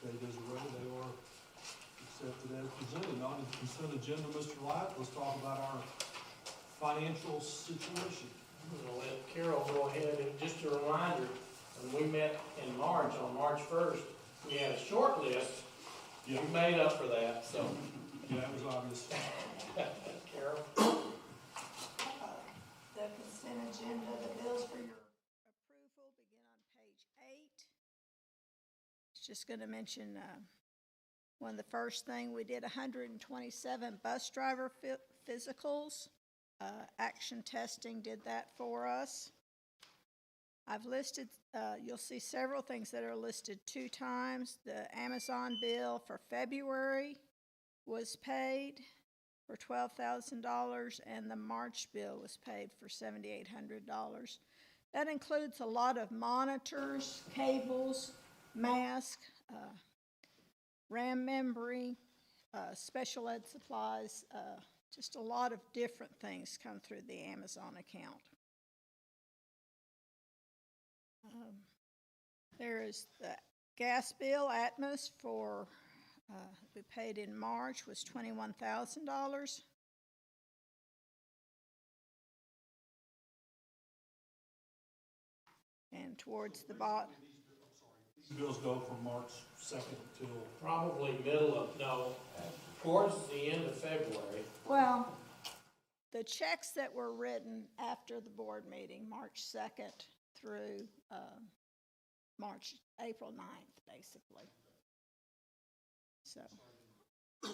stated as read, they are accepted as presented. On the consent agenda, Mr. Light, let's talk about our financial situation. I'm gonna let Carol go ahead, and just a reminder, when we met in March, on March 1st, we had a short list. Yeah. We made up for that, so. Yeah, that was obvious. Carol? The consent agenda, the bills for your approval begin on page 8. It's just going to mention one of the first thing, we did 127 bus driver physicals. Action Testing did that for us. I've listed, you'll see several things that are listed 2 times. The Amazon bill for February was paid for $12,000, and the March bill was paid for $7,800. That includes a lot of monitors, cables, masks, RAM memory, special ed supplies, just a lot of different things come through the Amazon account. There is the gas bill, Atmos, for we paid in March was $21,000. And towards the bottom. These bills go from March 2nd till. Probably towards the end of February. Well, the checks that were written after the board meeting, March 2nd through April 9th, basically. So,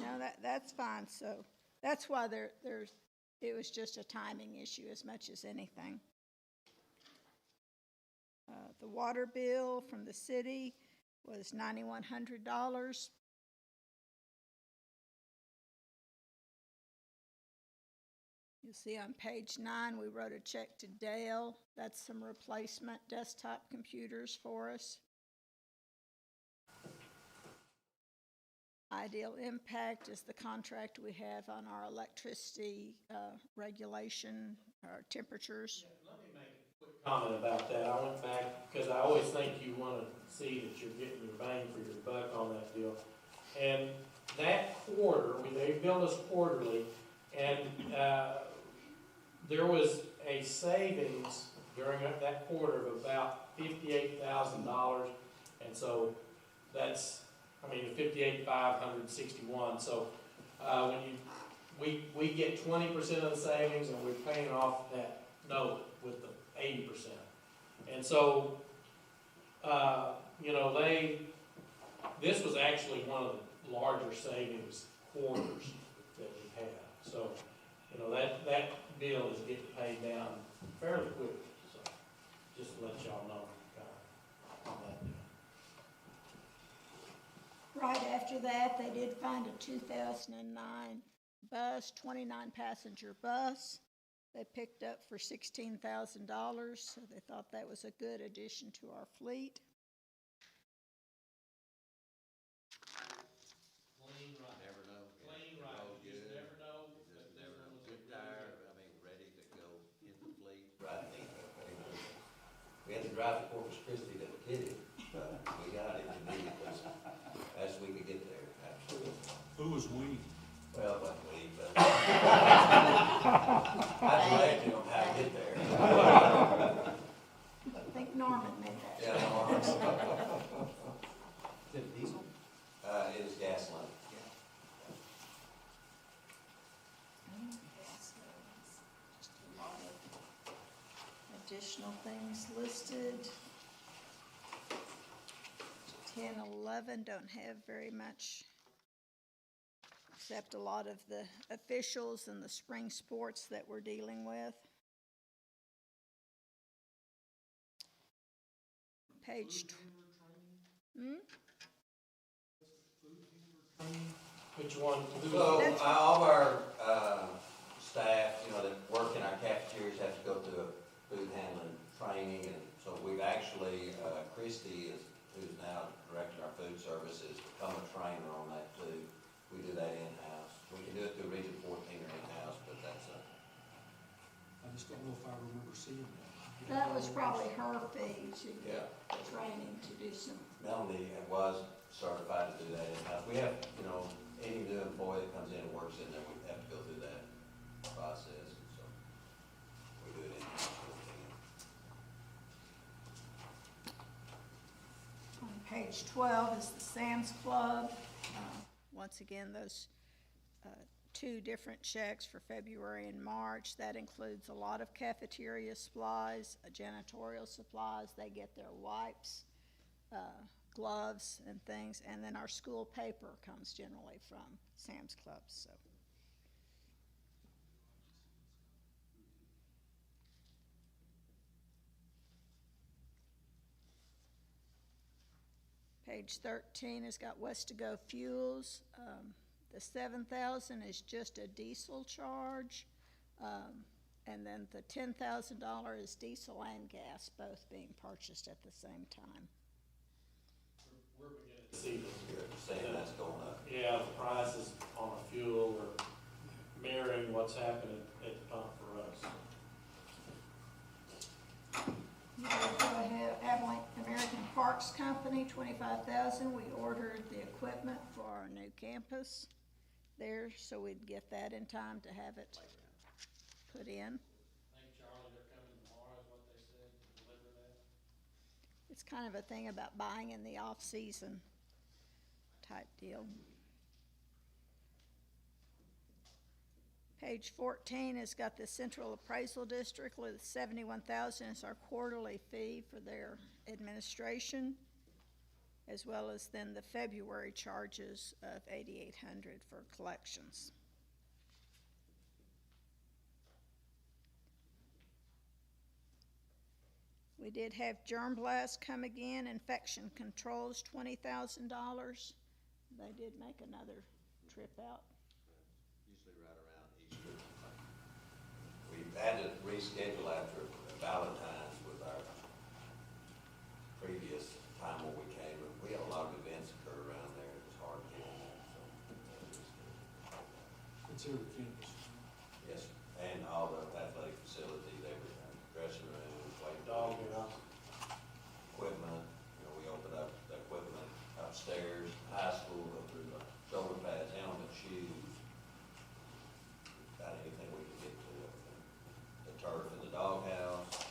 no, that's fine. So that's why it was just a timing issue as much as anything. The water bill from the city was $9,100. You'll see on page 9, we wrote a check to Dale. That's some replacement desktop computers for us. Ideal Impact is the contract we have on our electricity regulation, our temperatures. Yeah, let me make a quick comment about that. I went back because I always think you want to see that you're getting your bang for your buck on that deal. And that quarter, they billed us quarterly, and there was a savings during that quarter of about $58,000, and so that's, $58,561. So when we get 20% of the savings, and we're paying off that note with the 80%. And so, this was actually one of the larger savings quarters that we've had. So, that bill is getting paid down fairly quickly. So, just to let y'all know on that deal. Right after that, they did find a 2009 bus, 29-passenger bus. They picked up for $16,000, so they thought that was a good addition to our fleet. Clean right. Never know. Clean It right. rolls You just good. never know. You just never know. Good tire, ready to go in the fleet. Right. We had to drive to Corpus Christi to get it, but we got it immediately, as we could get there, absolutely. Who was we? Well, but we, but. I dragged him how to get there. I think Norman made that. Yeah, no, Is it diesel? it was gasoline. Just a lot of additional things listed. 10, 11 don't have very much, except a lot of the officials and the spring sports that we're dealing with. Page. Which one? So, all of our, staff, that work in our cafeterias have to go through a food handling training, and so we've actually, Christy who's now directing our food services, become a trainer on that too. We do that in-house. We can do it through Region 14 or in-house, but that's I just don't know if I remember seeing that. That was probably her fee to Yeah. get training to do some. Melanie was, certified to do that in-house. We have, you know, any new employee that comes in and works in there, we have to go through that process, and so we do it in-house. On page 12 is the Sam's Club. Once again, those two different checks for February and March. That includes a lot of cafeteria supplies, janitorial supplies. They get their wipes, gloves and things, and then our school paper comes generally from Sam's Club, so. Page 13 has got West to Go fuels. The $7,000 is just a diesel charge, and then the $10,000 is diesel and gas, both being purchased at the same time. We're beginning to see You're saying that's going up. yeah, the prices on the fuel are mirroring what's happening at the pump for us. You go ahead, American Parks Company, $25,000. We ordered the equipment for our new campus there, so we'd get that in time to have it put in. I think, Charlie, they're coming tomorrow, is what they said, to deliver that. It's kind of a thing about buying in the off-season type deal. Page 14 has got the Central Appraisal District with $71,000 is our quarterly fee for their administration, as well as then the February charges of $8,800 for collections. We did have Germ Blast come again, infection controls, $20,000. They did make another trip out. Usually right around Easter. We had to reschedule after Valentine's with our previous time when we came, and we had a lot of events occur around there. It was hard to get in there, so. Consider it campus. Yes, and all the athletic facilities, everything, dressing rooms, play Dog, equipment, you know, we opened up the equipment upstairs, high school, go through the shoulder pads, helmet, shoes, about anything we could get to, the turf in the doghouse.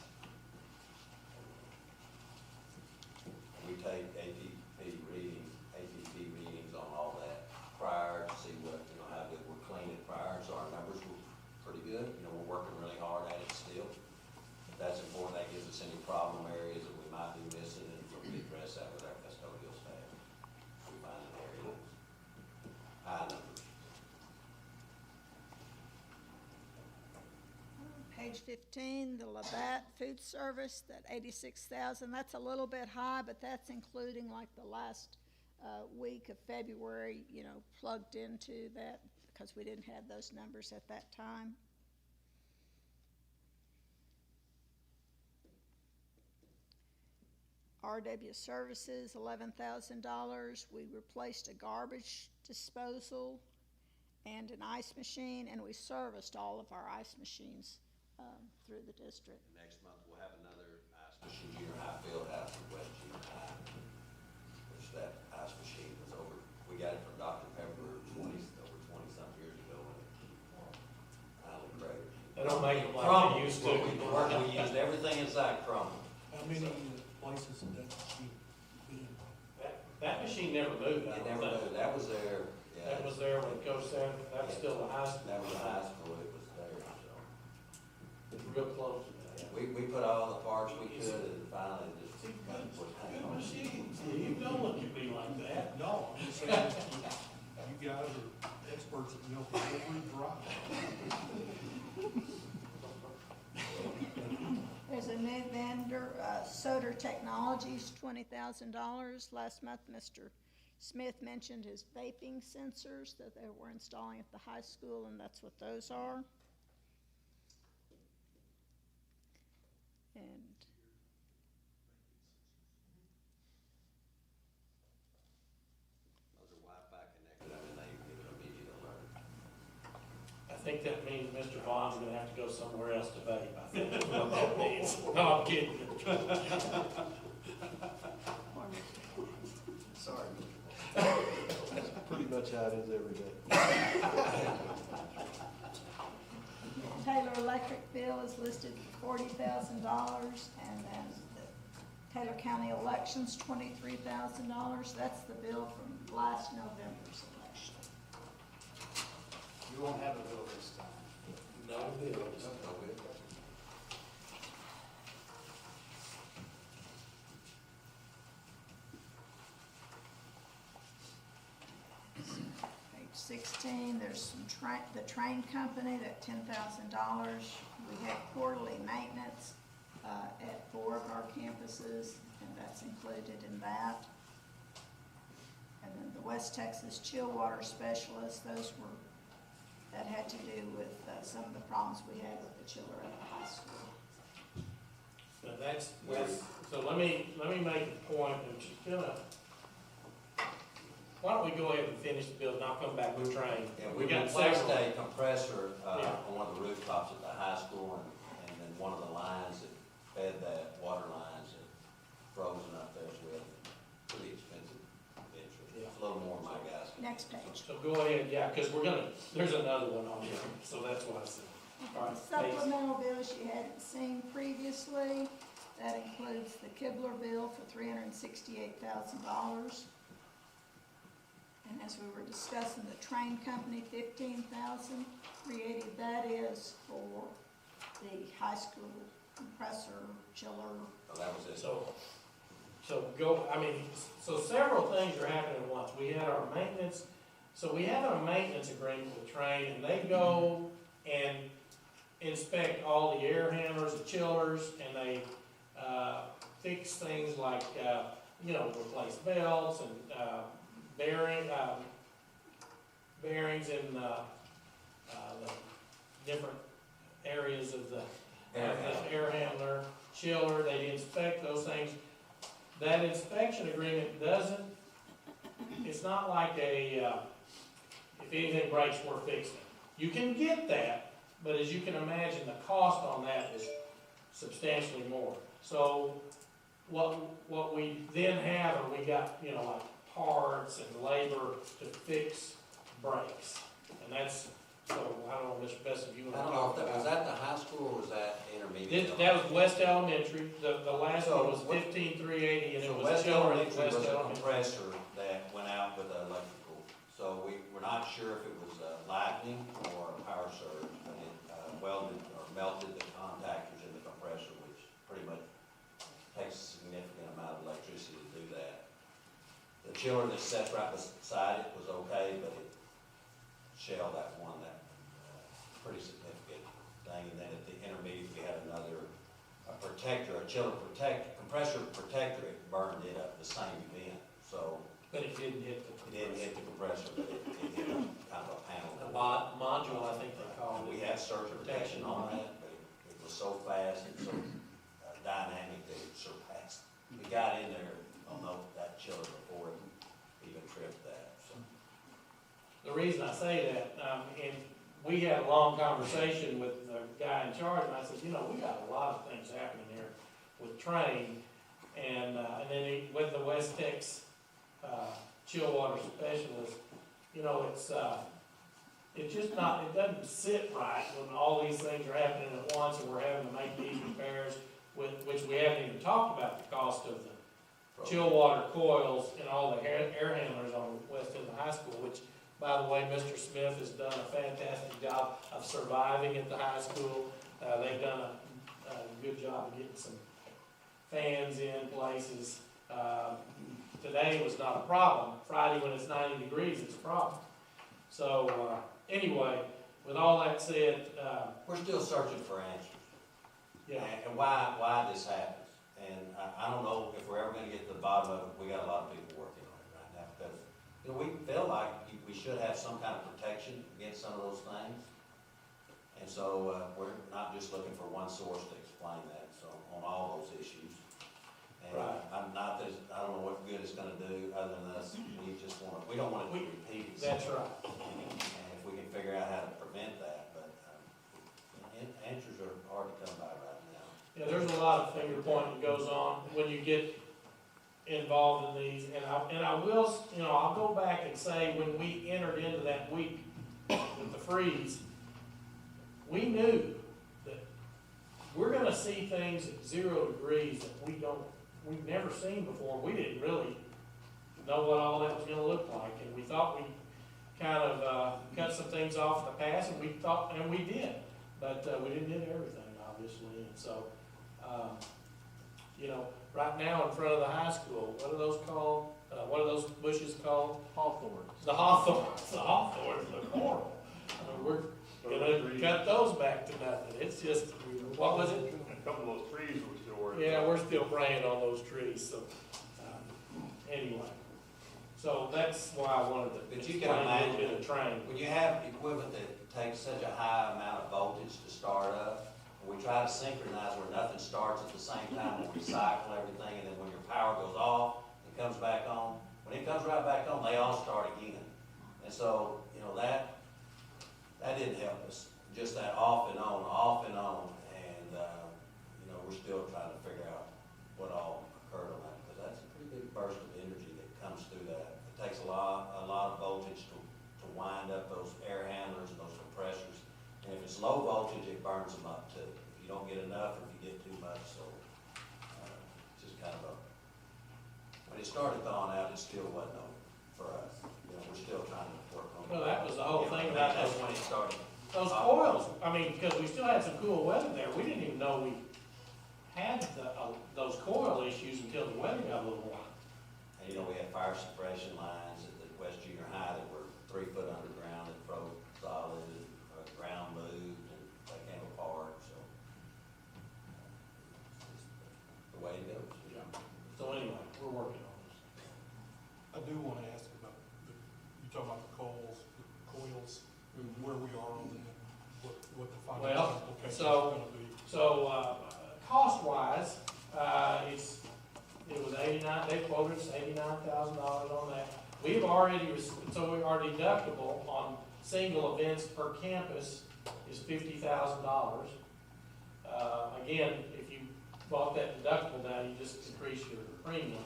We take ATP readings on all that prior to see what, you know, how good we're cleaning prior, so our numbers were pretty good. You know, we're working really hard at it still. If that's important, that gives us any problem areas that we might be missing, and we address that with our custodial staff. We find an area that's high numbers. Page 15, the Labatt Food Service, that $86,000, that's a little bit high, but that's including like the last week of February, you know, plugged into that, because we didn't have those numbers at that time. RW Services, $11,000. We replaced a garbage disposal and an ice machine, and we serviced all of our ice machines through the district. Next month, we'll have another ice machine, junior high field house in West Junior High, which that ice machine was over, we got it from Dr. Pepper over 20-some years ago, and Island Crater. They don't make them like they used to. We used everything inside Crumble. How many places did that machine be in? That machine never moved. I It don't never think. moved, that was there, yeah. That was there when Coach said, that was still the high school. That was the high school, it was there, so. It's real close to that. We put all the parts we could, and finally just was hanging on. You don't look at me like that. No, I'm just saying, you guys are experts at milking every drop. There's a new vendor, Soder Technologies, $20,000. Last month, Mr. Smith mentioned his vaping sensors that they were installing at the high school, and that's what those are. And Those are Wi-Fi connected, I mean, they give it immediate alert. I think that means Mr. Vaughn's gonna have to go somewhere else to vape. I think that's what that means. No, I'm kidding. Sorry. much how it is every day. Taylor Electric bill is listed for $40,000, and then the Taylor County elections, $23,000. That's the bill from last November's election. You won't have a bill this time. No bills. No good. Page 16, there's some the train company, that $10,000. We have quarterly maintenance at 4 of our campuses, and that's included in that. And then the West Texas Chill Water Specialist, that had to do with some of the problems we had with the chiller at the high school. But that's, so let me make a point, and she's gonna, why don't we go ahead and finish the bill, and I'll come back with train. Yeah, We we got replaced several. a compressor, Yeah. on one of the rooftops at the high school, and then one of the lines that fed that, water lines had frozen up there, so we had pretty expensive interest. Yeah. It's a little more than my guys. Next page. So go ahead, yeah, because there's another one on here, so that's why I said. All right, The supplemental bills you hadn't seen previously, that includes the Kibler bill for $368,000. And as we were discussing, the train company, $15,380, that is for the high school compressor, chiller. So that was it. So several things are happening at once. We had our maintenance, so we have a maintenance agreement with Train, and they go and inspect all the air handlers, the chillers, and they, fix things like, replace belts and, bearings in, the different areas of the air handler, chiller. They inspect those things. That inspection agreement it's not like if anything breaks, we're fixing it. You can get that, but as you can imagine, the cost on that is substantially more. So what we then have, we got, like parts and labor to fix brakes. And that's, so I don't know, Mr. Best, if you I want to don't know, talk if that, was about. that the high school or was that intermediate? That was West Elementary, the last So one was what- 15,380, and it So was West chiller at Elementary West was a Elementary. compressor that went out with the electrical. So we're not sure if it was lightning or a power surge, but it welded or melted the contactors in the compressor, which pretty much takes a significant amount of electricity to do that. The chiller that sits right beside it was okay, but it shelled that one, pretty significant thing. And then at the intermediate, we had another, a compressor protector, it burned it up the same event. So But it didn't hit the it didn't hit the compressor, but it hit kind of a panel. The module, I think they called We it. had surge protection on that, but it was so fast and so dynamic that it surpassed. We got in there on that chiller before it even tripped that, so. The reason I say that, and we had a long conversation with the guy in charge, and I said, we got a lot of things happening here with Train, and then with the West Tex, chill water specialist, it's just not, it doesn't sit right when all these things are happening at once, and we're having to make these repairs, which we haven't even talked about the cost of the chill water coils and all the air handlers on West End High School, which, by the way, Mr. Smith has done a fantastic job of surviving at the high school. They've done a good job of getting some fans in places. Today was not a problem. Friday, when it's 90 degrees, it's a problem. So, anyway, with all that said, We're still searching for answers. yeah, And why this happens. And I don't know if we're ever gonna get to the bottom of it. We got a lot of people working on it right now because, we feel like we should have some kind of protection against some of those things. And so, we're not just looking for one source to explain that, so on all those issues. And Right. I don't know what good it's gonna do other than us, we don't want it to repeat itself. that's right. And if we can figure out how to prevent that, but, answers are hard to come by right now. Yeah, there's a lot of finger pointing that goes on when you get involved in these, and I will, I'll go back and say, when we entered into that week with the freeze, we knew that we're gonna see things at 0 degrees that we've never seen before. We didn't really know what all that was gonna look like, and we thought we kind of, cut some things off in the past, and we did, but, we didn't hit everything, obviously, and so, right now in front of the high school, what are those called? What are those bushes called? Hawthorne. The hawthorns. The hawthorns look horrible. We're gonna cut those back to nothing. It's just, what was it? A couple of those trees were still working. Yeah, we're still praying on those trees, so, anyway. So that's why I wanted to But you explain can a little imagine, bit of training. when you have equipment that takes such a high amount of voltage to start up, we try to synchronize where nothing starts at the same time, when we cycle everything, and then when your power goes off, it comes back on. When it comes right back on, they all start again. And so, that didn't help us, just that off and on, and, we're still trying to figure out what all occurred on that, because that's a pretty big burst of energy that comes through that. It takes a lot of voltage to wind up those air handlers and those compressors. And if it's low voltage, it burns them up too. If you don't get enough, or if you get too much, so, just kind of when it started thawing out, it still wasn't over for us. We're still trying to work on it. Well, that was the whole thing about That's when it started. those coils. I mean, because we still had some cool weather there. We didn't even know we had those coil issues until the weather got a little warm. And we had fire suppression lines at the West Junior High that were 3 foot underground that froze solid, and ground moved, and they came apart, so. It's the way it goes. Yeah. So anyway, we're working on this. I do want to ask about, you talk about the coils, where we are on that, what the financial Well, implications so- are going to be. So, cost-wise, it was 89, they quoted us $89,000 on that. We've already, so our deductible on single events per campus is $50,000. Again, if you bought that deductible down, you just increase your premium.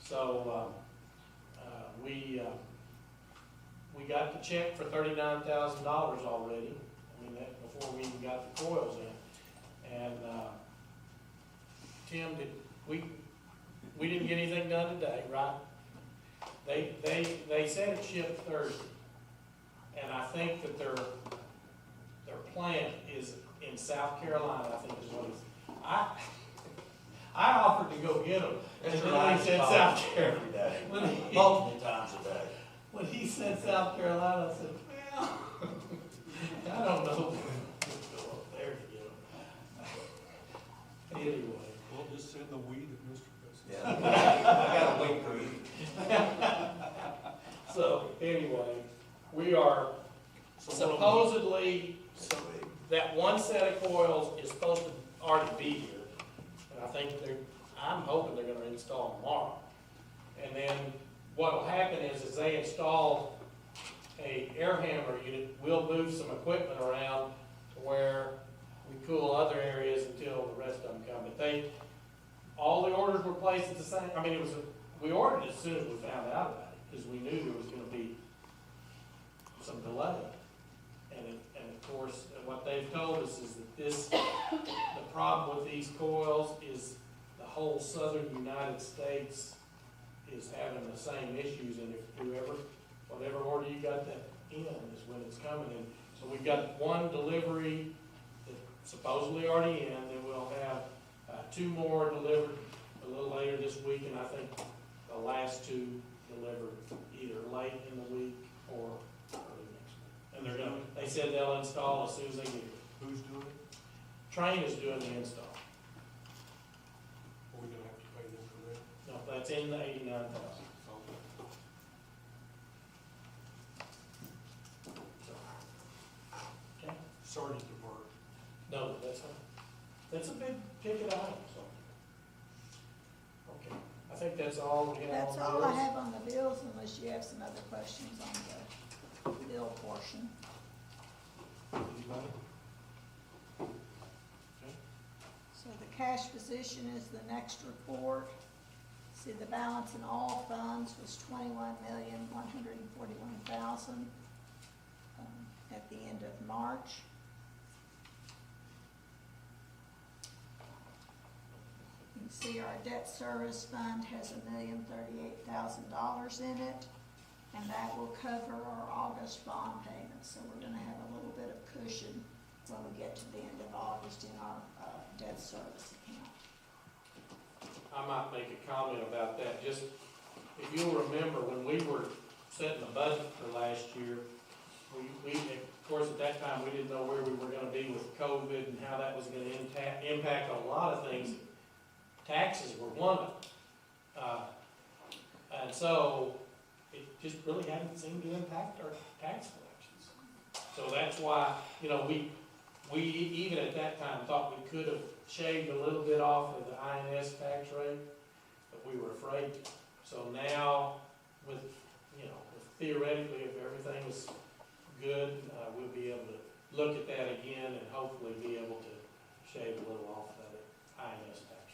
So, we got the check for $39,000 already. I mean, that before we even got the coils in. And, Tim, we didn't get anything done today, right? They said it shipped Thursday, and I think that their plant is in South Carolina, I think is what it's, I offered to go get them, and then he said South Carolina. Every day, When he- multiple times a day. When he said South Carolina, I said, well, I don't know. Go up there to get them. Anyway. Well, just send the weed at Mr. President. Yeah, I got a weed crew. So, anyway, we are supposedly, that one set of coils is supposed to already be here. And I think I'm hoping they're gonna install tomorrow. And then what will happen is they install a air handler unit, we'll move some equipment around to where we cool other areas until the rest of them come. But all the orders were placed at the same, we ordered it as soon as we found out about it, because we knew there was gonna be some delay. And of course, what they've told us is that the problem with these coils is the whole southern United States is having the same issues, and if whatever order you got that in is when it's coming in. So we've got one delivery that's supposedly already in, then we'll have 2 more delivered a little later this week, and I think the last 2 delivered either late in the week or early next week. And they said they'll install as soon as they get here. Who's doing it? Train is doing the install. Are we gonna have to pay them for that? No, that's in the 89,000. Okay? Sorry to divert. No, that's a big ticket item, so. Okay, I think that's all we have on That's the all I bills. have on the bills, unless you have some other questions on the bill portion. Anybody? So the cash position is the next report. See, the balance in all funds was $21,141,000 at the end of March. You can see our debt service fund has $1,038,000 in it, and that will cover our August bond payments. So we're gonna have a little bit of cushion when we get to the end of August in our debt service account. I might make a comment about that. Just, if you'll remember, when we were setting the budget for last year, we, of course, at that time, we didn't know where we were gonna be with COVID and how that was gonna impact a lot of things. Taxes were one of them. And so, it just really hadn't seemed to impact our tax collections. So that's why, you know, we even at that time thought we could have shaved a little bit off of the INS tax rate, but we were afraid to. So now, with, you know, theoretically, if everything is good, we'll be able to look at that again and hopefully be able to shave a little off that INS tax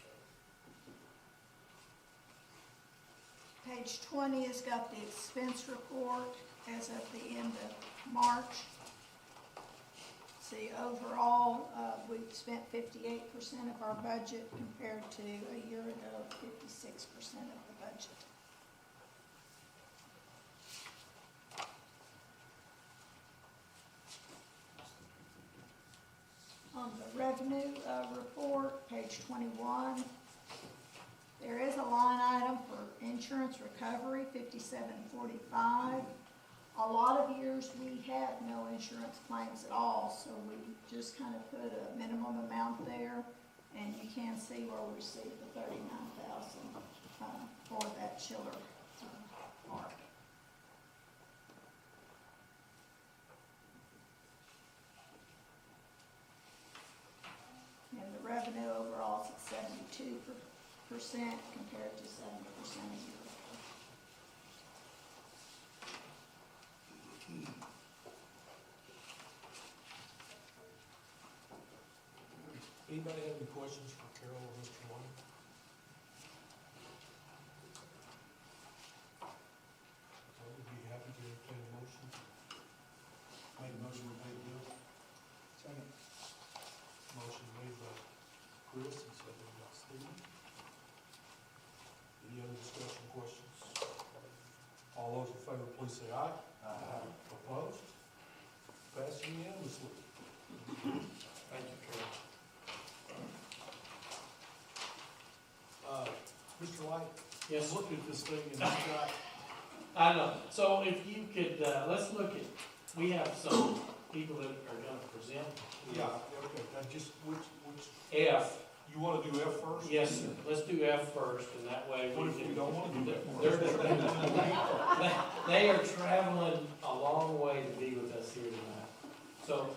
rate. Page 20 has got the expense report as of the end of March. See, overall, we've spent 58% of our budget compared to a year ago, 56% of the budget. On the revenue report, page 21, there is a line item for insurance recovery, $57.45. A lot of years we have no insurance claims at all, so we just kind of put a minimum amount there, and you can see where we received the $39,000 for that chiller park. And the revenue overall is at 72% compared to 70% a year ago. Anybody have any questions for Carol or Mr. White? I would be happy to entertain a motion. Make a motion to pay the bill. Second. Motion made by Chris and seconded by Steve. Any other discussion, questions? All those in favor, please say aye. Aye. Opposed? Passed unanimously. Thank you, Carol. Mr. White? Yes. Look at this thing and you've got, I know. So if you could, let's look at, we have some people that are gonna present. yeah, okay, now just which, F, you wanna do F first? yes, sir. Let's do F first, and that way What we if we can. don't wanna do that first? They are traveling a long way to be with us here tonight. So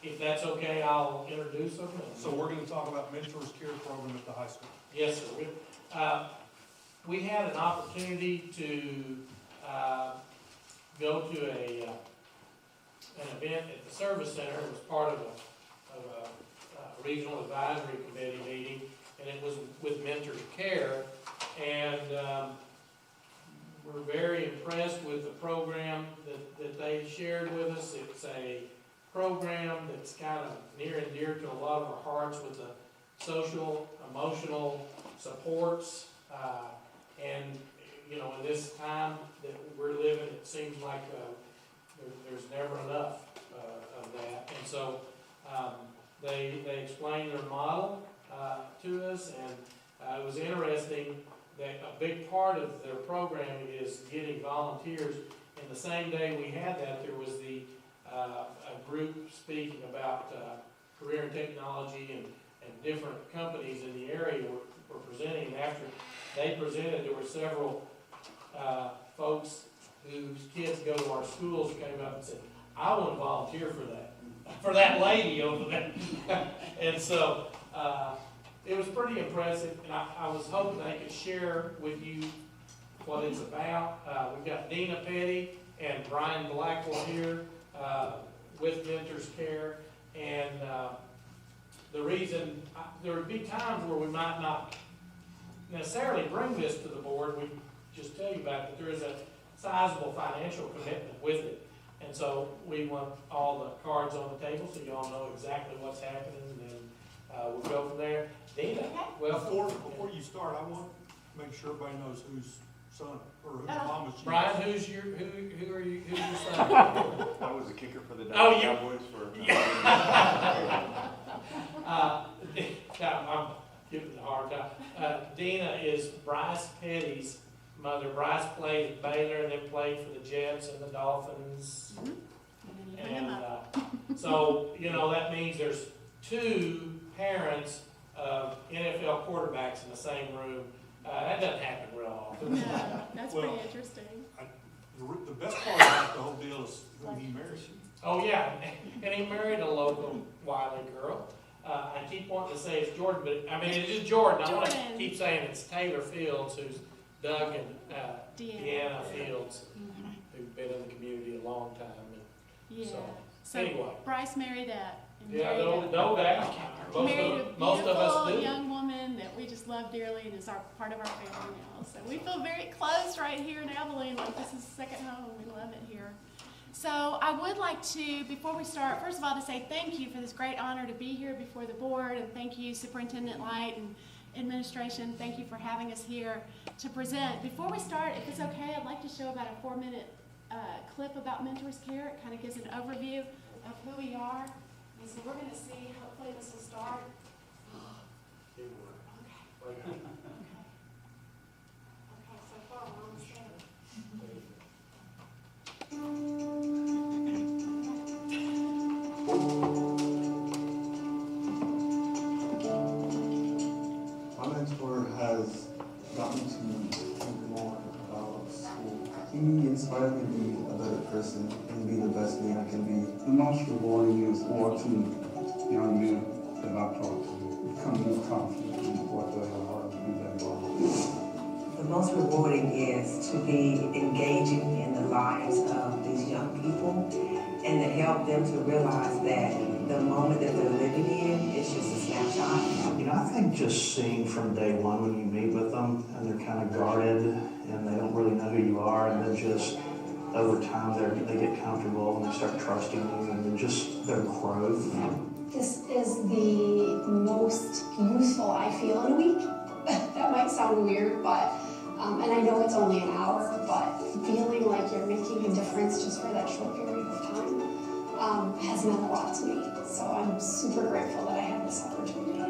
if that's okay, I'll introduce them. So we're gonna talk about Mentors Care Program at the high school. Yes, sir. We had an opportunity to go to an event at the service center. It was part of a regional advisory committee meeting, and it was with Mentors Care. And we're very impressed with the program that they shared with us. It's a program that's kind of near and dear to a lot of our hearts with the social, emotional supports, and, you know, in this time that we're living, it seems like there's never enough of that. And so they explained their model to us, and it was interesting that a big part of their program is getting volunteers. And the same day we had that, there was a group speaking about career and technology and different companies in the area were presenting. And after they presented, there were several folks whose kids go to our schools came up and said, I want to volunteer for that lady over there. And so it was pretty impressive, and I was hoping they could share with you what it's about. We've got Dina Petty and Brian Blackwell here with Mentors Care, and the reason, there would be times where we might not necessarily bring this to the board, we just tell you about that there is a sizable financial commitment with it. And so we want all the cards on the table so you all know exactly what's happening, and then we'll go from there. Dina, well, Before you start, I want to make sure everybody knows whose son or whose mama she is. Brian, who's your son? I was the kicker for the Oh, Dallas you- Cowboys for. Now, I'm giving it a hard time. Dina is Bryce Petty's mother. Bryce played at Baylor and then played for the Jets and the Dolphins. And so, that means there's two parents of NFL quarterbacks in the same room. That doesn't happen real often. No, that's Well, pretty interesting. The best part about the whole deal is who he married. Oh, yeah, and he married a local Wylie girl. I keep wanting to say it's Jordan, but, it is Jordan. I want to Jordan. keep saying it's Taylor Fields, who's Doug and Deanna Fields, who've been in the community a long time. And Yeah. so, anyway. Bryce married a Yeah, no doubt. married a Most of us beautiful do. young woman that we just love dearly and is part of our family now. So we feel very close right here in Abilene, like this is second home. We love it here. So I would like to, before we start, first of all, to say thank you for this great honor to be here before the board, and thank you, Superintendent Light and administration. Thank you for having us here to present. Before we start, if it's okay, I'd like to show about a 4-minute clip about Mentors Care. It kind of gives an overview of who we are. And so we're going to see, hopefully this will start. Okay, so far we're almost there. My mentor has gotten to think more about school. He inspired me to be a better person and be the best man I can be. The most rewarding is watching young men that I've talked to become more confident in what they are and who they are. The most rewarding is to be engaging in the lives of these young people and to help them to realize that the moment that they're living in is just a snapshot. I think just seeing from day one when you meet with them and they're kind of guarded and they don't really know who you are, and then just over time they get comfortable and they start trusting you, and then just their growth. This is the most useful I feel in a week. That might sound weird, but and I know it's only an hour, but feeling like you're making a difference just for that short period of time has meant a lot to me. So I'm super grateful that I have this opportunity.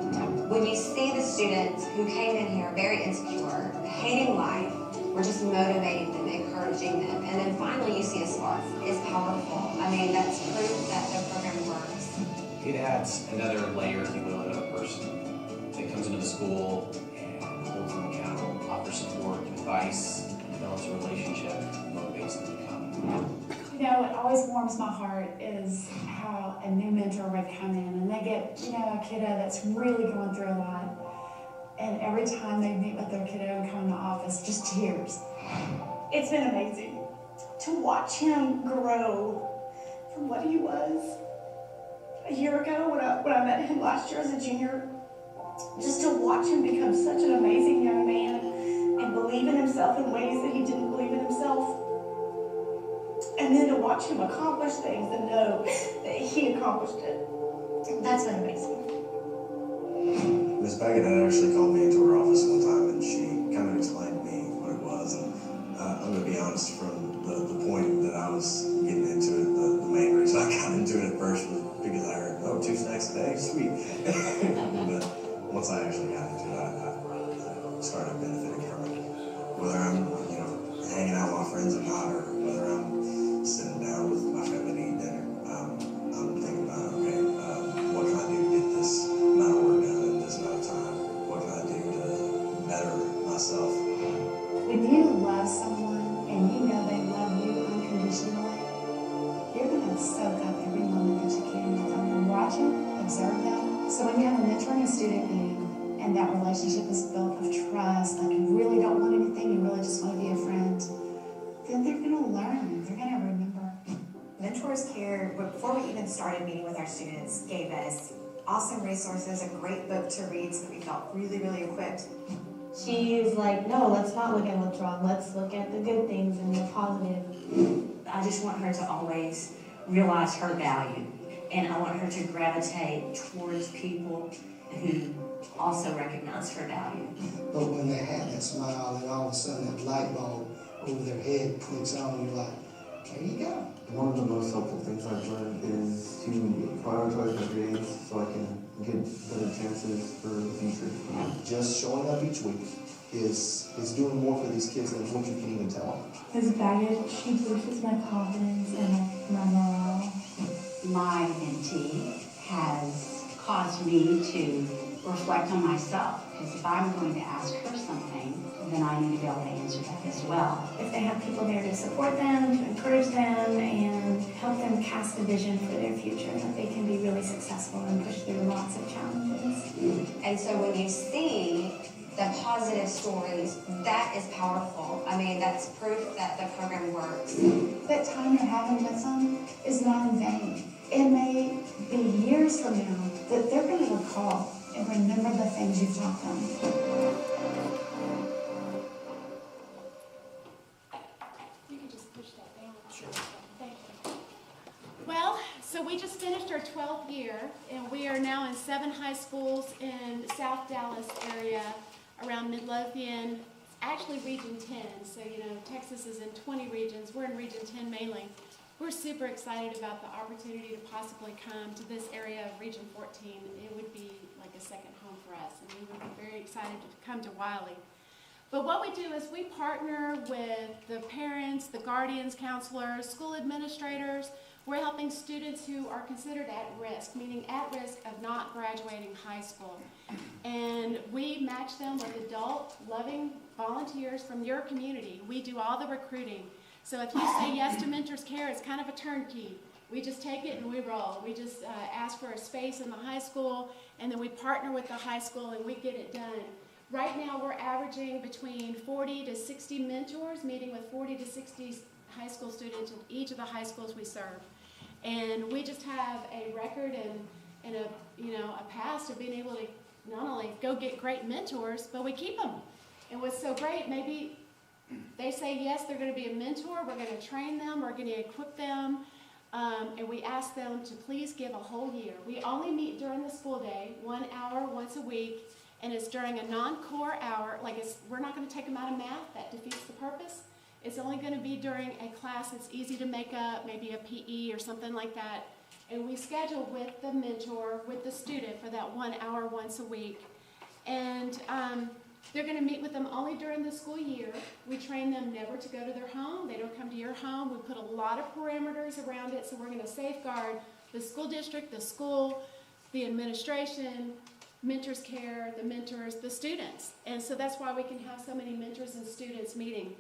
When you see the students who came in here very insecure, hating life, we're just motivating them, encouraging them, and then finally you see a spark. It's powerful. That's proof that the program works. It adds another layer, if you will, to a person that comes into the school and holds them accountable, offers support, advice, develops a relationship, motivates them to come. What always warms my heart is how a new mentor would come in and they get, a kiddo that's really going through a lot. And every time they meet with their kiddo and come in the office, just tears. It's been amazing to watch him grow from what he was a year ago when I met him last year as a junior. Just to watch him become such an amazing young man and believe in himself in ways that he didn't believe in himself. And then to watch him accomplish things and know that he accomplished it. That's been amazing. Miss Baggett had actually called me into her office one time and she kind of explained to me what it was. And I'm going to be honest, from the point that I was getting into it, the main reason I got into it at first was because I heard, 2 snacks a day, sweet. But once I actually got into it, I started benefiting from it. Whether I'm, hanging out with my friends or not, or whether I'm sitting down with my family to eat dinner, I'm thinking about, what can I do to get this amount of work done in this amount of time? What can I do to better myself? When you love someone and you know they love you unconditionally, you're going to soak up every moment that you can with them and watch them, observe them. So when you have a mentoring a student and that relationship is built of trust, like you really don't want anything, you really just want to be a friend, then they're going to learn, they're going to remember. Mentors Care, before we even started meeting with our students, gave us awesome resources, a great book to read so that we felt really, really equipped She is like, no, let's not look at what's wrong. Let's look at the good things and the positive. I just want her to always realize her value, and I want her to gravitate towards people who also recognize her value. But when they have that smile and all of a sudden that light bulb over their head clicks on, you're like, there you go. One of the most helpful things I've learned is to prioritize my grades so I can get better chances for the future. Just showing up each week is doing more for these kids than what you can even tell them. His baggage, she boosts my confidence and my morale. My mentee has caused me to reflect on myself, because if I'm going to ask her something, then I need to be able to answer that as well. If they have people there to support them, to encourage them, and help them cast a vision for their future, that they can be really successful and push through lots of challenges. And so when you see the positive stories, that is powerful. I mean, that's proof that the program works. That time you're having with them is not in vain. It may be years from now that they're going to recall and remember the things you've taught them. You can just push that down. Sure. Thank you. Well, so we just finished our 12th year, and we are now in 7 high schools in South Dallas area, around Midlothian, actually Region 10. So, Texas is in 20 regions. We're in Region 10 mainly. We're super excited about the opportunity to possibly come to this area of Region 14. It would be like a second home for us, and we would be very excited to come to Wylie. But what we do is we partner with the parents, the guardians, counselors, school administrators. We're helping students who are considered at risk, meaning at risk of not graduating high school. And we match them with adult, loving volunteers from your community. We do all the recruiting. So if you say yes to Mentors Care, it's kind of a turnkey. We just take it and we roll. We just ask for a space in the high school, and then we partner with the high school and we get it done. Right now we're averaging between 40 to 60 mentors, meeting with 40 to 60 high school students in each of the high schools we serve. And we just have a record and a past of being able to not only go get great mentors, but we keep them. And what's so great, maybe they say yes, they're going to be a mentor, we're going to train them, we're going to equip them, and we ask them to please give a whole year. We only meet during the school day, 1 hour once a week, and it's during a non-core hour. We're not going to take them out of math, that defeats the purpose. It's only going to be during a class that's easy to make up, maybe a PE or something like that. And we schedule with the mentor, with the student for that 1 hour once a week. And they're going to meet with them only during the school year. We train them never to go to their home. They don't come to your home. We put a lot of parameters around it, so we're going to safeguard the school district, the school, the administration, Mentors Care, the mentors, the students. And so that's why we can have so many mentors and students meeting.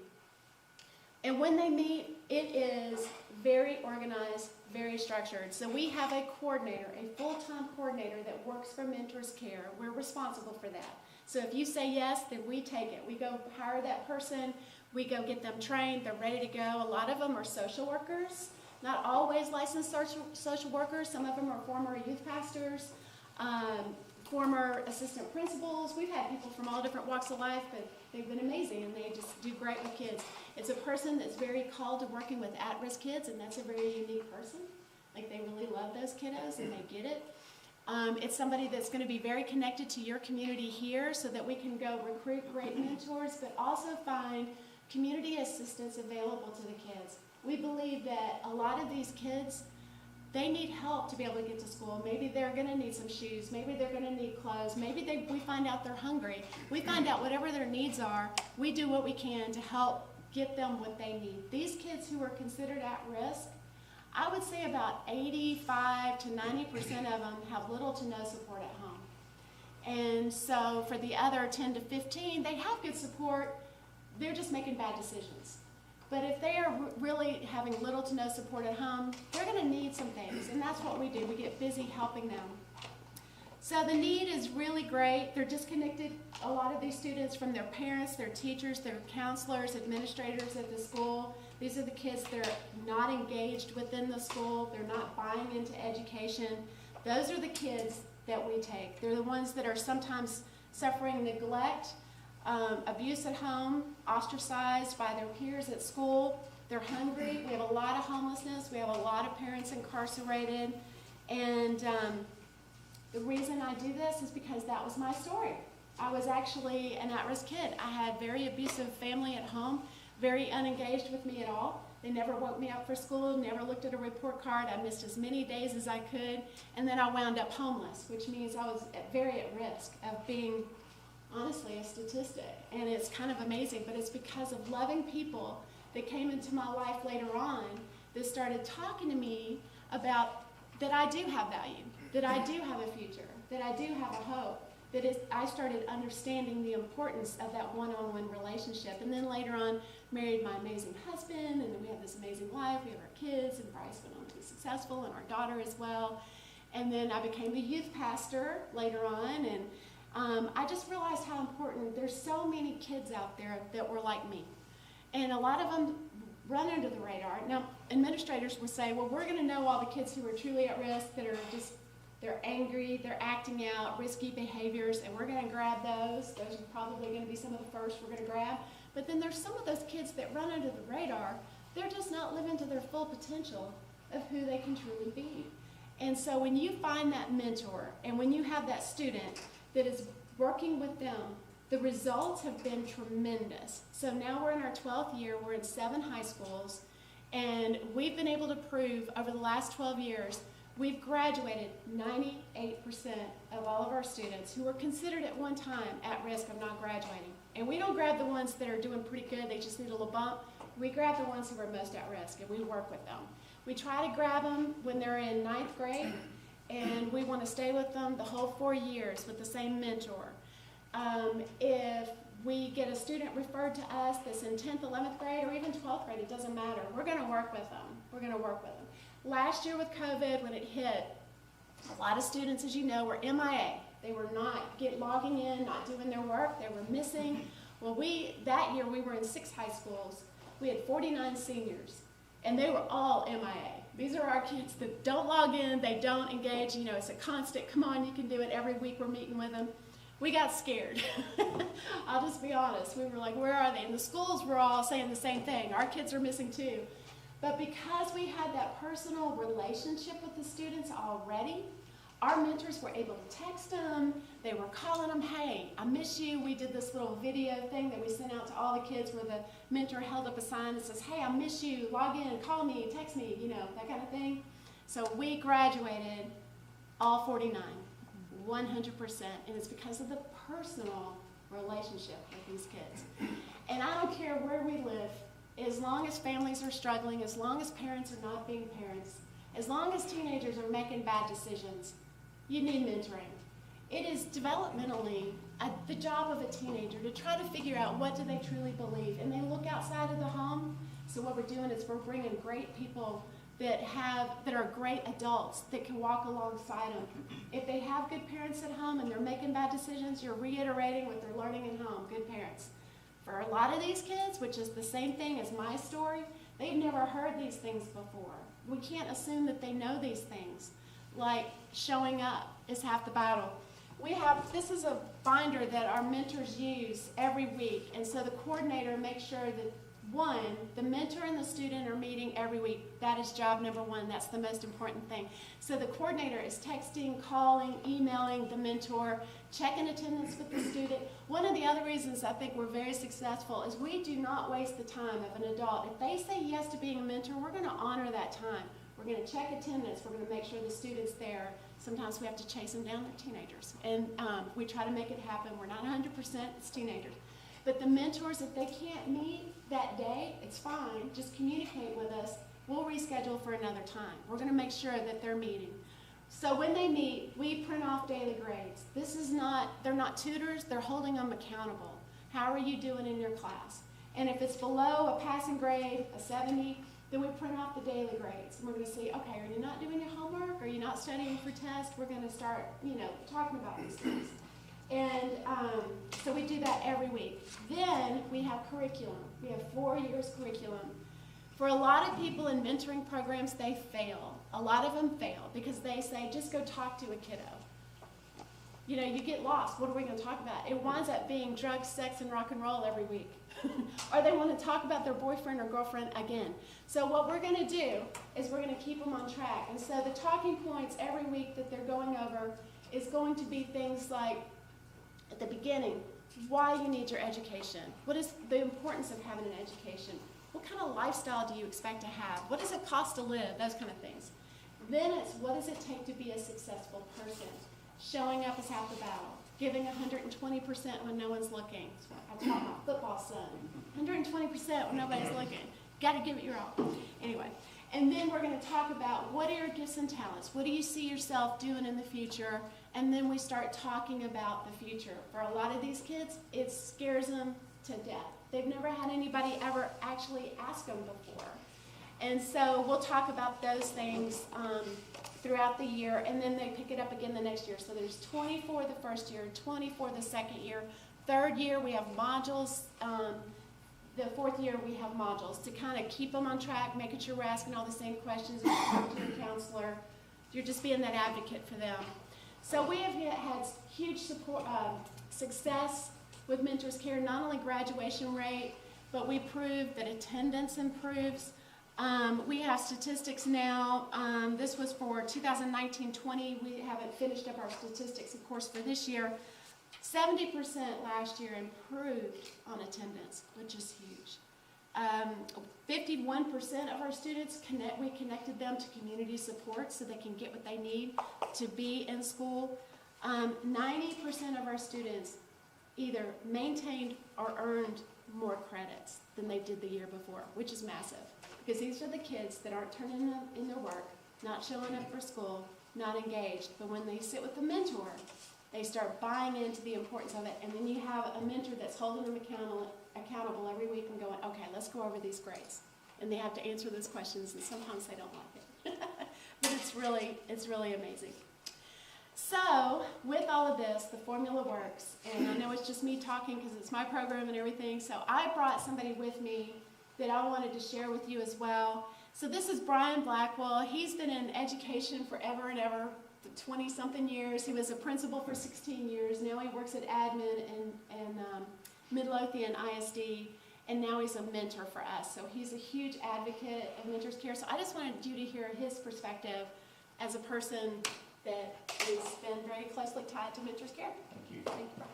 And when they meet, it is very organized, very structured. So we have a coordinator, a full-time coordinator that works for Mentors Care. We're responsible for that. So if you say yes, then we take it. We go hire that person. We go get them trained. They're ready to go. A lot of them are social workers, not always licensed social workers. Some of them are former youth pastors, former assistant principals. We've had people from all different walks of life, but they've been amazing, and they just do great with kids. It's a person that's very called to working with at-risk kids, and that's a very unique person. Like, they really love those kiddos, and they get it. It's somebody that's going to be very connected to your community here so that we can go recruit great mentors, but also find community assistance available to the kids. We believe that a lot of these kids, they need help to be able to get to school. Maybe they're going to need some shoes. Maybe they're going to need clothes. Maybe we find out they're hungry. We find out whatever their needs are. We do what we can to help get them what they need. These kids who are considered at risk, I would say about 85 to 90% of them have little to no support at home. And so for the other 10 to 15, they have good support. They're just making bad decisions. But if they are really having little to no support at home, they're going to need some things, and that's what we do. We get busy helping them. So the need is really great. They're disconnected, a lot of these students, from their parents, their teachers, their counselors, administrators at the school. These are the kids that are not engaged within the school. They're not buying into education. Those are the kids that we take. They're the ones that are sometimes suffering neglect, abuse at home, ostracized by their peers at school. They're hungry. We have a lot of homelessness. We have a lot of parents incarcerated. And the reason I do this is because that was my story. I was actually an at-risk kid. I had very abusive family at home, very unengaged with me at all. They never woke me up for school, never looked at a report card. I missed as many days as I could. And then I wound up homeless, which means I was very at risk of being, honestly, a statistic. And it's kind of amazing, but it's because of loving people that came into my life later on that started talking to me about that I do have value, that I do have a future, that I do have a hope, that I started understanding the importance of that one-on-one relationship. And then later on, married my amazing husband, and then we have this amazing life. We have our kids, and Bryce went on to be successful, and our daughter as well. And then I became the youth pastor later on, and I just realized how important, there's so many kids out there that were like me. And a lot of them run under the radar. Now, administrators will say, well, we're going to know all the kids who are truly at risk, that are just, they're angry, they're acting out, risky behaviors, and we're going to grab those. Those are probably going to be some of the first we're going to grab. But then there's some of those kids that run under the radar. They're just not living to their full potential of who they can truly be. And so when you find that mentor, and when you have that student that is working with them, the results have been tremendous. So now we're in our 12th year, we're in 7 high schools, and we've been able to prove over the last 12 years, we've graduated 98% of all of our students who were considered at one time at risk of not graduating. And we don't grab the ones that are doing pretty good, they just need a little bump. We grab the ones who are most at risk, and we work with them. We try to grab them when they're in 9th grade, and we want to stay with them the whole 4 years with the same mentor. If we get a student referred to us that's in 10th, 11th grade, or even 12th grade, it doesn't matter. We're going to work with them. We're going to work with them. Last year with COVID, when it hit, a lot of students, as you know, were MIA. They were not logging in, not doing their work. They were missing. Well, that year we were in 6 high schools. We had 49 seniors, and they were all MIA. These are our kids that don't log in, they don't engage. You know, it's a constant, come on, you can do it. Every week we're meeting with them. We got scared. I'll just be honest. We were like, where are they? And the schools were all saying the same thing. Our kids are missing too. But because we had that personal relationship with the students already, our mentors were able to text them. They were calling them, hey, I miss you. We did this little video thing that we sent out to all the kids where the mentor held up a sign that says, hey, I miss you. Log in, call me, text me, you know, that kind of thing. So we graduated all 49. 100%, and it's because of the personal relationship with these kids. And I don't care where we live, as long as families are struggling, as long as parents are not being parents, as long as teenagers are making bad decisions, you need mentoring. It is developmentally the job of a teenager to try to figure out what do they truly believe, and they look outside of the home. So what we're doing is we're bringing great people that are great adults that can walk alongside them. If they have good parents at home and they're making bad decisions, you're reiterating what they're learning at home, good parents. For a lot of these kids, which is the same thing as my story, they've never heard these things before. We can't assume that they know these things. Like showing up is half the battle. This is a binder that our mentors use every week, and so the coordinator makes sure that the mentor and the student are meeting every week. That is job number 1. That's the most important thing. So the coordinator is texting, calling, emailing the mentor, checking attendance with the student. One of the other reasons I think we're very successful is we do not waste the time of an adult. If they say yes to being a mentor, we're going to honor that time. We're going to check attendance. We're going to make sure the student's there. Sometimes we have to chase them down. They're teenagers. And we try to make it happen. We're not 100%. It's teenagers. But the mentors, if they can't meet that day, it's fine. Just communicate with us. We'll reschedule for another time. We're going to make sure that they're meeting. So when they meet, we print off daily grades. They're not tutors. They're holding them accountable. How are you doing in your class? And if it's below a passing grade, a 70, then we print off the daily grades. And we're going to see, okay, are you not doing your homework? Are you not studying for tests? We're going to start, talking about these things. And so we do that every week. Then we have curriculum. We have 4 years curriculum. For a lot of people in mentoring programs, they fail. A lot of them fail because they say, just go talk to a kiddo. You know, you get lost. What are we going to talk about? It winds up being drugs, sex, and rock and roll every week. Or they want to talk about their boyfriend or girlfriend again. So what we're going to do is we're going to keep them on track. And so the talking points every week that they're going over is going to be things like, at the beginning, why you need your education. What is the importance of having an education? What kind of lifestyle do you expect to have? What does it cost to live? Those kind of things. Then it's, what does it take to be a successful person? Showing up is half the battle. Giving 120% when no one's looking. I taught my football son. 120% when nobody's looking. Got to give it your all. Anyway, and then we're going to talk about what are your gifts and talents? What do you see yourself doing in the future? And then we start talking about the future. For a lot of these kids, it scares them to death. They've never had anybody ever actually ask them before. And so we'll talk about those things throughout the year, and then they pick it up again the next year. So there's 24 the first year, 24 the second year. Third year, we have modules. The fourth year, we have modules to kind of keep them on track, making sure we're asking all the same questions. If you talk to your counselor, you're just being that advocate for them. So we have had huge support, success with Mentors Care, not only graduation rate, but we proved that attendance improves. We have statistics now. This was for 2019-20. We haven't finished up our statistics, of course, for this year. 70% last year improved on attendance, which is huge. 51% of our students, we connected them to community support so they can get what they need to be in school. 90% of our students either maintained or earned more credits than they did the year before, which is massive. Because these are the kids that aren't turning in their work, not showing up for school, not engaged. But when they sit with a mentor, they start buying into the importance of it. And then you have a mentor that's holding them accountable every week and going, okay, let's go over these grades. And they have to answer those questions, and sometimes they don't like it. But it's really amazing. So with all of this, the formula works. And I know it's just me talking because it's my program and everything. So I brought somebody with me that I wanted to share with you as well. So this is Brian Blackwell. He's been in education forever and ever, 20-something years. He was a principal for 16 years. Now he works at admin in Midlothian ISD, and now he's a mentor for us. So he's a huge advocate of Mentors Care. So I just wanted you to hear his perspective as a person that has been very closely tied to Mentors Care. Thank you. Thank you, Brian.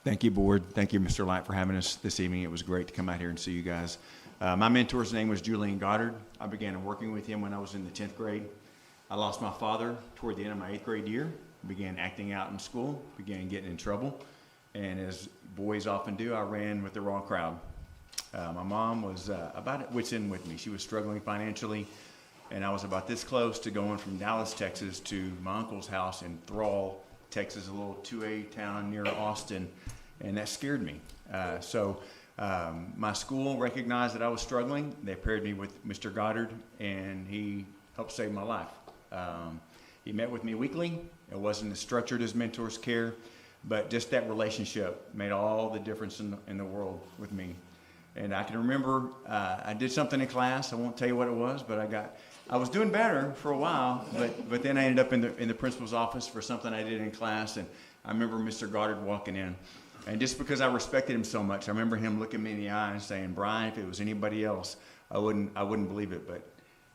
Thank you, Board. Thank you, Mr. Light, for having us this evening. It was great to come out here and see you guys. My mentor's name was Julian Goddard. I began working with him when I was in the 10th grade. I lost my father toward the end of my 8th grade year, began acting out in school, began getting in trouble, and as boys often do, I ran with the wrong crowd. My mom was about at wit's end with me. She was struggling financially, and I was about this close to going from Dallas, Texas to my uncle's house in Thrall, Texas, a little 2A town near Austin, and that scared me. So my school recognized that I was struggling. They paired me with Mr. Goddard, and he helped save my life. He met with me weekly. It wasn't as structured as Mentors Care, but just that relationship made all the difference in the world with me. And I can remember I did something in class. I won't tell you what it was, but I was doing better for a while, but then I ended up in the principal's office for something I did in class, and I remember Mr. Goddard walking in. And just because I respected him so much, I remember him looking me in the eye and saying, "Brian, if it was anybody else, I wouldn't believe it, but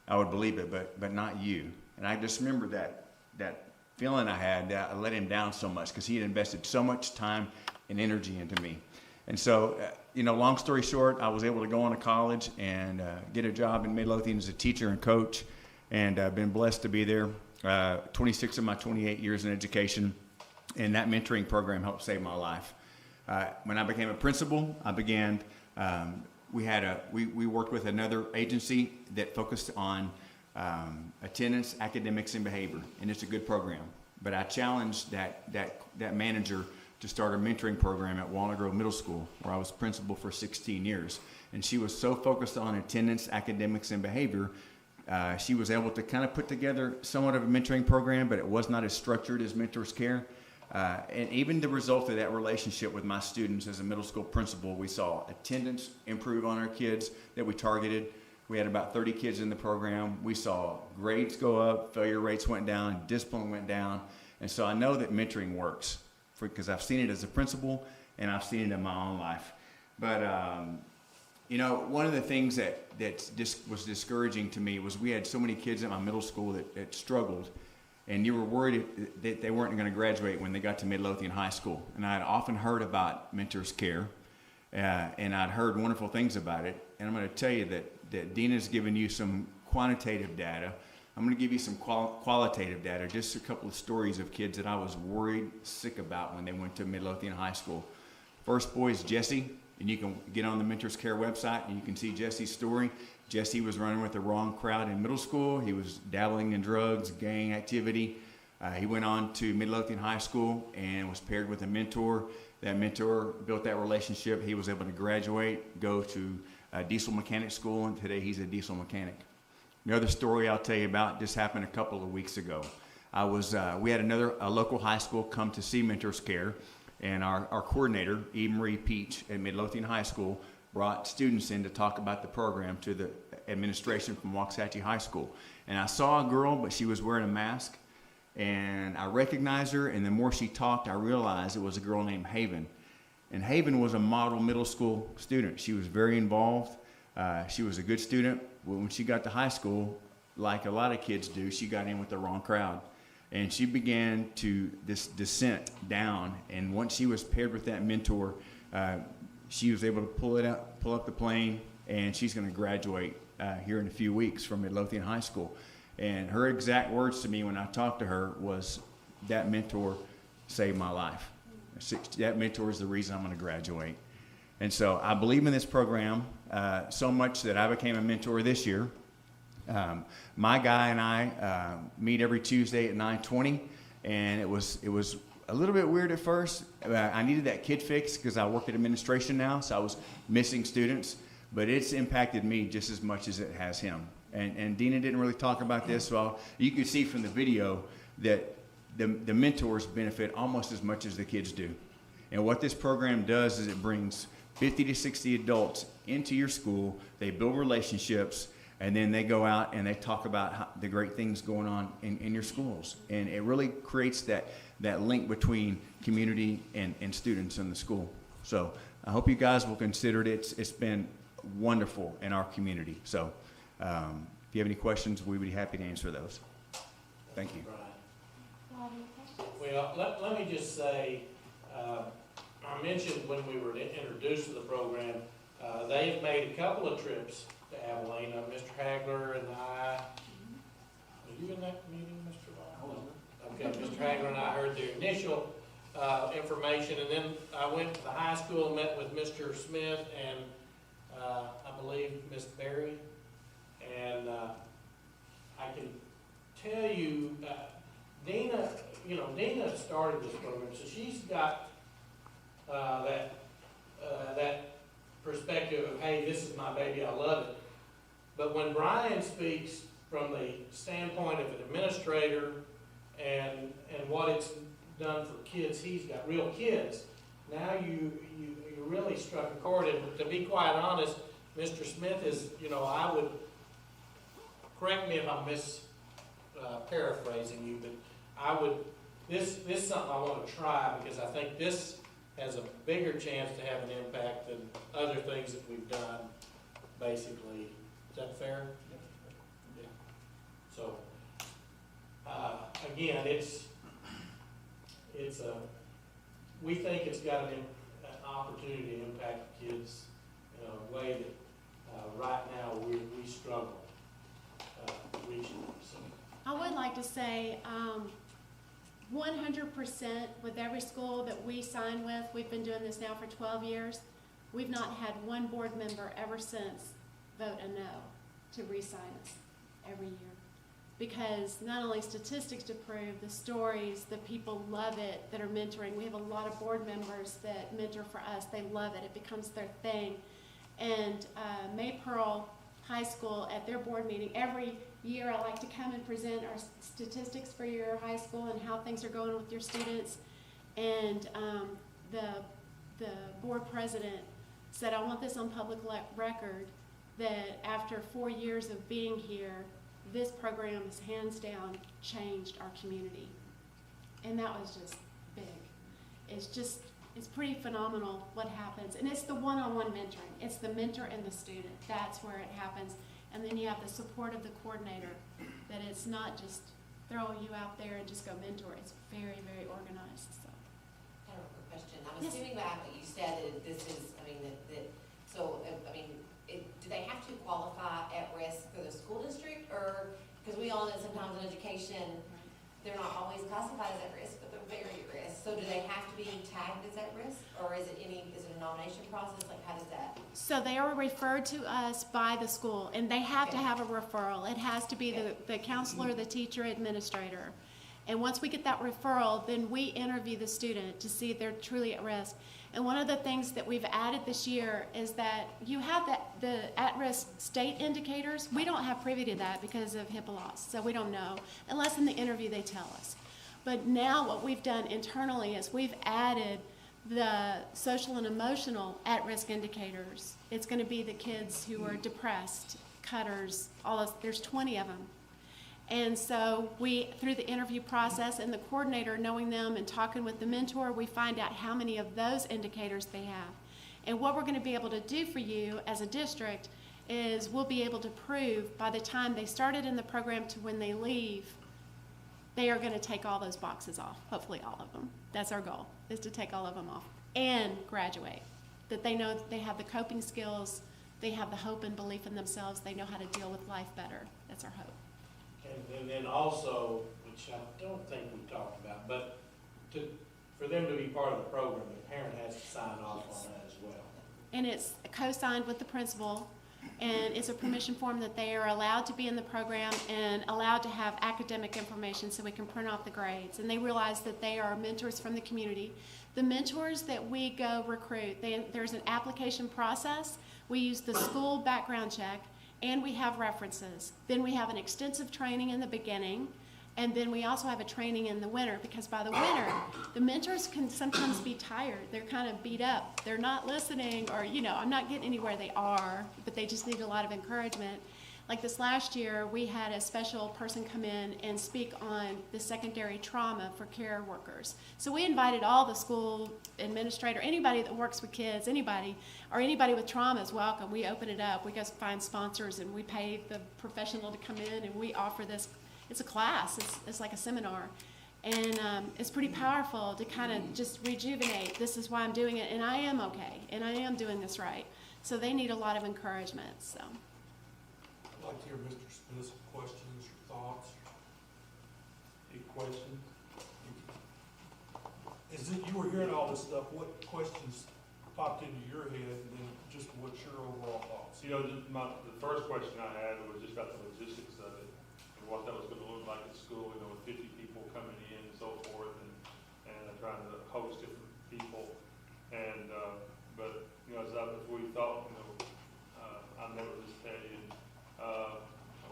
I would believe it, but not you." And I just remember that feeling I had that I let him down so much because he had invested so much time and energy into me. And so, long story short, I was able to go on to college and get a job in Midlothian as a teacher and coach, and I've been blessed to be there 26 of my 28 years in education, and that mentoring program helped save my life. When I became a principal, I began, we worked with another agency that focused on attendance, academics, and behavior, and it's a good program. But I challenged that manager to start a mentoring program at Walnut Grove Middle School, where I was principal for 16 years. And she was so focused on attendance, academics, and behavior, she was able to kind of put together somewhat of a mentoring program, but it was not as structured as Mentors Care. And even the result of that relationship with my students as a middle school principal, we saw attendance improve on our kids that we targeted. We had about 30 kids in the program. We saw grades go up, failure rates went down, discipline went down, And so I know that mentoring works because I've seen it as a principal and I've seen it in my own life. But, you know, one of the things that was discouraging to me was we had so many kids at my middle school that struggled, and you were worried that they weren't going to graduate when they got to Midlothian High School. And I had often heard about Mentors Care, and I'd heard wonderful things about it. And I'm going to tell you that Dina's given you some quantitative data. I'm going to give you some qualitative data, just a couple of stories of kids that I was worried sick about when they went to Midlothian High School. First boy is Jesse, and you can get on the Mentors Care website and you can see Jesse's story. Jesse was running with the wrong crowd in middle school. He was dabbling in drugs, gang activity. He went on to Midlothian High School and was paired with a mentor. That mentor built that relationship. He was able to graduate, go to diesel mechanic school, and today he's a diesel mechanic. The other story I'll tell you about just happened a couple of weeks ago. We had a local high school come to see Mentors Care, and our coordinator, Eve Marie Peach at Midlothian High School, brought students in to talk about the program to the administration from Waxahachie High School. And I saw a girl, but she was wearing a mask, and I recognized her, and the more she talked, I realized it was a girl named Haven. And Haven was a model middle school student. She was very involved. She was a good student. When she got to high school, like a lot of kids do, she got in with the wrong crowd. And she began to this descent down. And once she was paired with that mentor, she was able to pull up the plane, and she's going to graduate here in a few weeks from Midlothian High School. And her exact words to me when I talked to her was, "That mentor saved my life. That mentor is the reason I'm going to graduate." And so I believe in this program so much that I became a mentor this year. My guy and I meet every Tuesday at 9:20, and it was a little bit weird at first. I needed that kid fix because I work at administration now, so I was missing students. But it's impacted me just as much as it has him. And Dina didn't really talk about this, so you can see from the video that the mentors benefit almost as much as the kids do. And what this program does is it brings 50 to 60 adults into your school. They build relationships, and then they go out and they talk about the great things going on in your schools. And it really creates that link between community and students in the school. So I hope you guys will consider it. It's been wonderful in our community. So if you have any questions, we would be happy to answer those. Thank you. Well, let me just say, I mentioned when we were introduced to the program, they have made a couple of trips to Abilene. Mr. Hagler and I, were you in that meeting, Mr. Ball? Okay, Mr. Hagler and I heard the initial information, and then I went to the high school and met with Mr. Smith and I believe Miss Berry. And I can tell you, Dina started this program, so she's got that perspective of, hey, this is my baby, I love it. But when Brian speaks from the standpoint of an administrator and what it's done for kids, he's got real kids. Now you really struck a chord, and to be quite honest, Mr. Smith is, I would, correct me if I'm paraphrasing you, but this is something I want to try because I think this has a bigger chance to have an impact than other things that we've done, basically. Is that fair? Yeah. So, again, we think it's got an opportunity to impact kids in a way that right now we struggle reaching. So. I would like to say 100% with every school that we sign with, we've been doing this now for 12 years, we've not had one board member ever since vote a no to re-sign us every year. Because not only statistics to prove, the stories, the people love it that are mentoring. We have a lot of board members that mentor for us. They love it. It becomes their thing. And Maypearl High School at their board meeting, every year I like to come and present our statistics for your high school and how things are going with your students. And the board president said, I want this on public record, that after 4 years of being here, this program has hands down changed our community. And that was just big. It's pretty phenomenal what happens. And it's the one-on-one mentoring. It's the mentor and the student. That's where it happens. And then you have the support of the coordinator, that it's not just throw you out there and just go mentor. It's very, very organized, so. I have a quick question. I'm Yes. assuming by what you said that this is, do they have to qualify at risk for the school district? Or, because we all know sometimes in education, they're not always classified as at risk, but they're very at risk. So do they have to be tagged as at risk? Or is it a nomination process? Like, how does that? So they are referred to us by the school, and they have to have a referral. It has to be the counselor, the teacher, administrator. And once we get that referral, then we interview the student to see if they're truly at risk. And one of the things that we've added this year is that you have the at-risk state indicators. We don't have privy to that because of HIPAA laws, so we don't know, unless in the interview they tell us. But now what we've done internally is we've added the social and emotional at-risk indicators. It's going to be the kids who are depressed, cutters, all those, there's 20 of them. And so we, through the interview process and the coordinator knowing them and talking with the mentor, we find out how many of those indicators they have. And what we're going to be able to do for you as a district is we'll be able to prove by the time they started in the program to when they leave, they are going to take all those boxes off, hopefully all of them. That's our goal, is to take all of them off and graduate. That they know that they have the coping skills, they have the hope and belief in themselves, they know how to deal with life better. That's our hope. And then also, which I don't think we talked about, but for them to be part of the program, the parent has to sign off on that as well. And it's co-signed with the principal, and it's a permission form that they are allowed to be in the program and allowed to have academic information so we can print off the grades. And they realize that they are mentors from the community. The mentors that we go recruit, there's an application process. We use the school background check, and we have references. Then we have an extensive training in the beginning, and then we also have a training in the winter, because by the winter, the mentors can sometimes be tired. They're kind of beat up. They're not listening, or, I'm not getting anywhere they are, but they just need a lot of encouragement. Like this last year, we had a special person come in and speak on the secondary trauma for care workers. So we invited all the school administrator, anybody that works with kids, anybody, or anybody with trauma is welcome. We open it up, we go find sponsors, and we pay the professional to come in, and we offer this. It's a class, it's like a seminar. And it's pretty powerful to kind of just rejuvenate, this is why I'm doing it, and I am okay, and I am doing this right. So they need a lot of encouragement, so. I'd like to hear Mr. Smith's questions or thoughts. Any questions? As you were hearing all this stuff, what questions popped into your head, and then just what's your overall thoughts? The first question I had was just about the logistics of it and what that was going to look like at school, with 50 people coming in and so forth, and trying to host different people. And, but, as we thought, I never just tell you.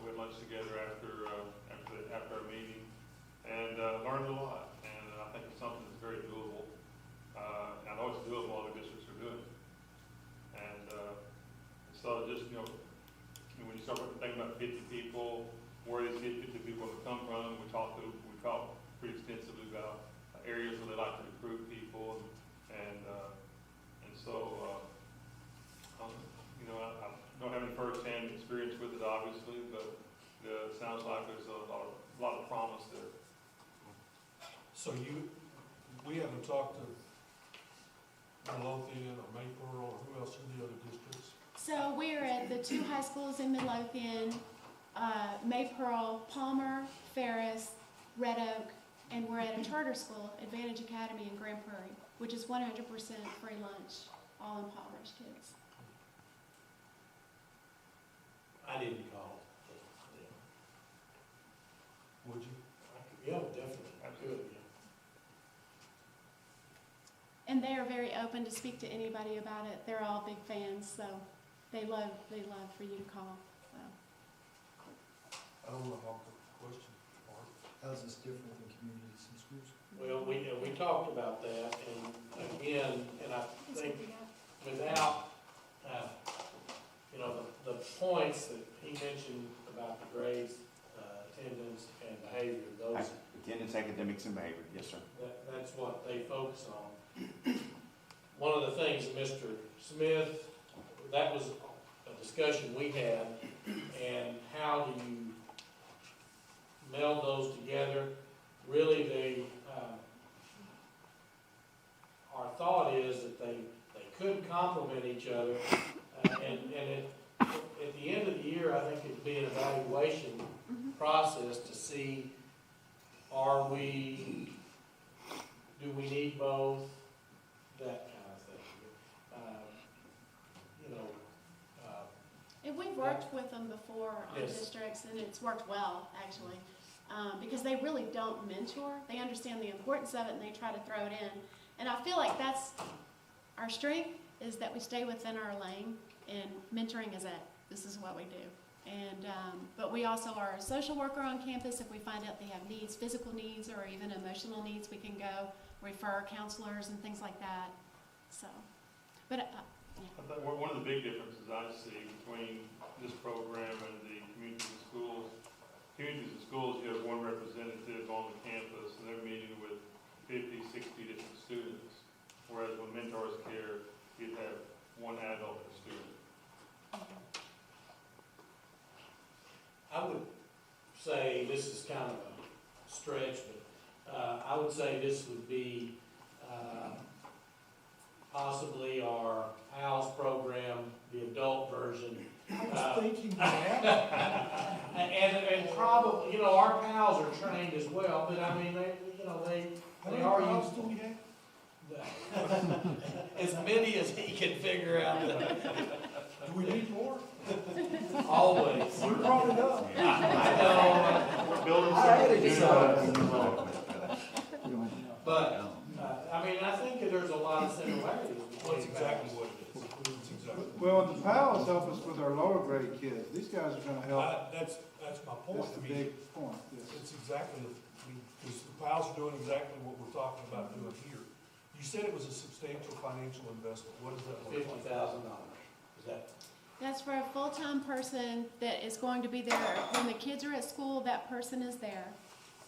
We had lunch together after our meeting, and learned a lot. And I think it's something that's very doable. I know it's doable. Other districts are doing it. And so just when you start thinking about 50 people, where these 50 people would come from, we talked pretty extensively about areas where they like to recruit people, and so I don't have any first-hand experience with it, obviously, but it sounds like there's a lot of promise there. So we haven't talked to Midlothian or Maypearl, or who else in the other districts? So we're at the 2 high schools in Midlothian, Maypearl, Palmer, Ferris, Red Oak, and we're at a charter school, Advantage Academy in Grand Prairie, which is 100% free lunch, all impoverished kids. I didn't call. Would you? Yeah, definitely. I could, yeah. And they are very open to speak to anybody about it. They're all big fans, so they love for you to call. So. I don't want to hog the question. How's this different than communities and schools? Well, we talked about that, and again, and I think without, the points that he mentioned about the grades attendance and behavior. Those, Attendance, academics, and behavior, yes, sir. that's what they focus on. One of the things, Mr. Smith, that was a discussion we had, and how do you meld those together? Really, our thought is that they could complement each other, and at the end of the year, I think it'd be an evaluation process to see, do we need both, that kind of thing. And we've worked with them before on Yes. districts, and it's worked well, actually, because they really don't mentor. They understand the importance of it, and they try to throw it in. And I feel like that's our strength, is that we stay within our lane, and mentoring is it. This is what we do. And but we also are a social worker on campus. If we find out they have needs, physical needs, or even emotional needs, we can go refer counselors and things like that. So, but yeah. I think one of the big differences I see between this program and the communities and schools, you have one representative on the campus, and they're meeting with 50, 60 different students. Whereas with Mentors Care, you'd have one adult per student. I would say, this is kind of a stretch, but I would say this would be possibly our PALS program, the adult version. I was thinking that. And probably, our PALs are trained as well, but I mean, they are used. Do we have? As many as he can figure out. Do we need more? Always. We brought it up. I know. We're building But, I mean, I think that there's a lot of similarities between. That's exactly what it is. That's exactly. Well, the PALs help us with our lower grade kids. These guys are gonna help. That's my point. That's the I mean, big point, yes. it's exactly, because the PALs are doing exactly what we're talking about doing here. You said it was a substantial financial investment. What does that look like? $50,000. Is that? That's for a full-time person that is going to be there. When the kids are at school, that person is there.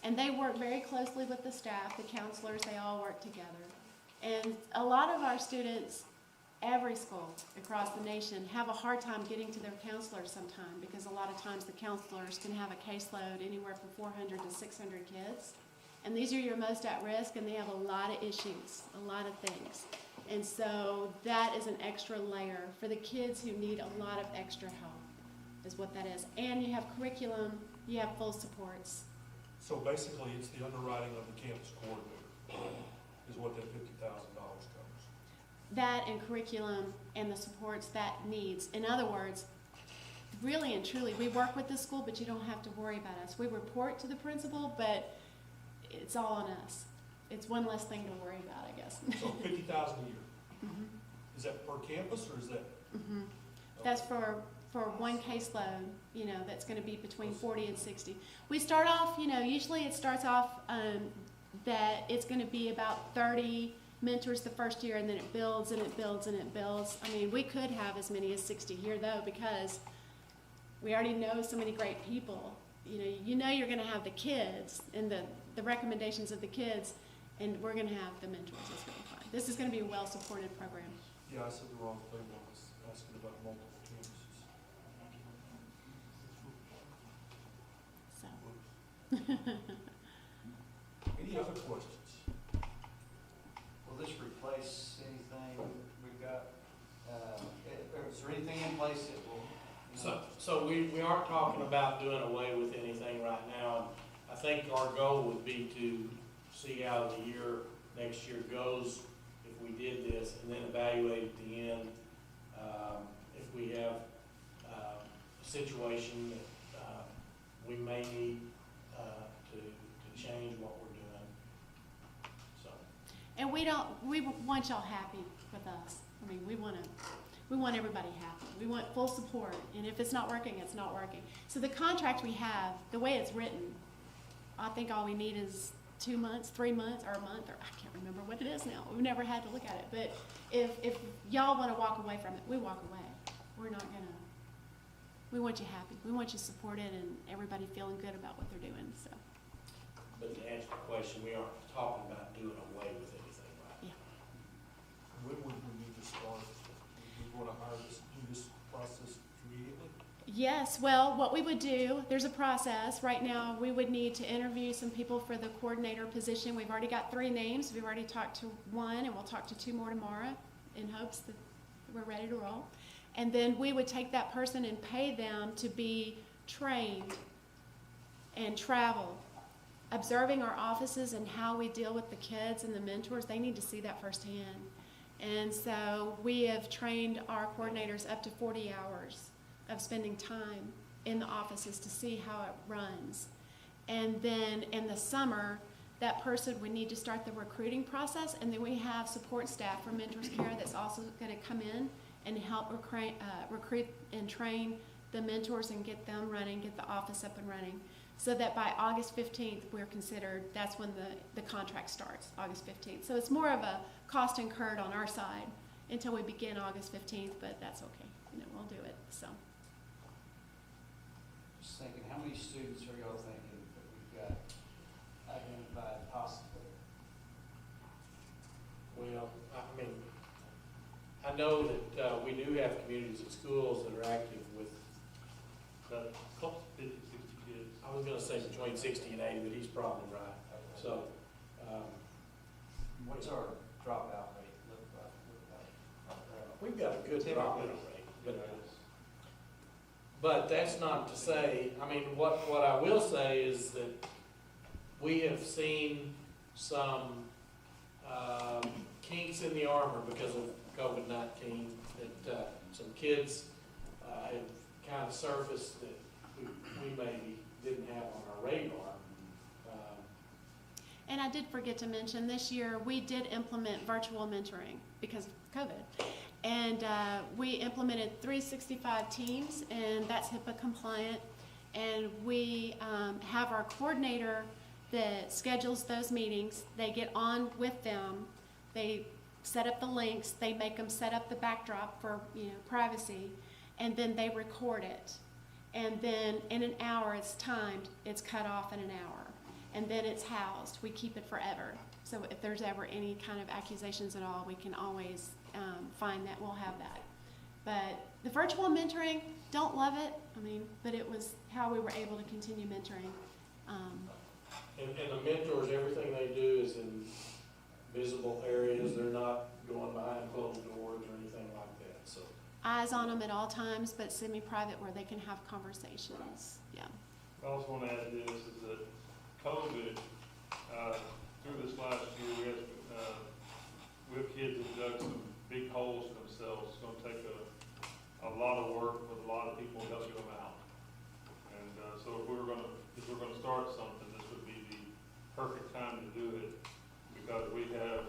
And they work very closely with the staff, the counselors, they all work together. And a lot of our students, every school across the nation, have a hard time getting to their counselors sometime, because a lot of times the counselors can have a caseload anywhere from 400 to 600 kids. And these are your most at risk, and they have a lot of issues, a lot of things. And so that is an extra layer for the kids who need a lot of extra help, is what that is. And you have curriculum, you have full supports. So basically, it's the underwriting of the campus coordinator is what that $50,000 covers. That and curriculum and the supports that needs. In other words, really and truly, we work with the school, but you don't have to worry about us. We report to the principal, but it's all on us. It's one less thing to worry about, I guess. So $50,000 a year. Mm-hmm. Is that per campus, or is that? Mm-hmm. That's for one caseload, that's going to be between 40 and 60. We start off, usually it starts off that it's going to be about 30 mentors the first year, and then it builds and it builds and it builds. I mean, we could have as many as 60 here, though, because we already know so many great people. You're going to have the kids and the recommendations of the kids, and we're going to have the mentors. It's going to be fine. This is going to be a well-supported program. Yeah, I said the wrong thing when I was asking about multiple campuses. Any other questions? Will this replace anything we've got? Is there anything in place that will? So we aren't talking about doing away with anything right now. I think our goal would be to see how the year, next year goes if we did this, and then evaluate at the end if we have a situation that we may need to change what we're doing. So. And we want y'all happy with us. I mean, we want everybody happy. We want full support, and if it's not working, it's not working. So the contract we have, the way it's written, I think all we need is 2 months, 3 months, or a month, or I can't remember what it is now. We've never had to look at it. But if y'all want to walk away from it, we walk away. We're not We want you happy. We want you supported and everybody feeling good about what they're doing, so. But to answer the question, we aren't talking about doing away with anything, right? Yeah. When would we need to start? We want to hire this, do this process immediately? Yes, well, what we would do, there's a process. Right now, we would need to interview some people for the coordinator position. We've already got 3 names. We've already talked to 1, and we'll talk to 2 more tomorrow in hopes that we're ready to roll. And then we would take that person and pay them to be trained and travel. Observing our offices and how we deal with the kids and the mentors, they need to see that firsthand. And so we have trained our coordinators up to 40 hours of spending time in the offices to see how it runs. And then in the summer, that person would need to start the recruiting process, and then we have support staff from Mentors Care that's also going to come in and help recruit and train the mentors and get them running, get the office up and running, so that by August 15th, we're considered, that's when the contract starts, August 15th. So it's more of a cost incurred on our side until we begin August 15th, but that's okay. You know, we'll do it, so. Just thinking, how many students are y'all thinking that we've got identified possibly? Well, I mean, I know that we do have communities and schools that are active with, About a couple, 50, 60 kids. I was gonna say between 60 and 80, but he's probably right. So, What's our dropout rate look like? we've got a good dropout rate, but that's not to say, I mean, what I will say is that we have seen some kinks in the armor because of COVID-19, that some kids have kind of surfaced that we maybe didn't have on our radar. And I did forget to mention, this year we did implement virtual mentoring because of COVID. And we implemented 365 teams, and that's HIPAA compliant. And we have our coordinator that schedules those meetings. They get on with them. They set up the links. They make them set up the backdrop for privacy, and then they record it. And then in an hour, it's timed. It's cut off in an hour. And then it's housed. We keep it forever. So if there's ever any kind of accusations at all, we can always find that. We'll have that. But the virtual mentoring, don't love it. I mean, but it was how we were able to continue mentoring. And the mentors, everything they do is in visible areas. They're not going behind closed doors or anything like that. So Eyes on them at all times, but semi-private where they can have conversations. Yeah. I also want to add this, is that COVID, through this last year, we have kids that dug some big holes for themselves. It's going to take a lot of work with a lot of people helping them out. And so if we're going to start something, this would be the perfect time to do it, because we have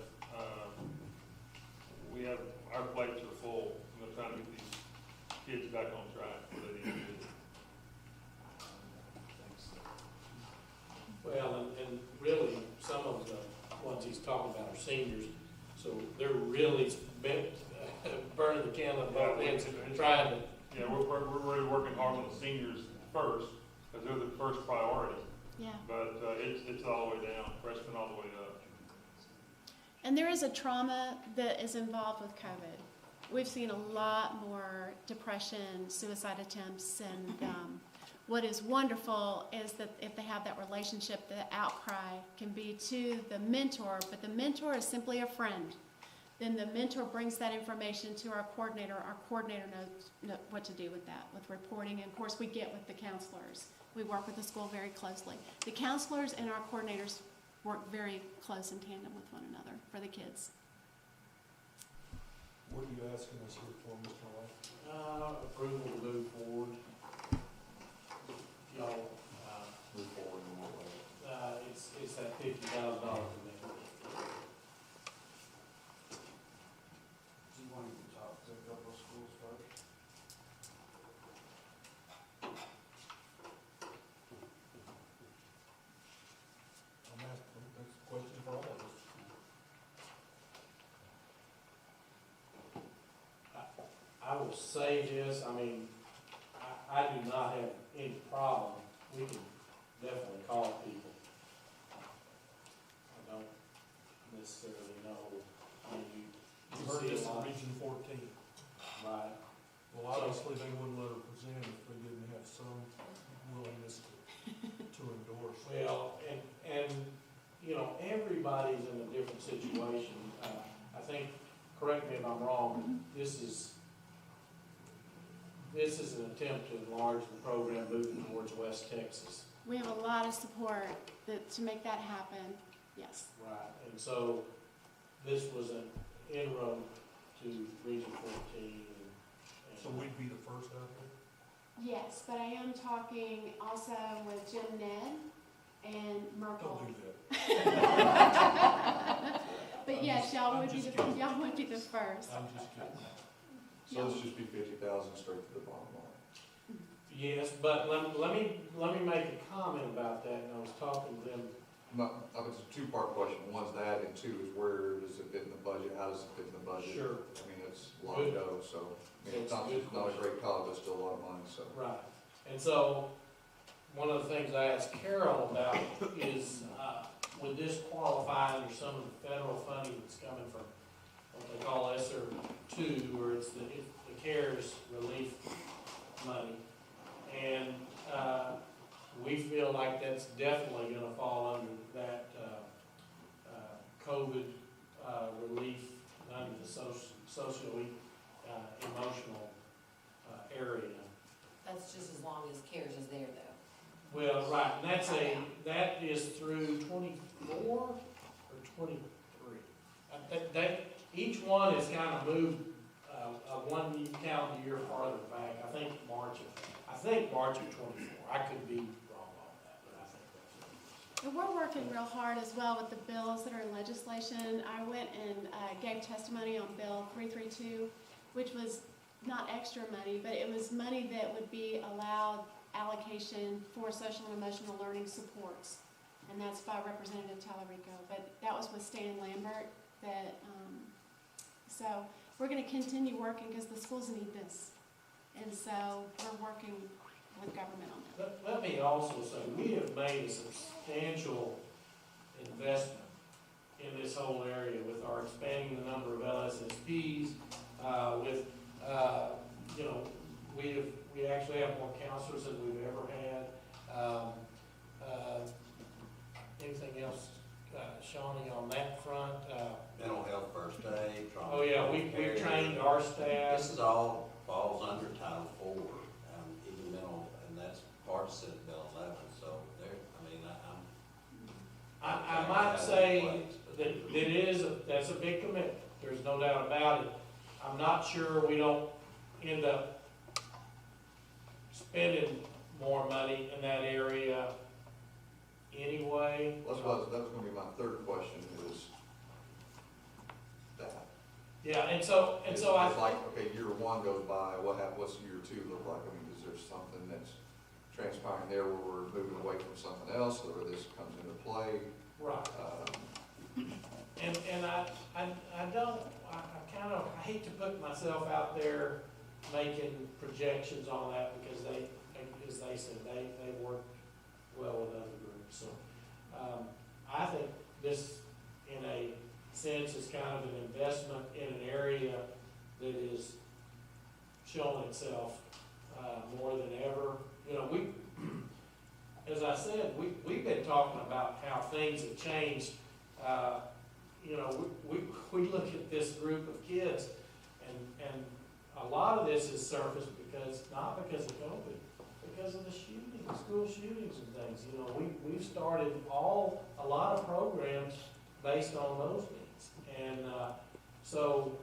our plates are full. We're trying to get these kids back on track where they need to be. Well, and really, some of the ones he's talking about are seniors, so they're really burning the candle at both ends and trying to. Yeah, we're really working hard on the seniors first, because they're the first priority. Yeah. But it's all the way down, freshmen all the way up. And there is a trauma that is involved with COVID. We've seen a lot more depression, suicide attempts, and what is wonderful is that if they have that relationship, the outcry can be to the mentor, but the mentor is simply a friend. Then the mentor brings that information to our coordinator. Our coordinator knows what to do with that, with reporting. And of course, we get with the counselors. We work with the school very closely. The counselors and our coordinators work very close in tandem with one another for the kids. What are you asking us here for, Mr. White? Approval to move forward. Y'all, Move forward in what way? it's that $50,000 commitment. Do you want to talk to a couple of schools first? I'm asking, that's a question for all of us. I will say this, I mean, I do not have any problem, we can definitely call people. I don't necessarily know, I mean, You you heard see this a in lot. Region 14. Right. Well, obviously, they wouldn't let her present if they didn't have some willingness to endorse. Well, and, you know, everybody's in a different situation. I think, correct me if I'm wrong, this is an attempt to enlarge the program moving towards West Texas. We have a lot of support to make that happen, yes. Right. And so this was an inroad to Region 14. So we'd be the first out there? Yes, but I am talking also with Jim Ned and Merkel. Don't do that. But yes, y'all would be the first. I'm just kidding. So let's just be 50,000 straight to the bottom line. Yes, but let me make a comment about that, and I was talking to them. It's a two-part question. One's that, and two is where does it fit in the budget? How does it fit in the budget? Sure. I mean, it's a lot of dough, so, I mean, it's not a great college, but still a lot of money, so. Right. And so, one of the things I asked Carol about is, would this qualify under some of the federal funding that's coming from what they call ESSER 2, or it's the CARES relief money? And we feel like that's definitely gonna fall under that COVID relief under the socio-emotional area. That's just as long as CARES is there, though. Well, right, and that is through 24 or 23. Each one is kind of moved one calendar year farther back. I think March of 24. I could be wrong on that, but I think that's it. And we're working real hard as well with the bills that are in legislation. I went and gave testimony on Bill 332, which was not extra money, but it was money that would be allowed allocation for social and emotional learning supports. And that's by Representative Tallarico. But that was with Stan Lambert. So we're going to continue working because the schools need this. And so we're working with government on that. Let me also say, we have made a substantial investment in this whole area with our expanding the number of LSSPs, you know, we actually have more counselors than we've ever had. Anything else, Shawnee, on that front? Mental health first aid. Oh yeah, we've trained our staff. This is all falls under Title IV, even mental, and that's part of Senate Bill 11. So there, I might say that that's a big commitment. There's no doubt about it. I'm not sure we don't end up spending more money in that area anyway. That was going to be my third question is that. Yeah, and so I like, okay, year one goes by, what's year two look like? I mean, is there something that's transpiring there where we're moving away from something else, or this comes into play? Right. And I hate to put myself out there making projections on that because as they said, they work well with other groups. So, I think this, in a sense, is kind of an investment in an area that is showing itself, more than ever. You know, as I said, we've been talking about how things have changed. You know, we look at this group of kids, and a lot of this is surfaced not because of COVID, because of the shootings, school shootings and things. You know, we've started a lot of programs based on those needs, and so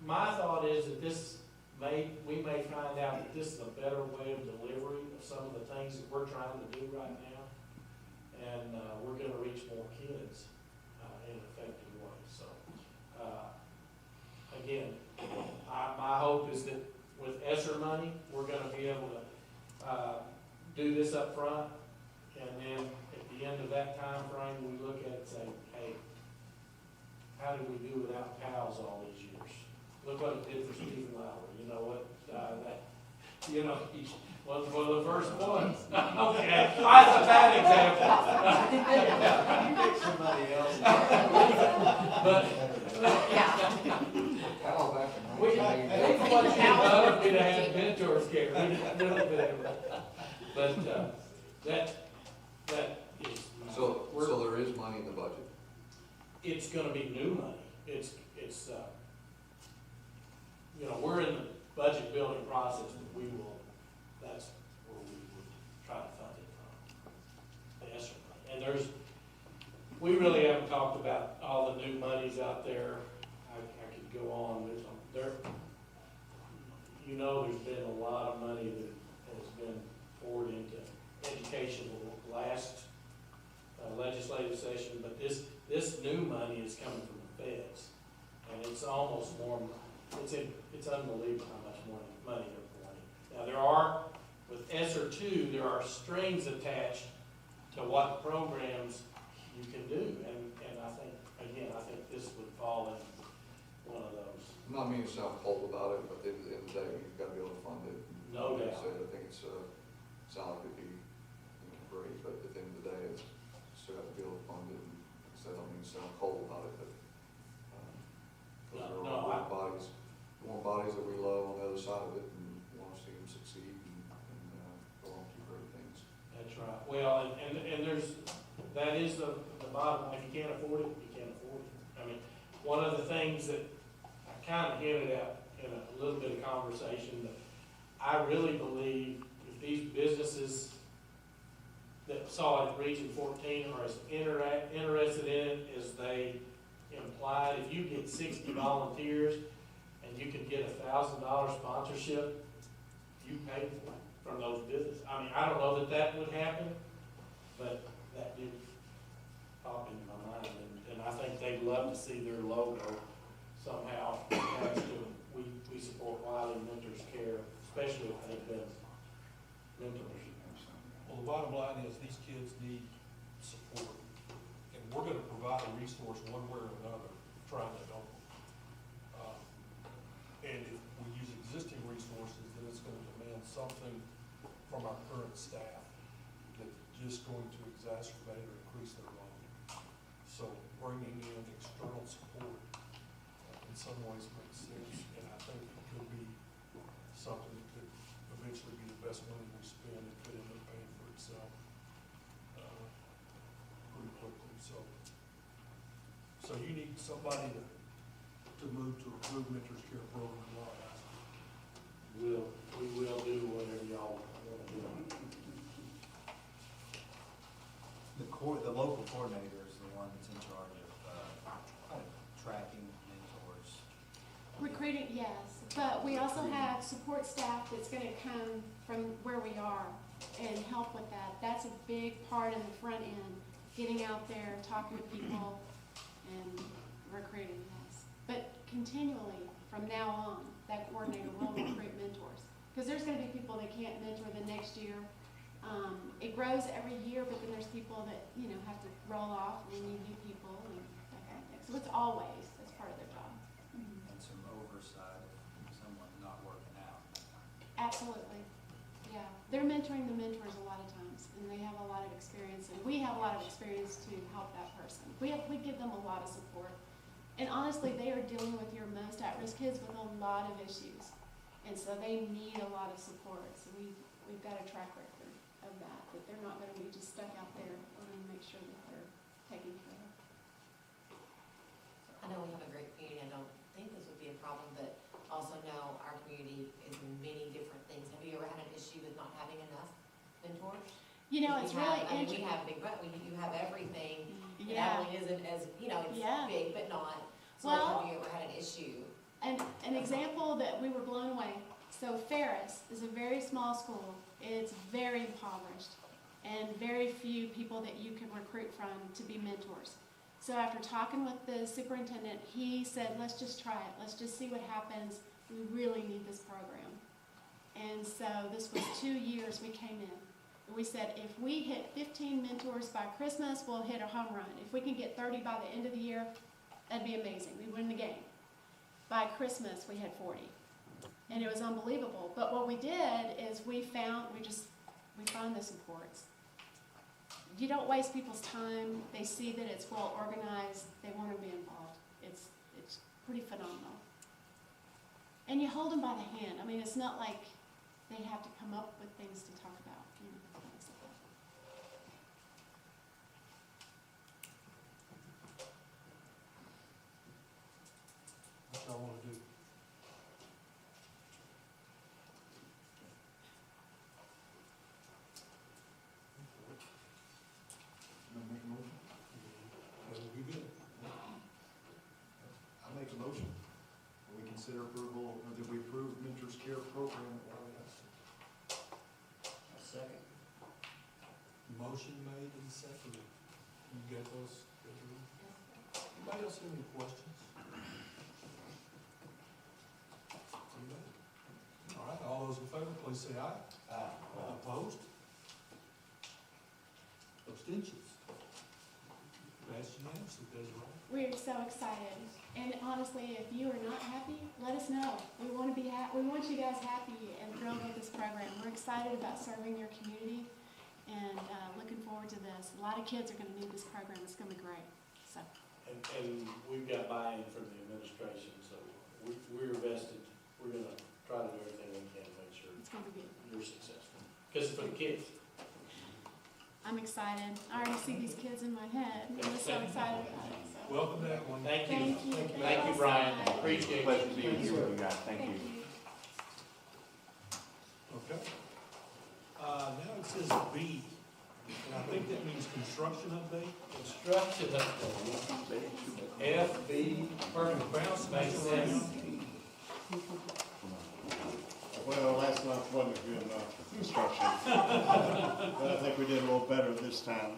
my thought is that we may find out that this is a better way of delivery of some of the things that we're trying to do right now, and we're going to reach more kids in an effective way. So, again, my hope is that with ESSER money, we're going to be able to do this up front, and then at the end of that time frame, we look at it and say, hey, how did we do without PALS all these years? look what it did for Stephen Lowry, you know what, he was one of the first ones. Okay, that's a bad example. You pick somebody else. But, we, think what you've done, if we'd have had mentors, Gary, we'd have really been able to. But, that is. So there is money in the budget? It's gonna be new money. It's, we're in the budget building process, but that's where we would try to fund it from. The ESSER money. And we really haven't talked about all the new monies out there. I could go on, there's been a lot of money that has been poured into education the last legislative session, but this new money is coming from the feds, and it's almost more, it's unbelievable how much more money they're pouring. Now with ESSER 2, there are strings attached to what programs you can do, and I think this would fall in one of those. I'm not meaning to sound cold about it, but at the end of the day, you've got to be able to fund it. No doubt. I think it's, sound like it'd be great, but at the end of the day, it's still got to be able to fund it, and so I don't mean to sound cold about it, but, there are more bodies that we love on the other side of it, and want to see them succeed and go on to great things. That's right. Well, and that is the bottom line. If you can't afford it, you can't afford it. I mean, one of the things that I kind of hinted at in a little bit of conversation, that I really believe if these businesses that saw it at Region 14 are as interested in it as they implied, if you get 60 volunteers and you can get $1,000 sponsorship, you pay for it from those businesses. I mean, I don't know that would happen, but that did pop into my mind, and I think they'd love to see their logo somehow attached to them. We support Wylie Mentors Care, especially if they've been mentors. Well, the bottom line is these kids need support, and we're gonna provide a resource one way or another, trying to help them. And if we use existing resources, then it's gonna demand something from our current staff that's just going to exacerbate or increase their load. So bringing in external support in some ways makes sense, and I think it could be something that could eventually be the best money we spend. It could end up paying for itself pretty quickly. So you need somebody to move to approve Mentors Care program law. We will do whatever y'all want to do. The local coordinator is the one that's in charge of tracking mentors. Recruiting, yes, but we also have support staff that's gonna come from where we are and help with that. That's a big part in the front end, getting out there, talking to people, and recruiting, yes. But continually, from now on, that coordinator will recruit mentors. Because there's gonna be people that can't mentor the next year. It grows every year, but then there's people that, have to roll off, and then you need people, and that kind of thing. So it's always, that's part of their job. And some oversight of someone not working out. Absolutely, yeah. They're mentoring the mentors a lot of times, and they have a lot of experience, and we have a lot of experience to help that person. We give them a lot of support. And honestly, they are dealing with your most at-risk kids with a lot of issues. And so they need a lot of support. So we've got a track record of that they're not gonna be just stuck out there. We're gonna make sure that they're taken care of. I know we have a great community. I don't think this would be a problem, but also know our community is many different things. Have you ever had an issue with not having enough mentors? It's really interesting. We have big, but you have everything. Yeah. And Abilene isn't as, it's big, but not. So Well, have you ever had an issue? And an example that we were blown away. So Ferris is a very small school. It's very impoverished and very few people that you can recruit from to be mentors. So after talking with the superintendent, he said, let's just try it. Let's just see what happens. We really need this program. And so this was 2 years we came in. And we said, if we hit 15 mentors by Christmas, we'll hit a home run. If we can get 30 by the end of the year, that'd be amazing. We win the game. by Christmas, we had 40. And it was unbelievable. But what we did is we found this importance. You don't waste people's time. They see that it's well organized. They want to be involved. It's pretty phenomenal. And you hold them by the hand. I mean, it's not like they have to come up with things to talk about. You know, things like that. What y'all want to do? You good? I make a motion that we consider approval, or that we approve Mentors Care Program at Wylie ISD. Second. Motion made and seconded. You get those? Anybody else have any questions? Anybody? All right, all those in favor, please say aye. Aye. Opposed? Abstentions? Passed unanimously, Desiree. We're so excited. And honestly, if you are not happy, let us know. We want to be we want you guys happy and thrilled with this program. We're excited about serving your community and looking forward to this. A lot of kids are going to need this program. It's going to be great. So. And we've got buy-in from the administration, so we're vested. We're going to try to do everything we can to make sure it's going to be good. You're successful. Because it's for the kids. I'm excited. I already see these kids in my head. I'm just so excited about it. So. Welcome to everyone. Thank you. Thank you, Brian. Appreciate it. Pleasure to be with you guys. Thank you. Okay. Now it says B, and I think that means construction update. Construction update. FB, perfect bounce, makes sense. Well, last month wasn't good enough for construction. But I think we did a little better this time.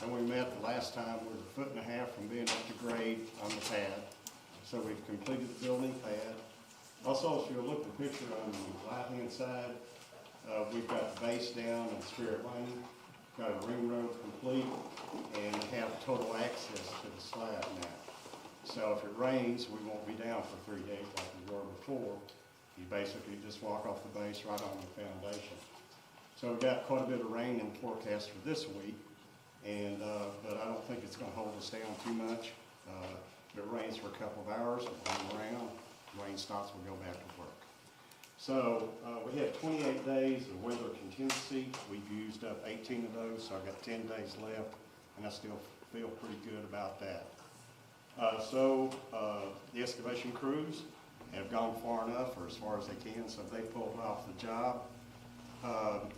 And we met the last time, we were 1.5 feet from being up to grade on the pad. So we've completed the building pad. Also, if you look at the picture on the right-hand side, we've got the base down in Spirit Lane, got a ring road complete, and have total access to the slab now. So if it rains, we won't be down for 3 days like we were before. You basically just walk off the base right on the foundation. So we've got quite a bit of rain in the forecast for this week, and but I don't think it's going to hold us down too much. If it rains for a couple of hours, it'll hang around. Rain stops, we'll go back to work. So we had 28 days of weather contingency. We've used up 18 of those, so I've got 10 days left, and I still feel pretty good about that. The excavation crews have gone far enough, or as far as they can, so they pulled off the job.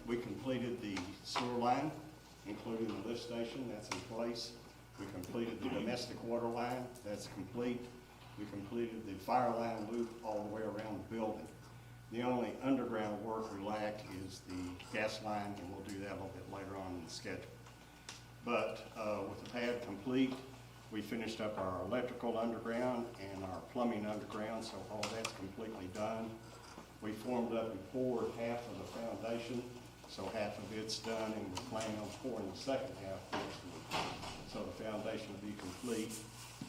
We completed the sewer line, including the lift station, that's in place. We completed the domestic water line, that's complete. We completed the fire line loop all the way around the building. The only underground work we lack is the gas line, and we'll do that a little bit later on in the schedule. But with the pad complete, we finished up our electrical underground and our plumbing underground, so all that's completely done. We formed up and poured half of the foundation, so half of it's done, and we're planning on pouring the second half next week. So the foundation will be complete.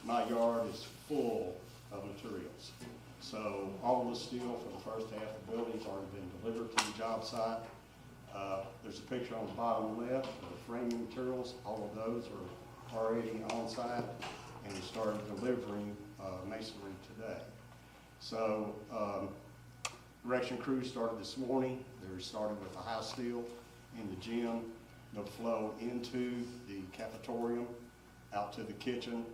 My yard is full of materials. So all the steel for the first half of the building's already been delivered to the job site. There's a picture on the bottom left of the framing materials. All of those are already on site, and we started delivering masonry today. So erection crews started this morning. They started with the high steel in the gym. They'll flow into the cafetorium, out to the kitchen,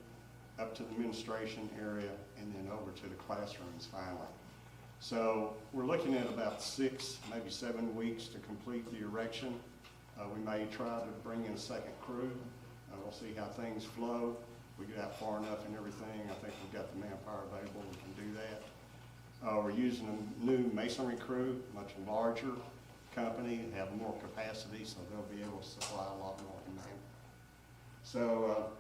up to the administration area, and then over to the classrooms finally. So we're looking at about 6, maybe 7 weeks to complete the erection. We may try to bring in a second crew. We'll see how things flow. We get out far enough and everything. I think we've got the manpower available. We can do that. We're using a new masonry crew, much larger company, and have more capacity, so they'll be able to supply a lot more demand. So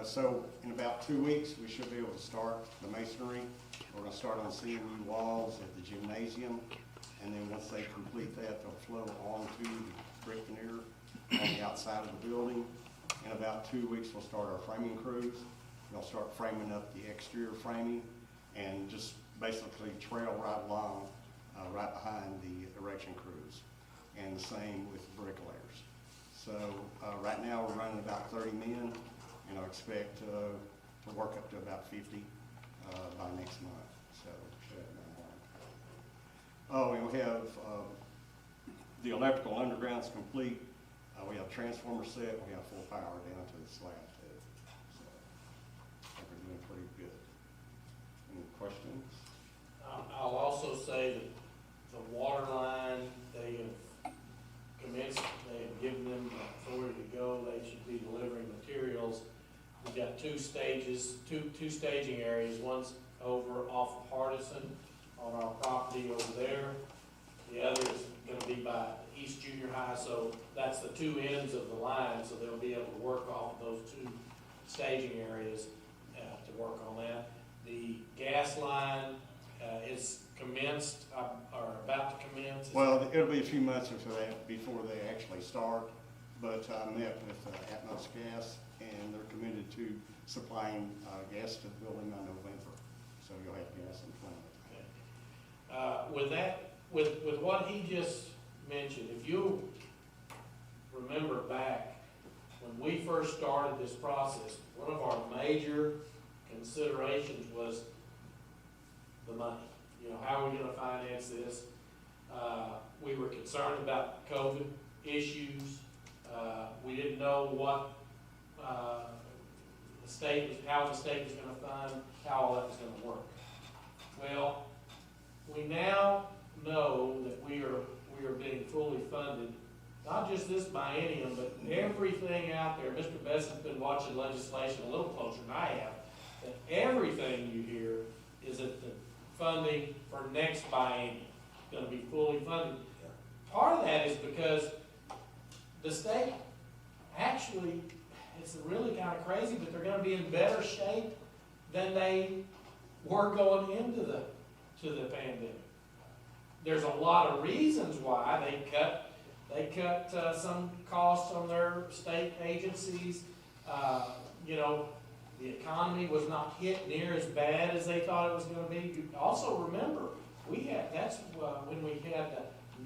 so in about 2 weeks, we should be able to start the masonry. We're going to start on seeing new walls at the gymnasium, and then once they complete that, they'll flow onto the brick veneer on the outside of the building. In about 2 weeks, we'll start our framing crews. They'll start framing up the exterior framing and just basically trail right along, right behind the erection crews. And the same with bricklayers. So right now we're running about 30 men, and I expect to work up to about 50 by next month. So oh, and we have the electrical underground's complete. We have transformer set. We have full power down to the slab too. So I think we're doing pretty good. Any questions? I'll also say that the water line, they have commenced, they have given them the authority to go. They should be delivering materials. We've got two stages, two staging areas. One's over off of Hardison on our property over there. The other is going to be by East Junior High, so that's the two ends of the line, so they'll be able to work off of those two staging areas to work on that. The gas line is commenced, or about to commence. Well, it'll be a few months before they actually start, but I met with Atmos Gas, and they're committed to supplying gas to the building by November, so you'll have gas in plenty. With that, with what he just mentioned, if you remember back when we first started this process, one of our major considerations was the money. You know, how are we going to finance this? We were concerned about COVID issues. We didn't know what the state was, how the state was going to fund, how all that was going to work. Well, we now know that we are being fully funded, not just this biennium, but everything out there. Mr. Bessett's been watching legislation a little closer than I have, that everything you hear is that the funding for next biennium is going to be fully funded. Part of that is because the state actually, it's really kind of crazy, but they're going to be in better shape than they were going into the pandemic. There's a lot of reasons why they cut some costs on their state agencies. You know, the economy was not hit near as bad as they thought it was going to be. You also remember, that's when we had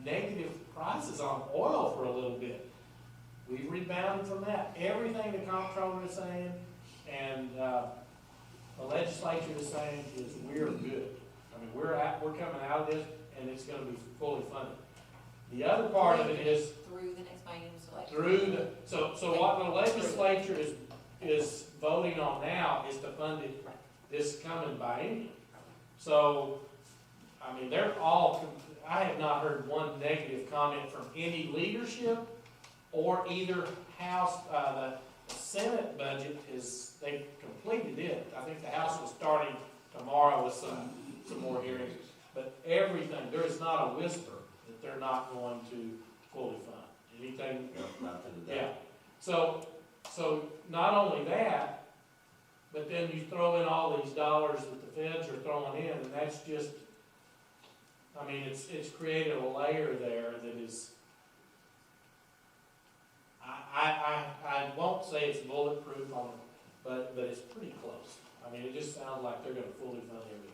negative prices on oil for a little bit. We rebounded from that. Everything the comptroller is saying and the legislature is saying is we're good. I mean, we're coming out of this, and it's going to be fully funded. The other part of it is through the next biennium through so what the legislature is voting on now is to fund it this coming biennium. So, I mean, I have not heard one negative comment from any leadership or either house. The Senate budget they've completed it. I think the House was starting tomorrow with some more hearings. But everything, there is not a whisper that they're not going to fully fund. Anything? Yeah. So not only that, but then you throw in all these dollars that the feds are throwing in, and that's just, I mean, it's created a layer there that is, I won't say it's bulletproof on it, but it's pretty close. I mean, it just sounds like they're going to fully fund everything.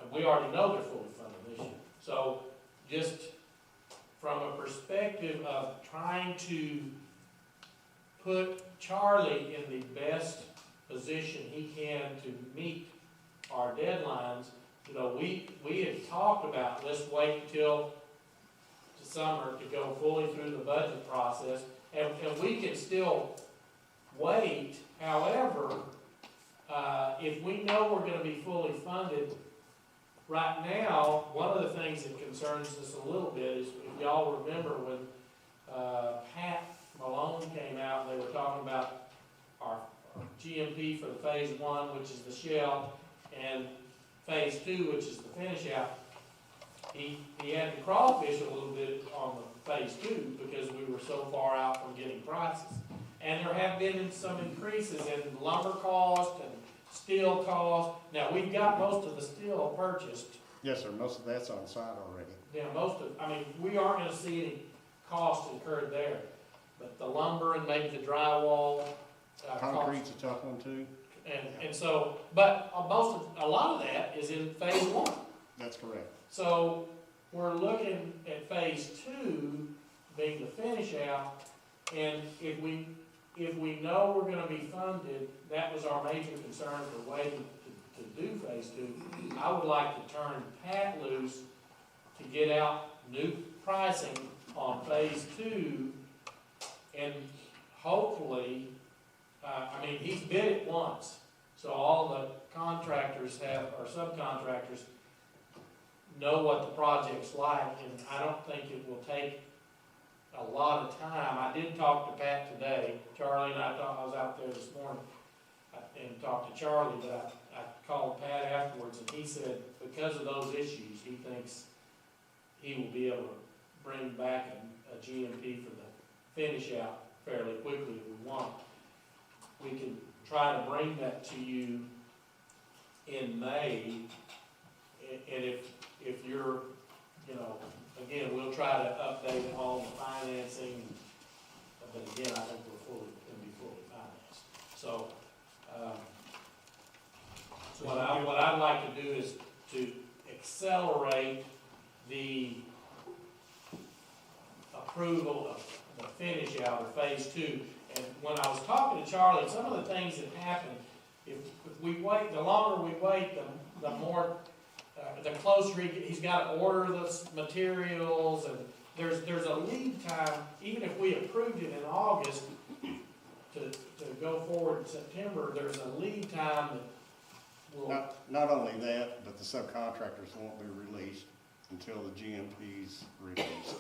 And we already know they're fully funded this year. So just from a perspective of trying to put Charlie in the best position he can to meet our deadlines, you know, we had talked about, let's wait until the summer to go fully through the budget process, and we can still wait. However, if we know we're going to be fully funded, right now, one of the things that concerns us a little bit is, if y'all remember when Pat Malone came out, they were talking about our GMP for the phase 1, which is the shell, and phase 2, which is the finish out. He had to crawfish a little bit on the phase 2 because we were so far out from getting prices. And there have been some increases in lumber cost and steel cost. Now, we've got most of the steel purchased. Yes, sir. Most of that's on site already. Yeah, I mean, we aren't going to see any cost incurred there. but the lumber and maybe the drywall. Concrete's a tough one too. And so, but a lot of that is in phase one. That's correct. So we're looking at phase two being the finish out, and if we know we're gonna be funded, that was our major concern for waiting to do phase two. I would like to turn Pat loose to get out new pricing on phase two, and hopefully, I mean, he's bid it once, so all the contractors or subcontractors know what the project's like, and I don't think it will take a lot of time. I did talk to Pat today. Charlie and I was out there this morning and talked to Charlie, but I called Pat afterwards, and he said because of those issues, he thinks he will be able to bring back a GMP for the finish out fairly quickly if we want. We can try to bring that to you in May, and if you're, you know, again, we'll try to update all the financing, but again, I think we're gonna be fully financed. So, what I'd like to do is to accelerate the approval of the finish out of phase two. And when I was talking to Charlie, some of the things that happen, if we wait, the longer we wait, the more, the closer he's got to order the materials, and there's a lead time, even if we approved it in August, to go forward in September, there's a lead time that will. Not only that, but the subcontractors won't be released until the GMP's released.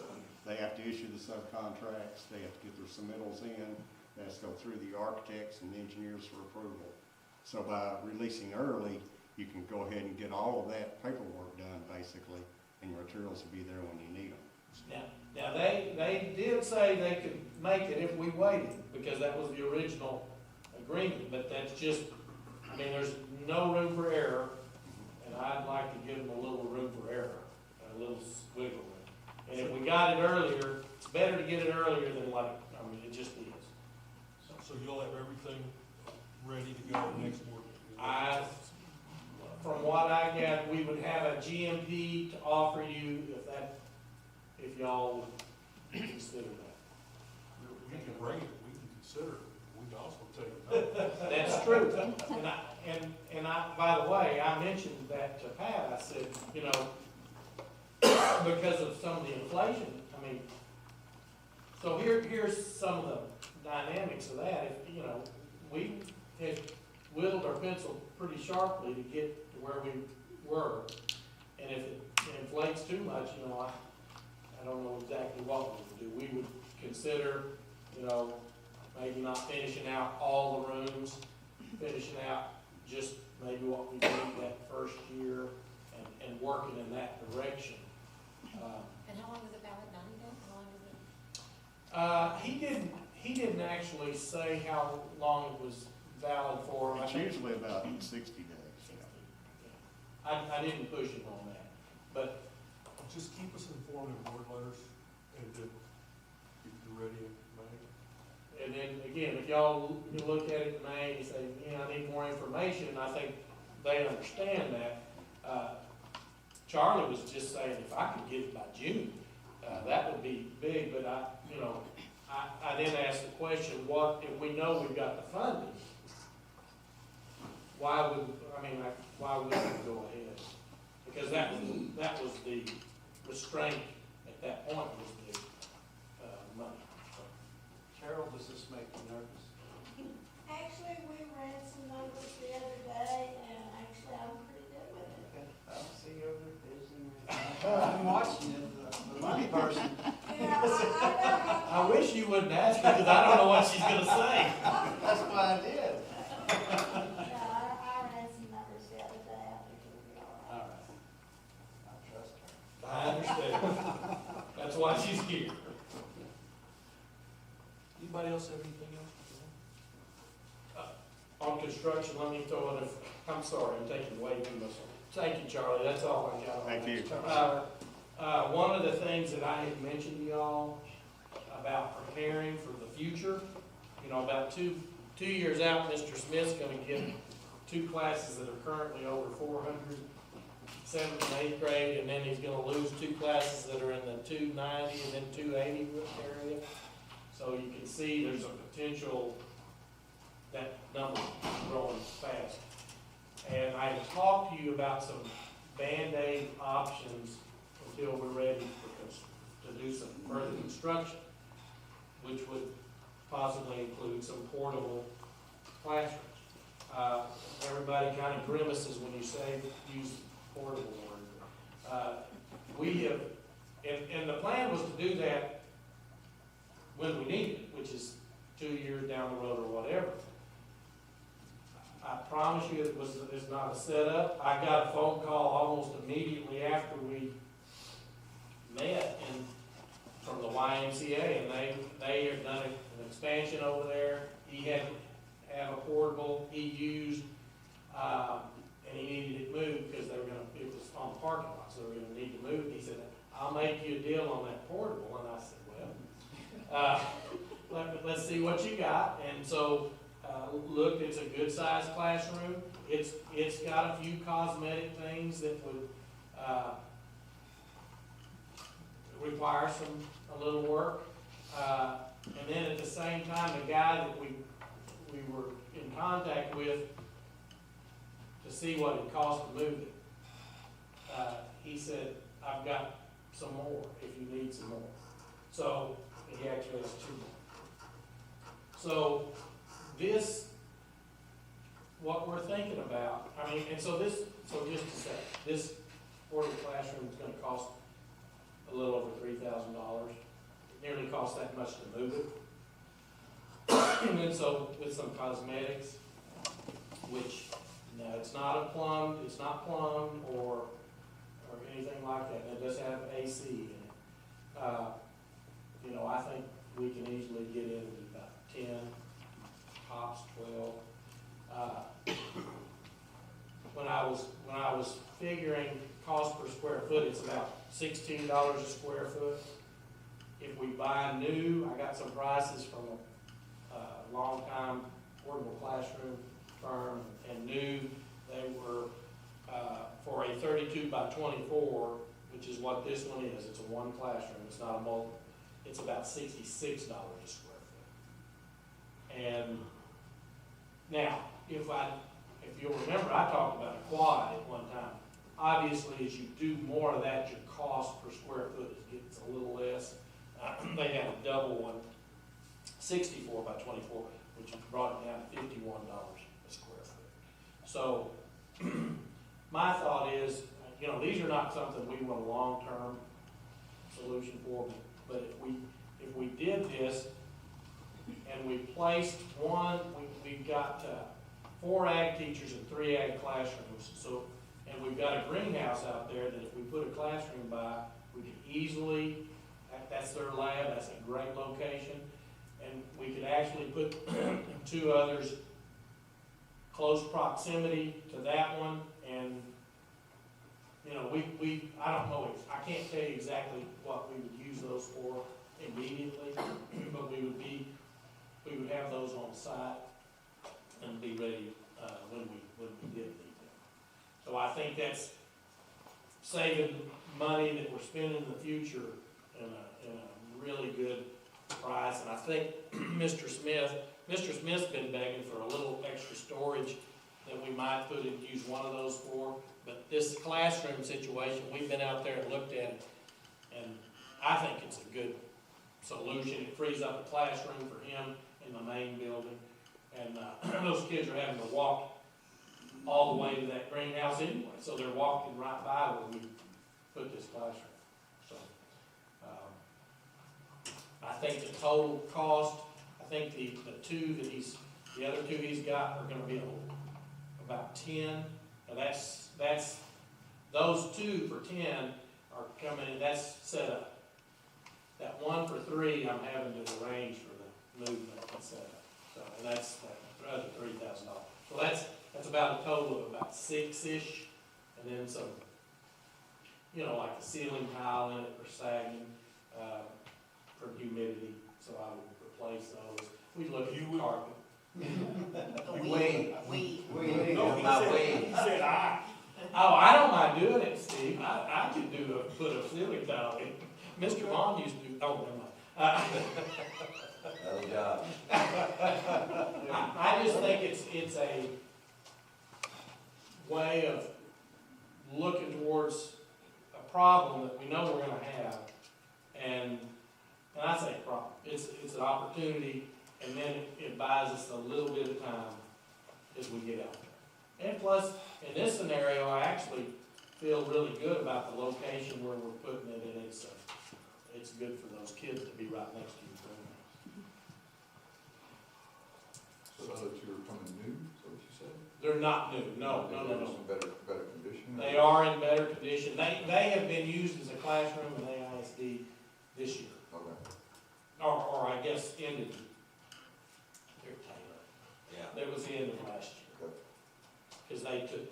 They have to issue the subcontracts, they have to get their submittals in, they have to go through the architects and engineers for approval. So by releasing early, you can go ahead and get all of that paperwork done, basically, and your materials will be there when you need them. Now they did say they could make it if we waited, because that was the original agreement, but that's just, I mean, there's no room for error, and I'd like to give them a little room for error, a little wiggle room. And if we got it earlier, it's better to get it earlier than late. I mean, it just is. So you'll have everything ready to go next board meeting? From what I got, we would have a GMP to offer you if y'all would consider that. We can bring it, we can consider it, we can also take it. That's true. And I, by the way, I mentioned that to Pat. I said, you know, because of some of the inflation, I mean, so here's some of the dynamics of that. If, you know, we had whittled our pencil pretty sharply to get to where we were, and if it inflates too much, you know, I don't know exactly what we would do. We would consider, you know, maybe not finishing out all the rooms, finishing out just maybe what we did that first year, and working in that direction. And how long is it valid, 90 days? How long is it? He didn't actually say how long it was valid for. It's usually about 60 days. I didn't push him on that, but just keep us informed in board letters, and if you're ready in May. and then again, if y'all you look at it in May and you say, I need more information, I think they understand that. Charlie was just saying if I could get it by June, that would be big, but I then asked the question, what if we know we've got the funding? Why would we go ahead? Because that was the restraint at that point was the money. Carol, does this make you nervous? Actually, we ran some numbers the other day, and actually I'm pretty good with it. Okay. I don't see you over there busy. I'm watching it, the money person. Yeah, I wish you wouldn't ask her, because I don't know what she's gonna say. That's why I did. I ran some numbers the other day, I think it'll be all right. All right. I trust her. I understand. That's why she's here. Anybody else have anything else? On construction, let me throw in I'm sorry, I'm taking way too much. Thank you, Charlie, that's all I got. Thank you. One of the things that I had mentioned to y'all, about preparing for the future. You know, about two years out, Mr. Smith's gonna get 2 classes that are currently over 400, 7th and 8th grade, and then he's gonna lose 2 classes that are in the 290 and then 280 area. So you can see there's a potential that number is growing fast. And I talked to you about some Band-Aid options until we're ready to do some further construction, which would possibly include some portable classrooms. Everybody kind of grimaces when you say use portable word. We have, and the plan was to do that when we need it, which is 2 years down the road or whatever. I promise you it's not a setup. I got a phone call almost immediately after we met from the YMCA, and they have done an expansion over there. He had to have a portable he used, and he needed it moved because it was on the parking lot, so they were gonna need to move it. He said, I'll make you a deal on that portable, and I said, well, let's see what you got. And so, look, it's a good sized classroom. It's got a few cosmetic things that would, require a little work. And then at the same time, the guy that we were in contact with to see what it cost to move it, he said, I've got some more if you need some more. So he actually has 2 more. So this, what we're thinking about, I mean, and so just to say, this portable classroom is gonna cost a little over $3,000. It nearly costs that much to move it. And then so with some cosmetics, which, no, it's not plumbed or anything like that. And it does have AC in it. You know, I think we can easily get in about 10, tops 12. When I was figuring cost per square foot, it's about $16 a square foot. If we buy new, I got some prices from a long-time portable classroom firm, and new, they were for a 32 by 24, which is what this one is. It's a 1 classroom. It's not a multiple. It's about $66 a square foot. And now, if you'll remember, I talked about a quad at one time. Obviously, as you do more of that, your cost per square foot gets a little less. They have a double one, 64 by 24, which brought it down to $51 a square foot. So, my thought is, you know, these are not something we want a long-term solution for, but if we did this and we placed one, we've got 4 ag teachers and 3 ag classrooms. So, and we've got a greenhouse out there that if we put a classroom by, we could easily, that's their lab, that's a great location, and we could actually put 2 others close proximity to that one. And you know, I don't know, I can't tell you exactly what we would use those for immediately, but we would have those on site and be ready when we did need them. So I think that's saving money that we're spending in the future in a really good price. And I think Mr. Smith's been begging for a little extra storage that we might use one of those for. But this classroom situation, we've been out there and looked at it, and I think it's a good solution. It frees up a classroom for him in the main building, and those kids are having to walk all the way to that greenhouse anyway, so they're walking right by where we put this classroom. So I think the total cost, I think the other two he's got are going to be about 10. Now that's those 2 for 10 are coming in. That's set up. That 1 for 3 I'm having to arrange for the movement and set up. So and that's the other $3,000. So that's about a total of about 6-ish, and then some, you know, like a ceiling tile in it for sagging, for humidity. so I would replace those. We look at You would- carpet. We. No, he said I. Oh, I don't mind doing it, Steve. I could put a ceiling tile in. Mr. Bond used to do, oh, never mind. Another job. I just think it's a way of looking towards a problem that we know we're gonna have. And I say problem, it's an opportunity, and then it buys us a little bit of time as we get out there. And plus, in this scenario, I actually feel really good about the location where we're putting it, and it's good for those kids to be right next to you. So those that you were coming new, is that what you said? They're not new, no. They're just in better condition? They are in better condition. They have been used as a classroom in AISD this year. Okay. Or I guess ended. They're Taylor. Yeah. That was the end of last year. Okay. Because they took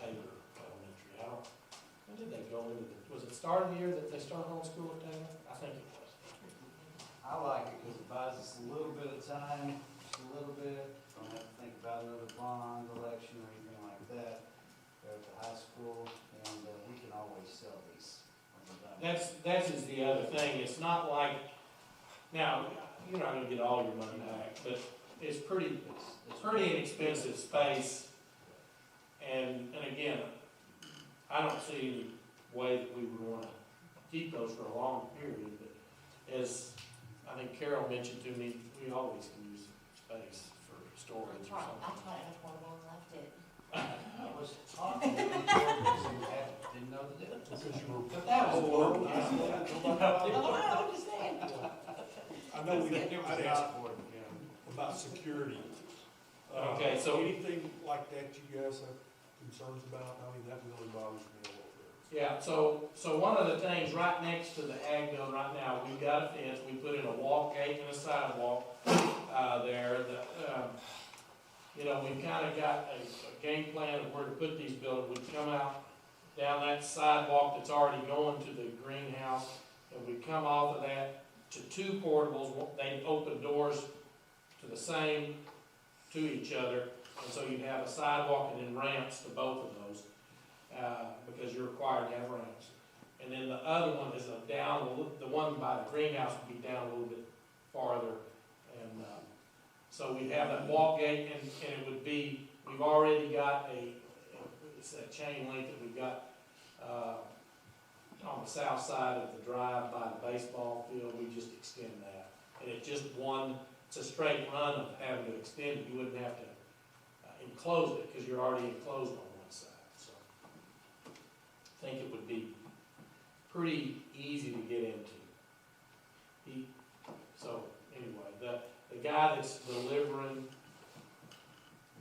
Taylor Elementary out. When did they go into was it start of the year that they started homeschool at Taylor? I think it was. I like it because it buys us a little bit of time, just a little bit. Don't have to think about another bond election or anything like that. They're at the high school, and we can always sell these when we're done. That's is the other thing. It's not like, now, you're not gonna get all your money back, but it's pretty inexpensive space. And again, I don't see any way that we would wanna keep those for a long period, but as I think Carol mentioned to me, we always can use space for storage or something. I thought it was portable and left it. I was talking to you, didn't know the difference. Because you were. But that was portable. I'm just saying. I know I'd ask about security. Okay, so- Anything like that you guys have concerns about? I mean, that really bothers me a little bit. Yeah, so one of the things right next to the ag mill right now, we've got a fence, we put in a walk gate and a sidewalk, there, you know, we've kinda got a game plan of where to put these buildings. We come out down that sidewalk that's already going to the greenhouse, and we come off of that to two portables. They open doors to each other, and so you have a sidewalk and then ramps to both of those, because you're required to have ramps. And then the other one is the one by the greenhouse would be down a little bit farther, and, so we have that walk gate, and it would be, we've already got it's a chain link that we've got, on the south side of the drive by the baseball field. We just extend that. And it's just it's a straight run of having to extend it. You wouldn't have to enclose it, because you're already enclosed on one side, so. I think it would be pretty easy to get into. So, anyway, the guy that's delivering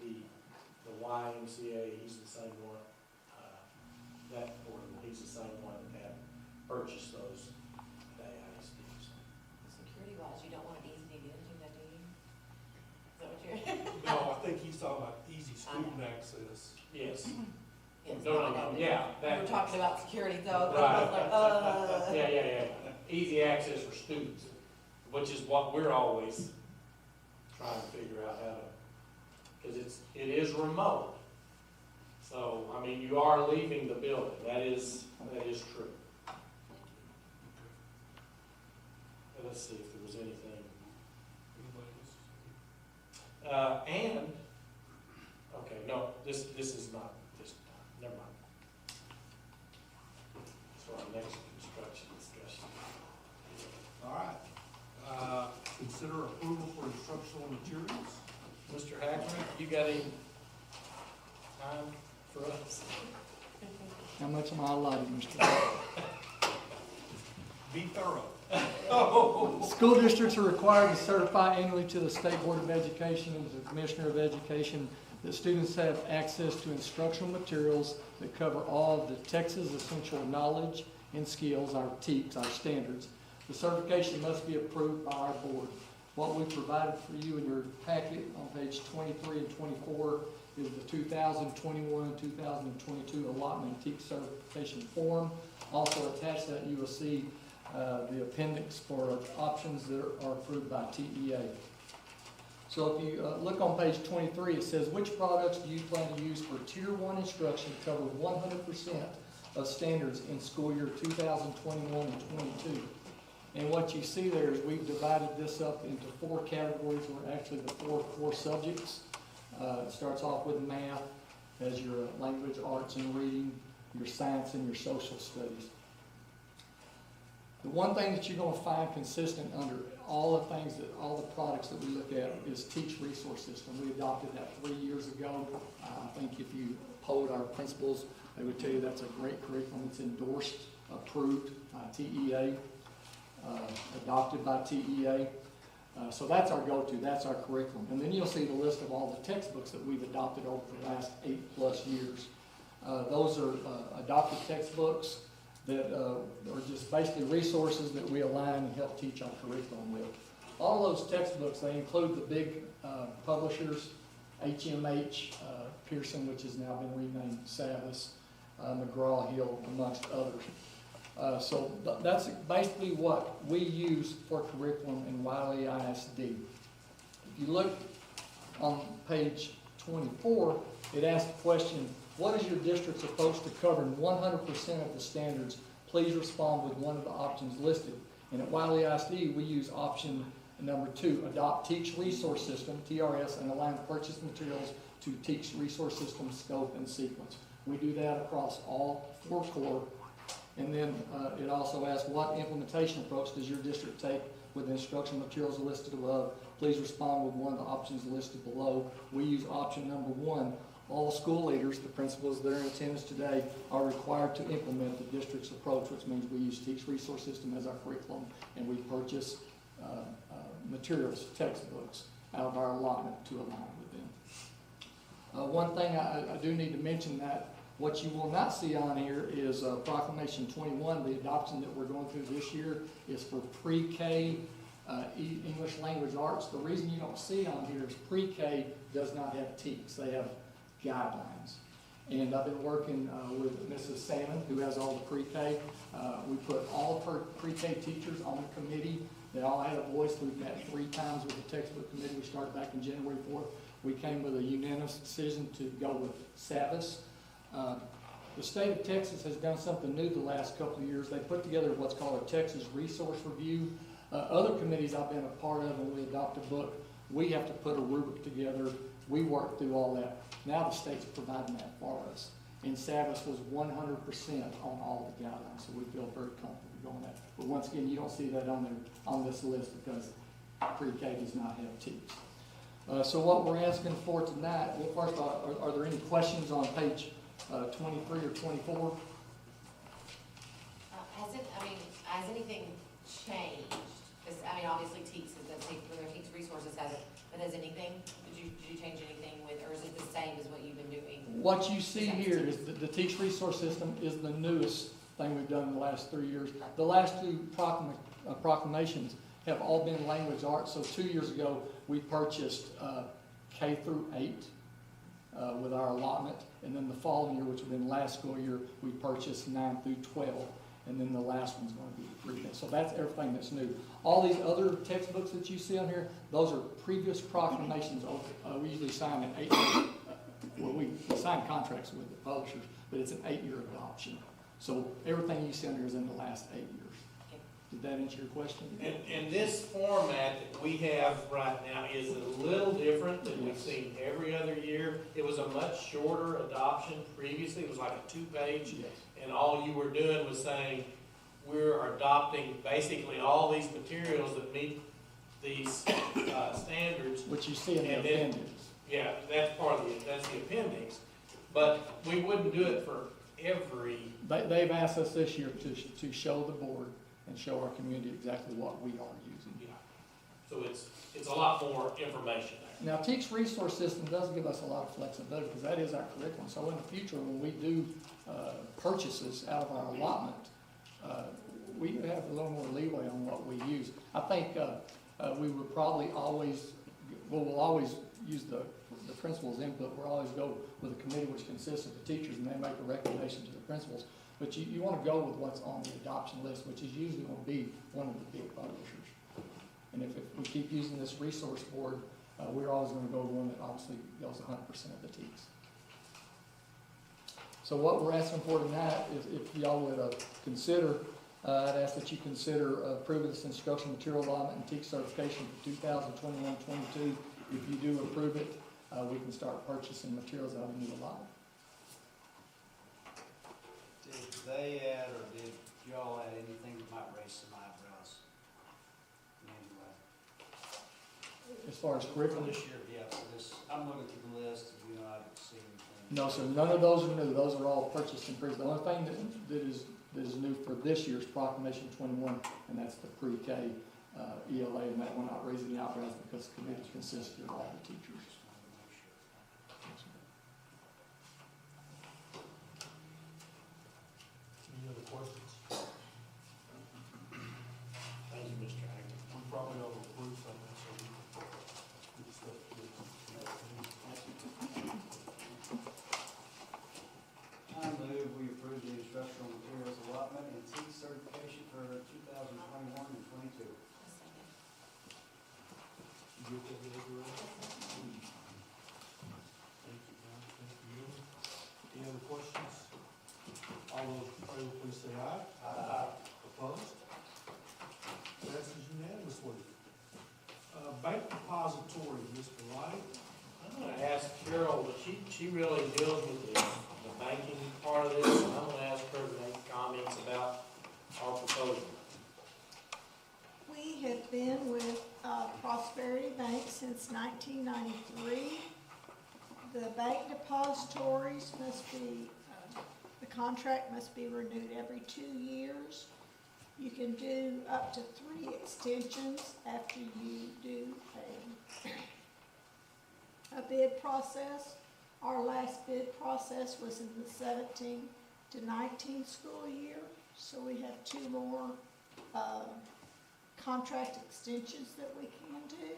the YMCA, he's the same one, that portable, he's the same one that had purchased those at AISD. Security wise, you don't want it easy to get into that, do you? Is that what you're? No, I think he's talking about easy student access. Yes. Yes, No, yeah. We were talking about security, though. Right. Yeah. Easy access for students, which is what we're always trying to figure out how to, because it is remote. So, I mean, you are leaving the building. That is true. Let's see if there was anything. Okay, no, this is not this time. Never mind. For our next construction discussion. All right. Consider approval for instructional materials. Mr. Hackman, you got any time for us? How much am I allotted, Mr. Be thorough. School districts are required to certify annually to the State Board of Education and the Commissioner of Education that students have access to instructional materials that cover all of the Texas Essential Knowledge and Skills, our TEKS, our standards. The certification must be approved by our board. What we provided for you in your packet on page 23 and 24 is the 2021-2022 allotment TEKS certification form. Also attached to that, you will see the appendix for options that are approved by TEA. So if you look on page 23, it says, which products do you plan to use for Tier 1 instruction to cover 100% of standards in school year 2021 and 22? And what you see there is we've divided this up into 4 categories, or actually the 4 core subjects. It starts off with math, as your language, arts, and reading, your science, and your social studies. The one thing that you're going to find consistent under all the products that we look at is Teach Resource System. We adopted that 3 years ago. I think if you polled our principals, they would tell you that's a great curriculum. It's endorsed, approved by TEA, adopted by TEA. So that's our go-to, that's our curriculum. And then you'll see the list of all the textbooks that we've adopted over the last 8+ years. Those are adopted textbooks that are just basically resources that we align and help teach our curriculum with. All those textbooks, they include the big publishers, HMH, Pearson, which has now been renamed Savas, McGraw-Hill, amongst others. So that's basically what we use for curriculum in Wylie ISD. If you look on page 24, it asks the question, what is your district's approach to covering 100% of the standards? Please respond with one of the options listed. And at Wylie ISD, we use option number 2, adopt Teach Resource System, TRS, and align purchase materials to Teach Resource System scope and sequence. We do that across all 4 core. And then it also asks, what implementation approach does your district take with the instructional materials listed above? Please respond with one of the options listed below. We use option number 1. All school leaders, the principals that are in attendance today, are required to implement the district's approach, which means we use Teach Resource System as our curriculum, and we purchase materials, textbooks, out of our allotment to align with them. One thing I do need to mention that what you will not see on here is Proclamation 21. The adoption that we're going through this year is for pre-K English Language Arts. The reason you don't see on here is pre-K does not have TEKS. They have guidelines. And I've been working with Mrs. Salmon, who has all the pre-K. We put all of her pre-K teachers on the committee. They all had a voice. We've met 3 times with the textbook committee. We started back in January 4th. We came with a unanimous decision to go with Savas. The state of Texas has done something new the last couple of years. They put together what's called a Texas Resource Review. Other committees I've been a part of, when we adopt a book, we have to put a rubric together. We work through all that. Now the state's providing that for us. And Savas was 100% on all the guidelines, so we feel very comfortable going that. But once again, you don't see that on there on this list because pre-K does not have TEKS. So what we're asking for tonight, well, first of all, are there any questions on page 23 or 24? Has anything changed? Obviously TEKS is the TEKS resources has it, but has anything, did you change anything with, or is it the same as what you've been doing? What you see here is the Teach Resource System is the newest thing we've done in the last 3 years. The last 2 proclamations have all been language arts. So 2 years ago, we purchased K through 8 with our allotment. And then the following year, which would have been last school year, we purchased 9 through 12. And then the last one's going to be 3. So that's everything that's new. All these other textbooks that you see on here, those are previous proclamations. We usually sign an 8-year, well, we sign contracts with the publishers, but it's an 8-year adoption. So everything you see on here is in the last 8 years. Did that answer your question? And this format that we have right now is a little different than we've seen every other year. It was a much shorter adoption previously. It was like a 2-page. Yes. And all you were doing was saying, we're adopting basically all these materials that meet these standards. Which you see in the appendix. Yeah, that's part of that's the appendix. But we wouldn't do it for every... They've asked us this year to show the board and show our community exactly what we are using. Yeah. So it's a lot more information there. Now, Teach Resource System does give us a lot of flexibility because that is our curriculum. So in the future, when we do purchases out of our allotment, we have a little more leeway on what we use. I think we would probably always, we'll always use the principal's input. We'll always go with a committee which consists of the teachers, and they make a recommendation to the principals. But you want to go with what's on the adoption list, which is usually going to be one of the big publishers. And if we keep using this resource board, we're always going to go with one that obviously goes 100% of the TEKS. So what we're asking for tonight is if y'all would consider, I'd ask that you consider approving this instructional material allotment and TEKS certification for 2021-22. If you do approve it, we can start purchasing materials out of the new allotment. Did they add, or did y'all add anything that might raise some eyebrows in any way? As far as curriculum? For this year, yeah, so this, I'm looking through the list, and I didn't see anything. No, sir, none of those are new. Those are all purchased and approved. The only thing that is new for this year's Proclamation 21, and that's the pre-K ELA, and that will not raise any eyebrows because the committee consists of all the teachers. Any other questions? Thank you, Mr. Hager. We probably ought to approve something, so we can get stuff to I move we approve the instructional materials allotment and TEKS certification for 2021 and 22. You get that, Desiree? Thank you, John. Thank you. Any other questions? All those in favor, please say aye. Aye. Opposed? Passes unanimously. Bank depository, Mr. Light. I'm gonna ask Carol, but she really deals with the banking part of this, and I'm gonna ask her to make comments about our proposal. We have been with Prosperity Bank since 1993. The bank depositories must be, the contract must be renewed every 2 years. You can do up to 3 extensions after you do a bid process. Our last bid process was in the 17 to 19 school year, so we have 2 more contract extensions that we can do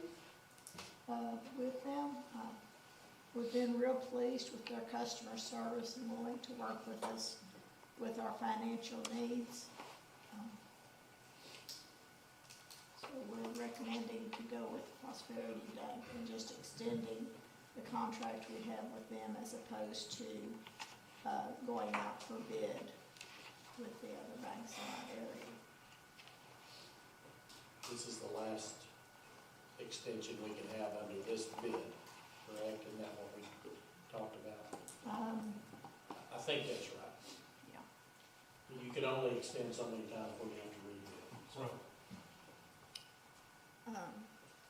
with them. We've been real pleased with their customer service and willing to work with us with our financial needs. So we're recommending to go with Prosperity Bank and just extending the contract we have with them as opposed to going out for bid with the other banks in our area. This is the last extension we can have under this bid, correct? Isn't that what we talked about? I think that's right. Yeah. You can only extend so many times before you have to rebid. Right.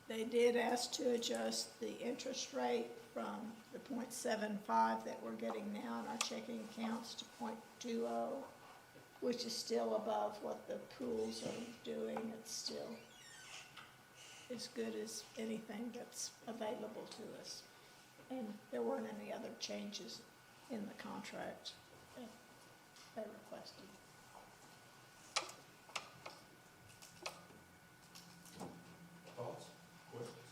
They did ask to adjust the interest rate from the 0.75 that we're getting now in our checking accounts to 0.20, which is still above what the pools are doing. It's still as good as anything that's available to us. And there weren't any other changes in the contract that they requested. Thoughts? Questions?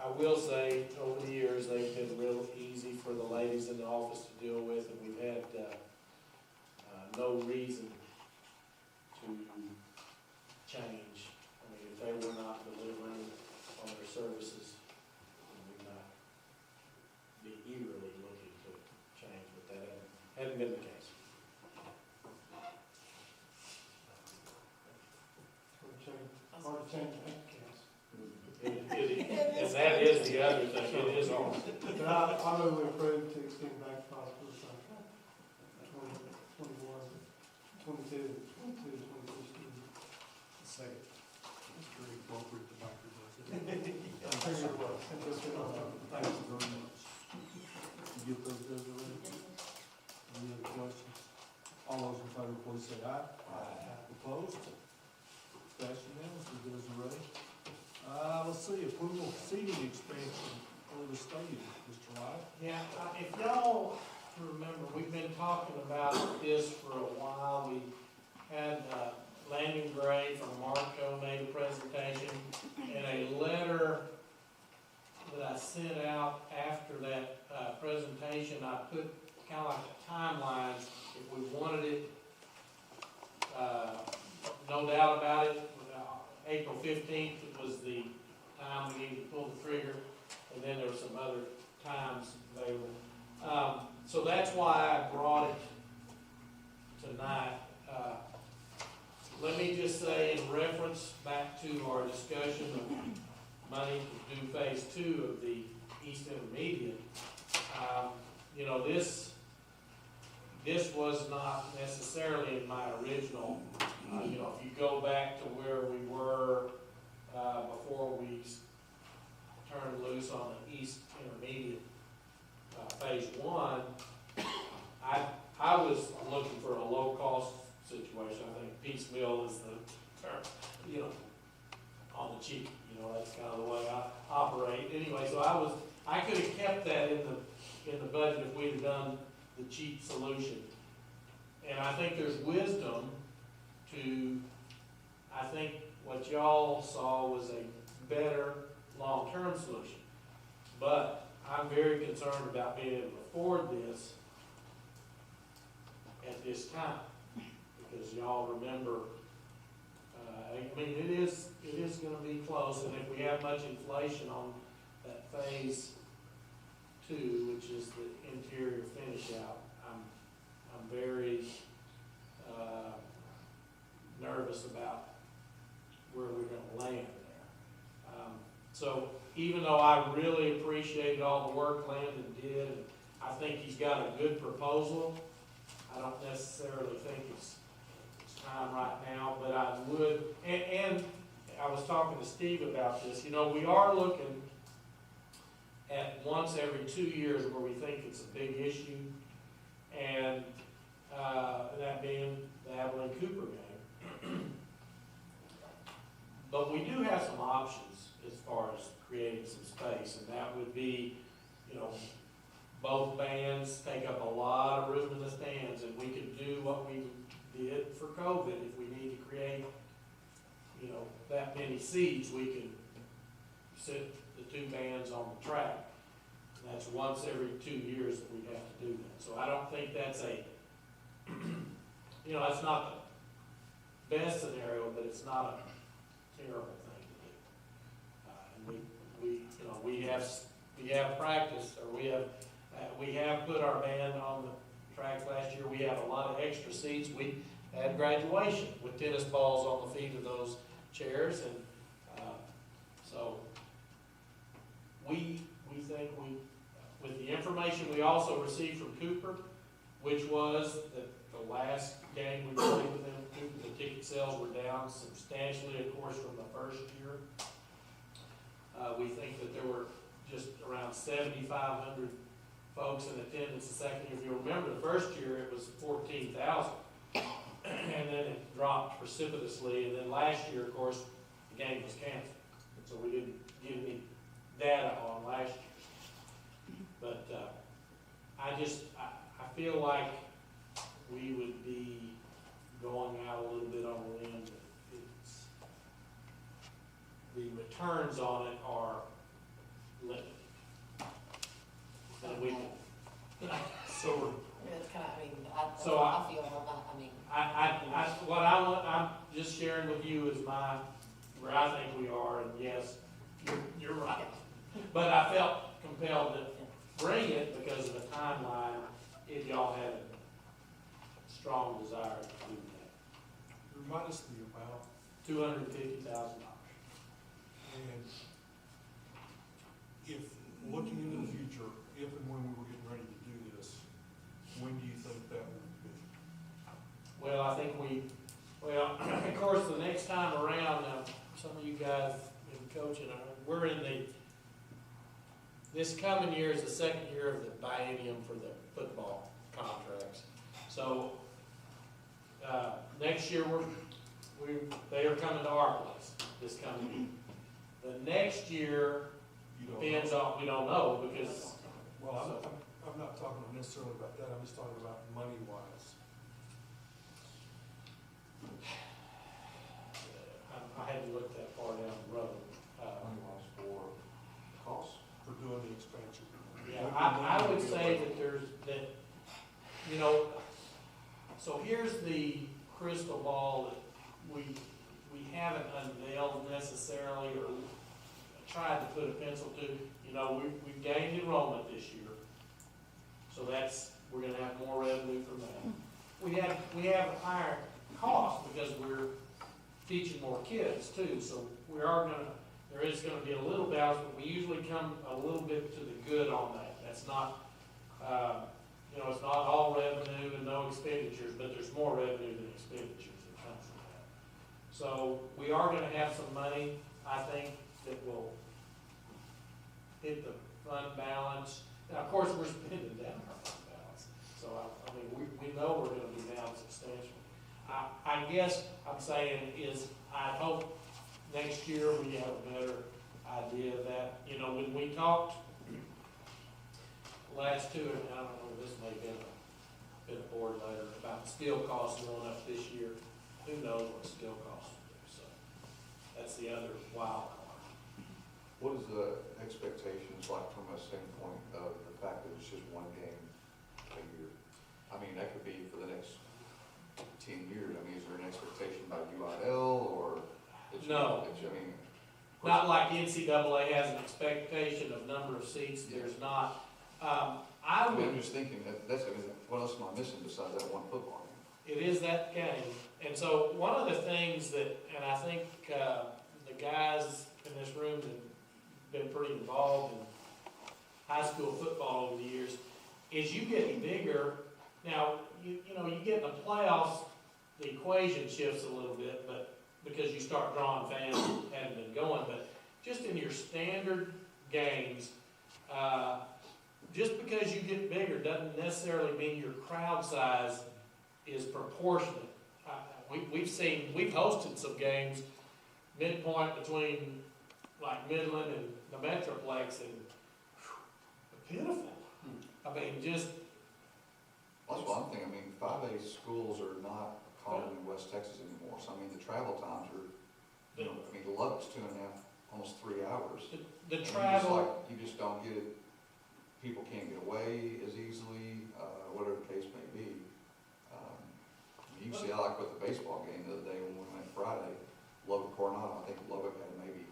I will say, over the years, they've been real easy for the ladies in the office to deal with, and we've had no reason to change. I mean, if they were not delivering on their services, we might be eagerly looking to change, but that hadn't been the case. Hard to change bank accounts. And that is the other thing, it is hard. But I move we approve to extend bank depository contract 21, 22, 22, 23 students. Second. It's pretty appropriate the banker does it. Thank you very much. You get those, Desiree? Any other questions? All those in favor, please say aye. Aye. Opposed? Passed unanimously, Desiree. Let's see, approval of seating expansion for the stadium, Mr. Wright. Yeah, if y'all remember, we've been talking about this for a while. We had Landon Gray from Marco made a presentation, and a letter that I sent out after that presentation, I put kind of like the timelines, if we wanted it, no doubt about it, April 15th was the time we needed to pull the trigger, and then there were some other times available. So that's why I brought it tonight. Let me just say, in reference back to our discussion of money to do phase 2 of the East Intermediate, you know, this was not necessarily in my original, you know, if you go back to where we were before we turned loose on the East Intermediate phase 1, I was looking for a low-cost situation. I think piecemeal is the term, you know, on the cheap. You know, that's kind of the way I operate. Anyway, so I could have kept that in the budget if we'd have done the cheap solution. And I think there's wisdom to, I think what y'all saw was a better long-term solution. But I'm very concerned about being able to afford this at this time. Because y'all remember, I mean, it is going to be close, and if we have much inflation on that phase 2, which is the interior finish out, I'm very nervous about where we're going to land there. So even though I really appreciated all the work Landon did, and I think he's got a good proposal, I don't necessarily think it's time right now, but I would, and I was talking to Steve about this, you know, we are looking at once every 2 years where we think it's a big issue, and that being the Abilene Cooper game. But we do have some options as far as creating some space, and that would be, you know, both bands take up a lot of room in the stands, and we could do what we did for COVID. If we need to create, you know, that many seats, we can sit the 2 bands on the track. And that's once every 2 years that we'd have to do that. So I don't think that's a, you know, it's not the best scenario, but it's not a terrible thing to do. And you know, we have practiced, or we have put our band on the track last year. We have a lot of extra seats. We had graduation with tennis balls on the feet of those chairs, and so we think with the information we also received from Cooper, which was that the last game we played with them, the ticket sales were down substantially, of course, from the first year. We think that there were just around 7,500 folks in attendance the second year. If you remember, the first year it was 14,000, and then it dropped precipitously. And then last year, of course, the game was canceled, so we didn't get any data on last year. But I feel like we would be going out a little bit on a limb. The returns on it are limited. And we can, so It's kind of, I mean, I So I feel, I mean. I'm just sharing with you is where I think we are, and yes, you're right. But I felt compelled to bring it because of the timeline, if y'all had a strong desire to do that. Remind us the amount. $250,000. And if, looking into the future, if and when we were getting ready to do this, when do you think that would be? Well, I think of course, the next time around, some of you guys in coaching, we're in this coming year is the second year of the biennium for the football contracts. So, next year they are coming to our place this coming year. The next year depends on, we don't know because. Well, I'm not talking necessarily about that, I'm just talking about money-wise. I hadn't looked that far down the road. Money-wise for costs? For So here's the crystal ball that we haven't unveiled necessarily or tried to put a pencil to. You know, we've gained enrollment this year. So we're gonna have more revenue from that. We have a higher cost because we're teaching more kids too. So there is gonna be a little balance, but we usually come a little bit to the good on that. That's not, it's not all revenue and no expenditures, but there's more revenue than expenditures that comes from that. So we are gonna have some money, I think, that will hit the fund balance. Now, of course, we're spending down our fund balance. So, we know we're gonna be down substantially. I guess I'm saying is, I hope next year we have a better idea of that. You know, when we talked last two, and I don't know, this may have been a board letter about the steel costs going up this year. Who knows what steel costs will do, so that's the other wild card. What is the expectations like from a standpoint of the fact that it's just one game a year? I mean, that could be for the next 10 years. I mean, is there an expectation by UIL or? No. Not like the NCAA has an expectation of number of seats, there's not. I'm just thinking, what else am I missing besides that one football game? It is that game. And so one of the things that, and I think the guys in this room have been pretty involved in high school football over the years, is you get bigger. Now, you get in the playoffs, the equation shifts a little bit, but because you start drawing fans that haven't been going, but just in your standard games, just because you get bigger doesn't necessarily mean your crowd size is proportionate. We've hosted some games midpoint between like Midland and the Metroplex, and pitiful. I mean, just. That's what I'm thinking. 5A schools are not common in West Texas anymore. So the travel times are, Lubbock's 2.5, almost 3 hours. The travel. You just don't get it. People can't get away as easily, whatever the case may be. You can see, I like with the baseball game the other day when we went Friday, Lubbock Coronado, I think Lubbock had maybe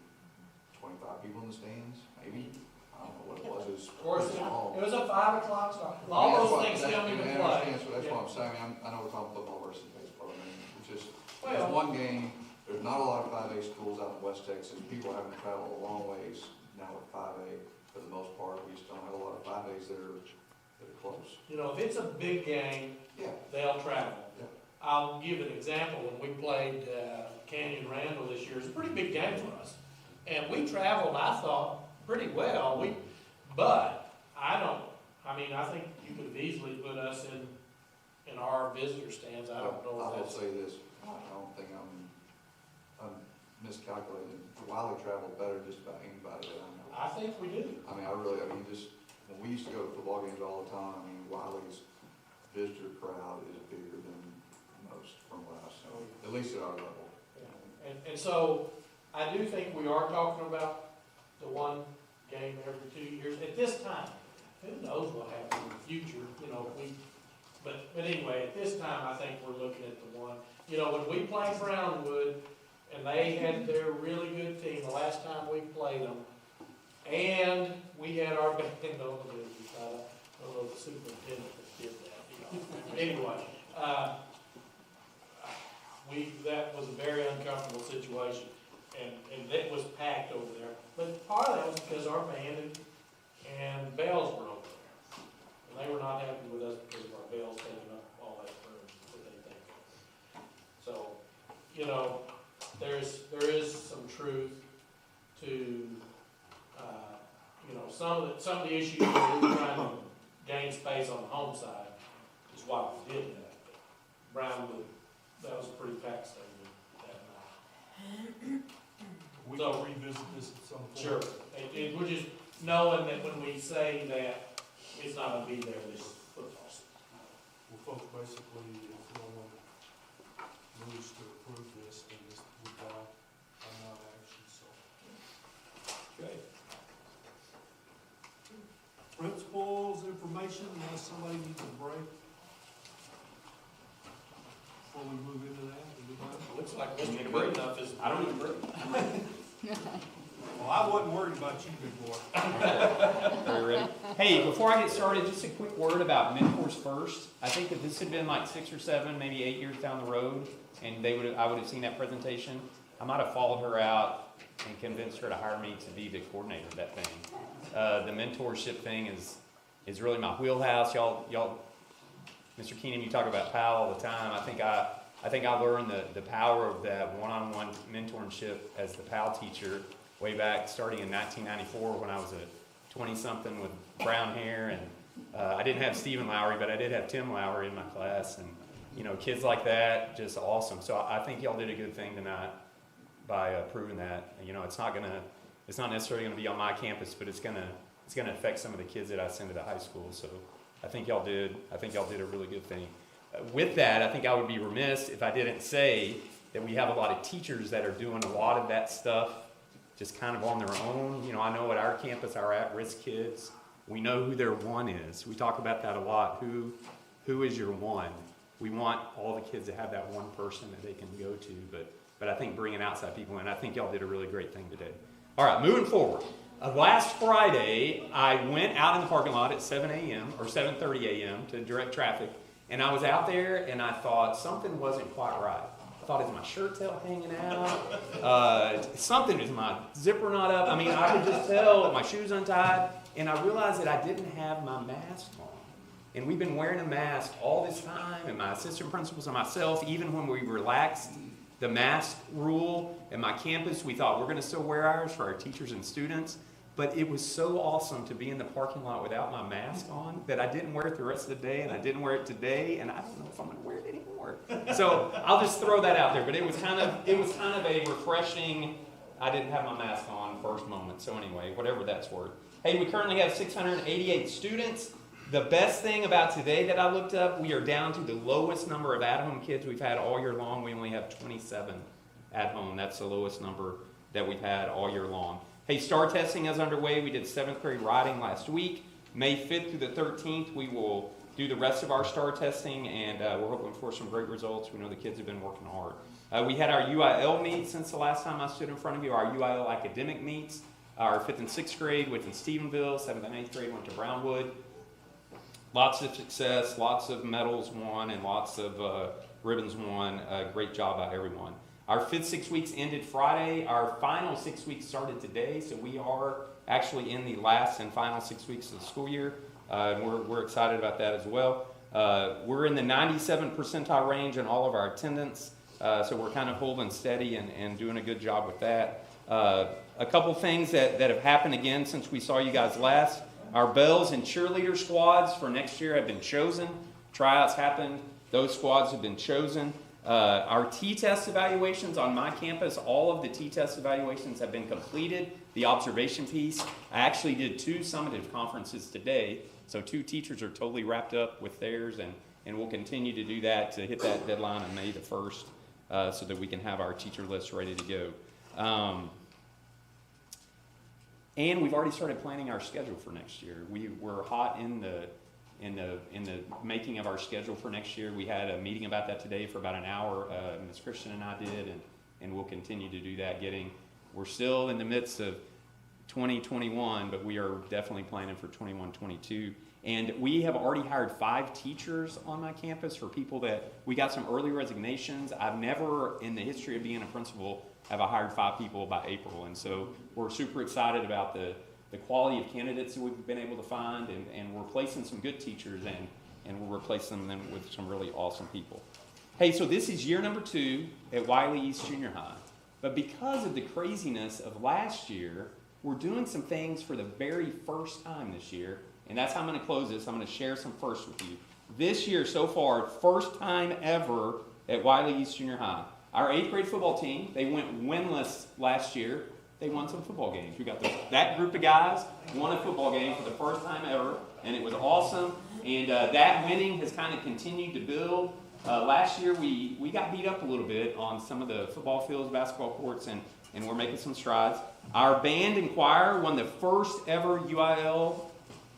25 people in the stands, maybe. I don't know what it was. Of course, it was a 5 o'clock start. All those things come into play. So that's what I'm saying. I know we're talking football versus baseball. It's just, there's one game. There's not a lot of 5A schools out in West Texas. People having to travel a long ways now with 5A. For the most part, we just don't have a lot of 5As that are close. If it's a big game, they'll travel. Yeah. I'll give an example. When we played Canyon Randall this year, it was a pretty big game for us. And we traveled, I thought, pretty well. I think you could have easily put us in our visitor stands. I don't know. I will say this, I don't think I'm miscalculating. Wylie traveled better than just about anybody that I know. I think we do. When we used to go to football games all the time, Wylie's visitor crowd is bigger than most from what I've seen, at least at our level. Yeah. And so I do think we are talking about the one game every 2 years. At this time, who knows what happens in the future, but anyway, at this time, I think we're looking at the one. When we played Brownwood, and they had their really good team the last time we played them, and we had our band on the business side. I don't know if the superintendent did that, Anyway, that was a very uncomfortable situation, and it was packed over there. But part of that was because our band and bells were over there. And they were not happy with us because of our bells taking up all that room that they think. So, there is some truth to, some of the issues that we were trying to gain space on the home side is why we did that. Brownwood, that was a pretty packed stadium that night. We can revisit this at some point. Sure. We're just knowing that when we say that, it's not going to be there this football season. Well, folks, basically, if no one moves to approve this, then this would die on non-action, so. Okay. Principals information, unless somebody needs a break. before we move into that? Are we done? Looks like Mr. Good enough is. I don't need a break. Well, I wasn't worried about you, big boy. Are you ready? Hey, before I get started, just a quick word about Mentors First. I think if this had been like 6 or 7, maybe 8 years down the road, and I would have seen that presentation, I might have followed her out and convinced her to hire me to be the coordinator of that thing. The mentorship thing is really my wheelhouse. Y'all, Mr. Keenan, you talk about PAL all the time. I think I learned the power of that one-on-one mentorship as the PAL teacher way back starting in 1994 when I was a 20-something with brown hair, and I didn't have Stephen Lowry, but I did have Tim Lowry in my class, and kids like that, just awesome. So I think y'all did a good thing tonight by proving that. It's not necessarily gonna be on my campus, but it's gonna affect some of the kids that I send to the high school. So I think y'all did a really good thing. With that, I think I would be remiss if I didn't say that we have a lot of teachers that are doing a lot of that stuff just kind of on their own. I know at our campus, our at-risk kids, we know who their one is. We talk about that a lot. Who is your one? We want all the kids to have that one person that they can go to, but I think bringing outside people in, I think y'all did a really great thing today. All right, moving forward. Last Friday, I went out in the parking lot at 7 a.m. or 7:30 a.m. to direct traffic, and I was out there and I thought something wasn't quite right. I thought, is my shirt tail hanging out? Something, is my zipper not up? I mean, I could just tell my shoes untied, and I realized that I didn't have my mask on. And we've been wearing a mask all this time, and my assistant principals and myself, even when we relaxed the mask rule at my campus, we thought we're going to still wear ours for our teachers and students. But it was so awesome to be in the parking lot without my mask on that I didn't wear it the rest of the day, and I didn't wear it today, and I don't know if I'm going to wear it anymore. So I'll just throw that out there. But it was kind of a refreshing, I didn't have my mask on first moment. So anyway, whatever that's worth. Hey, we currently have 688 students. The best thing about today that I looked up, we are down to the lowest number of at-home kids we've had all year long. We only have 27 at home. That's the lowest number that we've had all year long. Hey, STAR testing is underway. We did 7th grade writing last week. May 5th through the 13th, we will do the rest of our STAR testing, and we're hoping for some great results. We know the kids have been working hard. We had our UIL meets since the last time I stood in front of you, our UIL academic meets. Our 5th and 6th grade went in Stephenville, 7th and 8th grade went to Brownwood. Lots of success, lots of medals won, and lots of ribbons won. Great job by everyone. Our 5th 6 weeks ended Friday. Our final 6 weeks started today, so we are actually in the last and final 6 weeks of the school year. We're excited about that as well. We're in the 97th percentile range in all of our attendance, so we're kind of holding steady and doing a good job with that. A couple things that have happened again since we saw you guys last. Our bells and cheerleader squads for next year have been chosen. Tryouts happened. Those squads have been chosen. Our T-test evaluations on my campus, all of the T-test evaluations have been completed. The observation piece, I actually did 2 summative conferences today, so 2 teachers are totally wrapped up with theirs, and we'll continue to do that to hit that deadline on May the 1st so that we can have our teacher list ready to go. And we've already started planning our schedule for next year. We're hot in the making of our schedule for next year. We had a meeting about that today for about an hour. Ms. Christian and I did, and we'll continue to do that. We're still in the midst of 2021, but we are definitely planning for 21-22. And we have already hired 5 teachers on my campus for people that we got some early resignations. I've never, in the history of being a principal, have I hired 5 people by April, and so we're super excited about the quality of candidates that we've been able to find, and we're placing some good teachers and we're replacing them with some really awesome people. Hey, so this is year number 2 at Wylie East Junior High, but because of the craziness of last year, we're doing some things for the very first time this year, and that's how I'm going to close this. I'm going to share some firsts with you. This year so far, first time ever at Wylie East Junior High. Our 8th grade football team, they went winless last year. They won some football games. We got that group of guys won a football game for the first time ever, and it was awesome. And that winning has kind of continued to build. Last year, we got beat up a little bit on some of the football fields, basketball courts, and we're making some strides. Our band and choir won the first ever UIL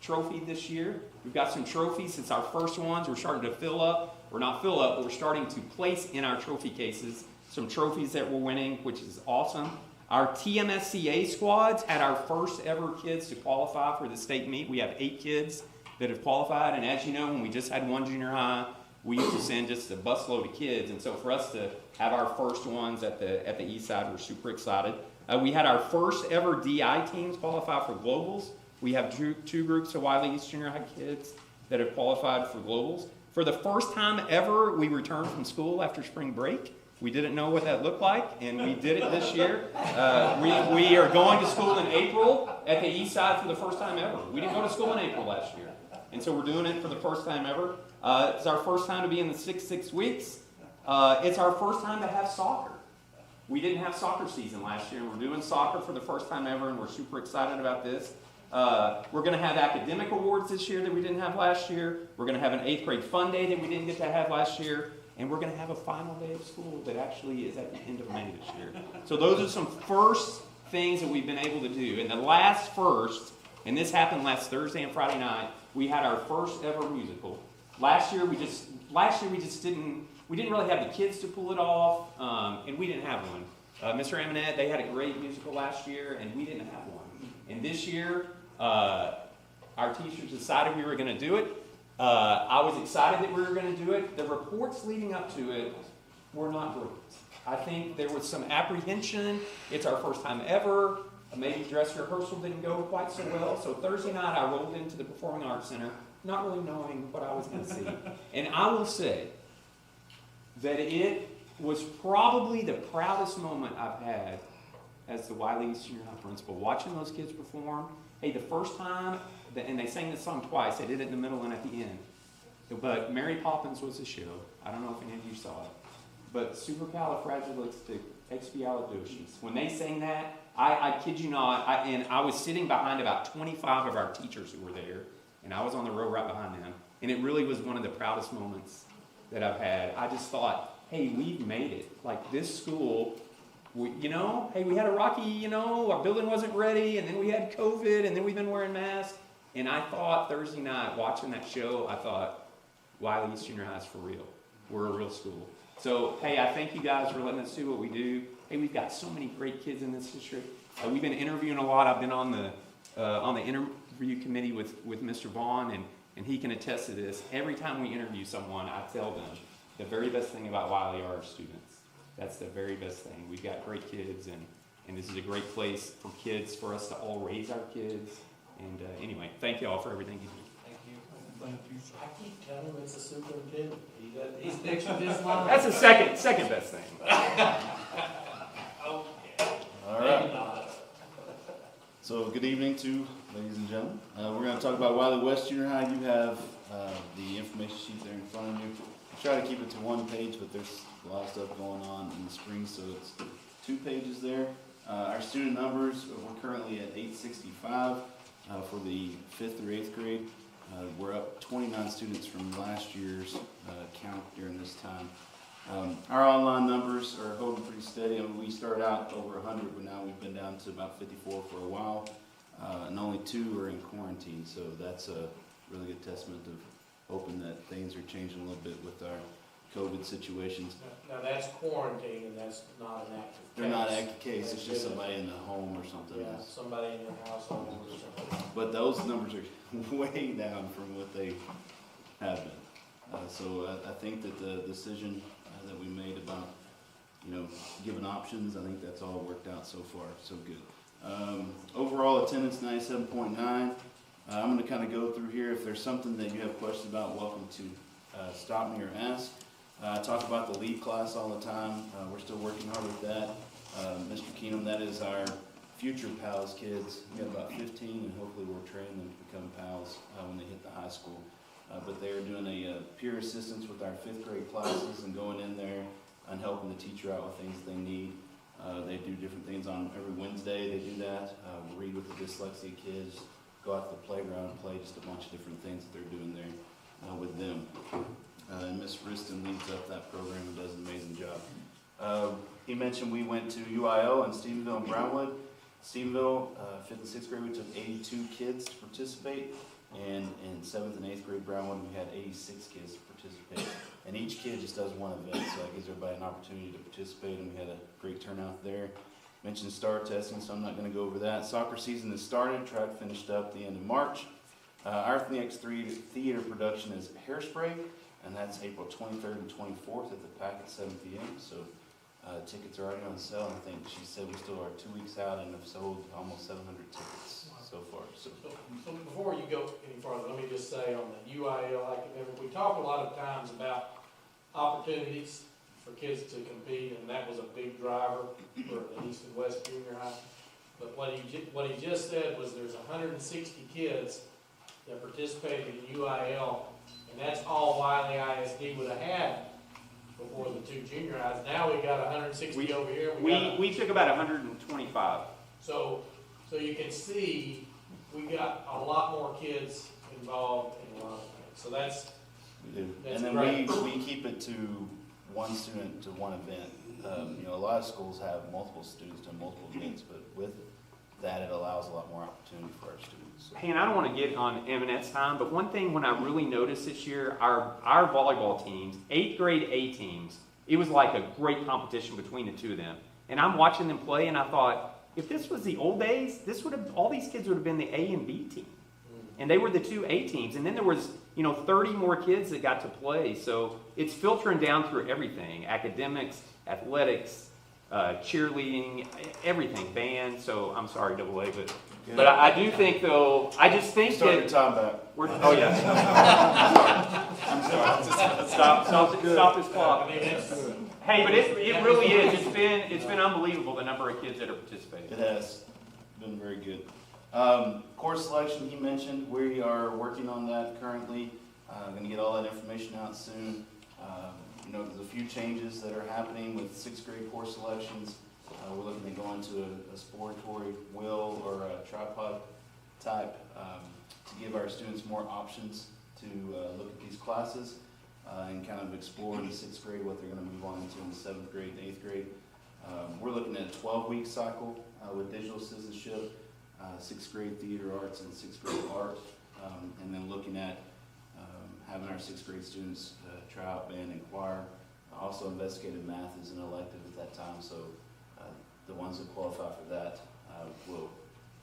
trophy this year. We've got some trophies. It's our first ones. We're starting to fill up or not fill up, but we're starting to place in our trophy cases some trophies that we're winning, which is awesome. Our TMSCA squads had our first ever kids to qualify for the state meet. We have 8 kids that have qualified, and as you know, when we just had one junior high, we used to send just a busload of kids, and so for us to have our first ones at the east side, we're super excited. We had our first ever DI teams qualify for globals. We have two groups of Wylie East Junior High kids that have qualified for globals. For the first time ever, we returned from school after spring break. We didn't know what that looked like, and we did it this year. We are going to school in April at the east side for the first time ever. We didn't go to school in April last year, and so we're doing it for the first time ever. It's our first time to be in the 6 weeks. It's our first time to have soccer. We didn't have soccer season last year, and we're doing soccer for the first time ever, and we're super excited about this. We're going to have academic awards this year that we didn't have last year. We're going to have an 8th grade fun day that we didn't get to have last year. And we're going to have a final day of school that actually is at the end of May this year. So those are some first things that we've been able to do. And the last first, and this happened last Thursday and Friday night, we had our first ever musical. Last year we didn't really have the kids to pull it off, and we didn't have one. Mr. Amonette, they had a great musical last year, and we didn't have one. And this year, our teachers decided we were going to do it. I was excited that we were going to do it. The reports leading up to it were not great. I think there was some apprehension. It's our first time ever. Maybe dress rehearsal didn't go quite so well. So Thursday night I rolled into the Performing Arts Center, not really knowing what I was going to see. And I will say that it was probably the proudest moment I've had as the Wylie East Junior High principal, watching those kids perform. Hey, the first time, and they sang this song twice. They did it in the middle and at the end. But Mary Poppins was the show. I don't know if any of you saw it. But supercalifragilisticexpialidocious. When they sang that, I kid you not, I was sitting behind about 25 of our teachers who were there, and I was on the row right behind them. And it really was one of the proudest moments that I've had. I just thought, hey, we've made it. Like this school, we had a rocky, our building wasn't ready, and then we had COVID, and then we've been wearing masks. And I thought Thursday night, watching that show, I thought, Wylie East Junior High is for real. We're a real school. So, hey, I thank you guys for letting us do what we do. Hey, we've got so many great kids in this district. We've been interviewing a lot. I've been on the interview committee with Mr. Vaughn, and he can attest to this. Every time we interview someone, I tell them the very best thing about Wylie are our students. That's the very best thing. We've got great kids, and this is a great place for kids, for us to all raise our kids. And anyway, thank you all for everything you do. Thank you. Thank you. I keep telling him it's a superintendent. He's next to this line. That's the second best thing. Okay. All right. So good evening to ladies and gentlemen. We're going to talk about Wylie West Junior High. You have the information sheet there in front of you. I try to keep it to one page, but there's a lot of stuff going on in the spring, so it's 2 pages there. Our student numbers, we're currently at 865 for the 5th through 8th grade. We're up 29 students from last year's count during this time. Our online numbers are holding pretty steady. I mean, we started out over 100, but now we've been down to about 54 for a while, and only 2 are in quarantine, so that's a really good testament of hoping that things are changing a little bit with our COVID situations. Now that's quarantine, and that's not an active case. They're not an active case, it's just somebody in the home or something. Yeah, somebody in your household or something. But those numbers are way down from what they have been. So I think that the decision that we made about, giving options, I think that's all worked out so far, so good. Overall attendance 97.9. I'm going to kind of go through here. If there's something that you have questions about, welcome to stop me or ask. I talk about the lead class all the time. We're still working hard with that. Mr. Keenum, that is our future PALS kids. We got about 15, and hopefully we'll train them to become PALS when they hit the high school. But they are doing a peer assistance with our 5th grade classes and going in there and helping the teacher out with things they need. They do different things on every Wednesday. They do that. We read with the dyslexia kids, go out to the playground and play just a bunch of different things that they're doing there with them. And Ms. Riston leads up that program and does an amazing job. He mentioned we went to UIO in Stephenville and Brownwood. Stephenville, 5th and 6th grade, we took 82 kids to participate. And in 7th and 8th grade Brownwood, we had 86 kids to participate. And each kid just does one event, so that gives everybody an opportunity to participate, and we had a great turnout there. Mentioned STAR testing, so I'm not going to go over that. Soccer season has started. Track finished up the end of March. Our next theater production is Hairspray, and that's April 23rd and 24th at the PAC at 7 p.m. So tickets are already on sale. I think she said we still are 2 weeks out and have sold almost 700 tickets so far. So before you go any farther, let me just say on the UIL academic, we talk a lot of times about opportunities for kids to compete, and that was a big driver for the East and West Junior High. But what he just said was there's 160 kids that participated in UIL, and that's all Wylie ISD would have had before the two junior highs. Now we got 160 over here. We took about 125. So you can see we got a lot more kids involved in a lot of things. So that's we do. That's and then great. we keep it to one student to one event. A lot of schools have multiple students doing multiple events, but with that, it allows a lot more opportunity for our students. So. Hey, and I don't want to get on M&S time, but one thing when I really noticed this year, our volleyball teams, 8th grade A teams, it was like a great competition between the two of them. And I'm watching them play, and I thought, if this was the old days, all these kids would have been the A and B team. And they were the two A teams. And then there was, 30 more kids that got to play. So it's filtering down through everything, academics, athletics, cheerleading, everything, band. So I'm sorry, Double A, but I do think, though, I just think Start that... your time back. Oh, yeah. I'm sorry. Stop this clock. Hey, but it really is. It's been unbelievable, the number of kids that are participating. It has been very good. Course selection, he mentioned, we are working on that currently. Going to get all that information out soon. There's a few changes that are happening with 6th grade course selections. We're looking at going to a exploratory wheel or a tripod type to give our students more options to look at these classes and kind of explore in the 6th grade what they're going to move on into in the 7th grade and 8th grade. We're looking at a 12-week cycle with digital citizenship, 6th grade theater arts and 6th grade art, and then looking at having our 6th grade students try out band and choir. Also investigative math is an elective at that time, so the ones that qualify for that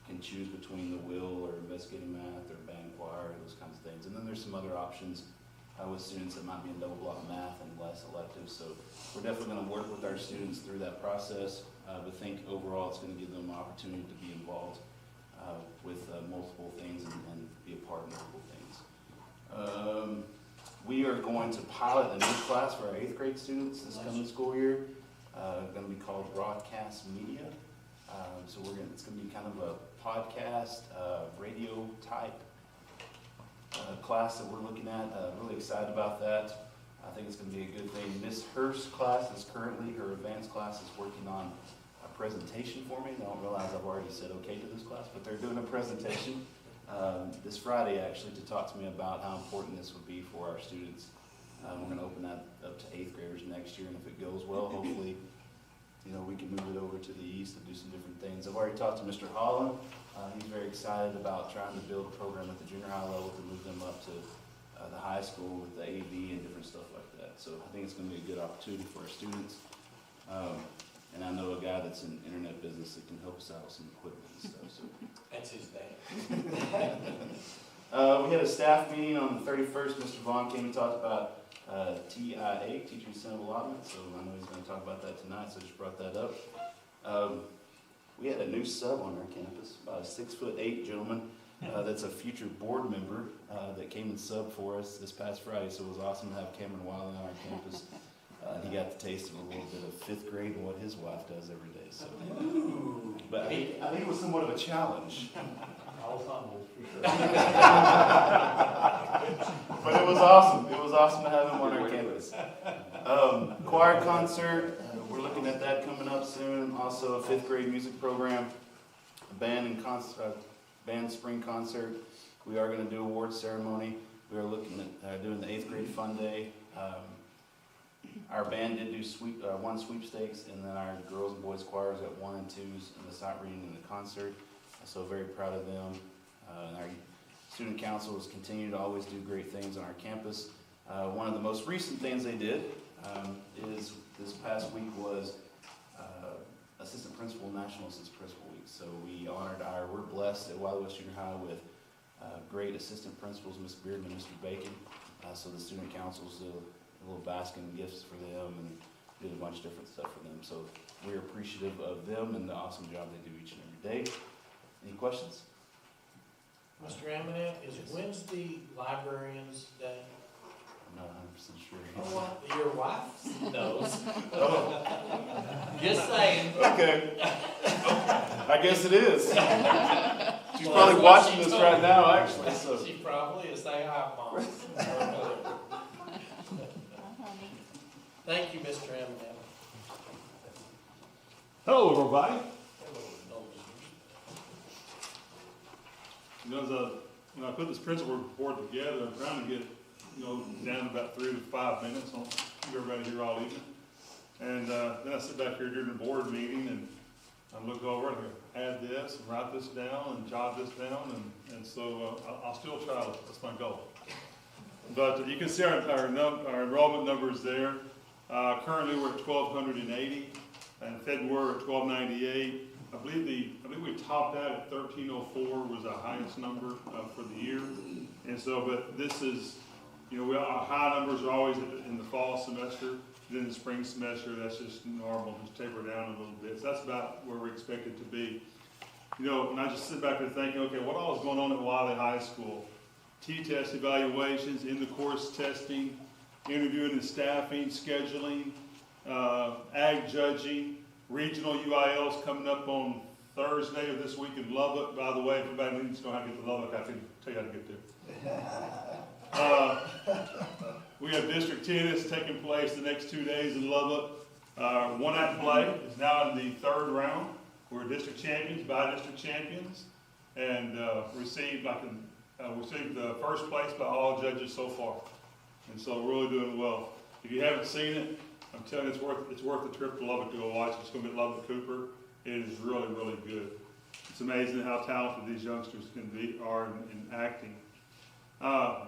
can choose between the will or investigative math or band choir, those kinds of things. And then there's some other options with students that might be in double block math and less electives. So we're definitely going to work with our students through that process, but think overall it's going to give them an opportunity to be involved with multiple things and be a part of multiple things. We are going to pilot a new class for our 8th grade students this coming school year. Going to be called Broadcast Media. So it's going to be kind of a podcast, radio type class that we're looking at. Really excited about that. I think it's going to be a good thing. Miss Hurst's class is currently, her advanced class is working on a presentation for me. I don't realize I've already said okay to this class, but they're doing a presentation this Friday actually to talk to me about how important this would be for our students. We're going to open that up to 8th graders next year, and if it goes well, hopefully, we can move it over to the east and do some different things. I've already talked to Mr. Holland. He's very excited about trying to build a program at the junior high level to move them up to the high school with the AV and different stuff like that. So I think it's going to be a good opportunity for our students. And I know a guy that's in internet business that can help us out with some equipment and stuff. So. That's his name. We had a staff meeting on the 31st. Mr. Vaughn came and talked about TIA, Teacher Incentive Allotment. So I know he's going to talk about that tonight, so I just brought that up. We had a new sub on our campus, about a 6'8" gentleman that's a future board member that came and subbed for us this past Friday. So it was awesome to have Cameron Wylie on our campus. He got to taste of a little bit of 5th grade and what his wife does every day. So, but I think it was somewhat of a challenge. I was humbled, for sure. But it was awesome. It was awesome to have him on our campus. Choir concert, we're looking at that coming up soon. Also a 5th grade music program, a band spring concert. We are going to do awards ceremony. We are looking at doing the 8th grade fun day. Our band did do one sweepstakes, and then our girls and boys choirs got 1 and 2s in the sight reading and the concert. So very proud of them. And our student council has continued to always do great things on our campus. One of the most recent things they did is this past week was Assistant Principal, National Assistant Principal Week. So we honored we're blessed at Wylie West Junior High with great assistant principals, Ms. Bearden and Mr. Bacon. So the student councils did a little basket and gifts for them and did a bunch of different stuff for them. So we're appreciative of them and the awesome job they do each and every day. Any questions? Mr. Amanat, is Wednesday Librarians Day? I'm not 100% sure. Oh, what? Your wife knows. Oh. Just saying. Okay. I guess it is. She's Well, probably that's what watching she this told right me. now, actually. So. She probably is. Say hi, Mom. Thank you, Mr. Amanat. Hello, everybody. Hello, You know, when I put this principal report together, I'm trying to get, down to about 3 to 5 minutes. I'll keep everybody here all evening. And then I sit back here during the board meeting and I look over and add this and write this down and jot this down. And so I'll still try. That's my goal. But you can see our enrollment numbers there. Currently, we're at 1,280. In February, we're at 1,298. I believe we topped out at 1,304 was our highest number for the year. And so, but this is, our high numbers are always in the fall semester. Then the spring semester, that's just normal, just taper down a little bit. So that's about where we expect it to be. And I just sit back there thinking, okay, what all is going on at Wylie High School? T-test evaluations, in-the-course testing, interviewing and staffing, scheduling, ag judging, regional UILs coming up on Thursday of this week in Lubbock. By the way, if anybody needs to know how to get to Lubbock, I can tell you how to get there. We have district tennis taking place the next 2 days in Lubbock. One act play is now in the 3rd round. We're district champions, by-district champions, and received the first place by all judges so far. And so we're really doing well. If you haven't seen it, I'm telling you, it's worth the trip to Lubbock to go watch. It's going to be at Lubbock Cooper. It is really, really good. It's amazing how talented these youngsters are in acting.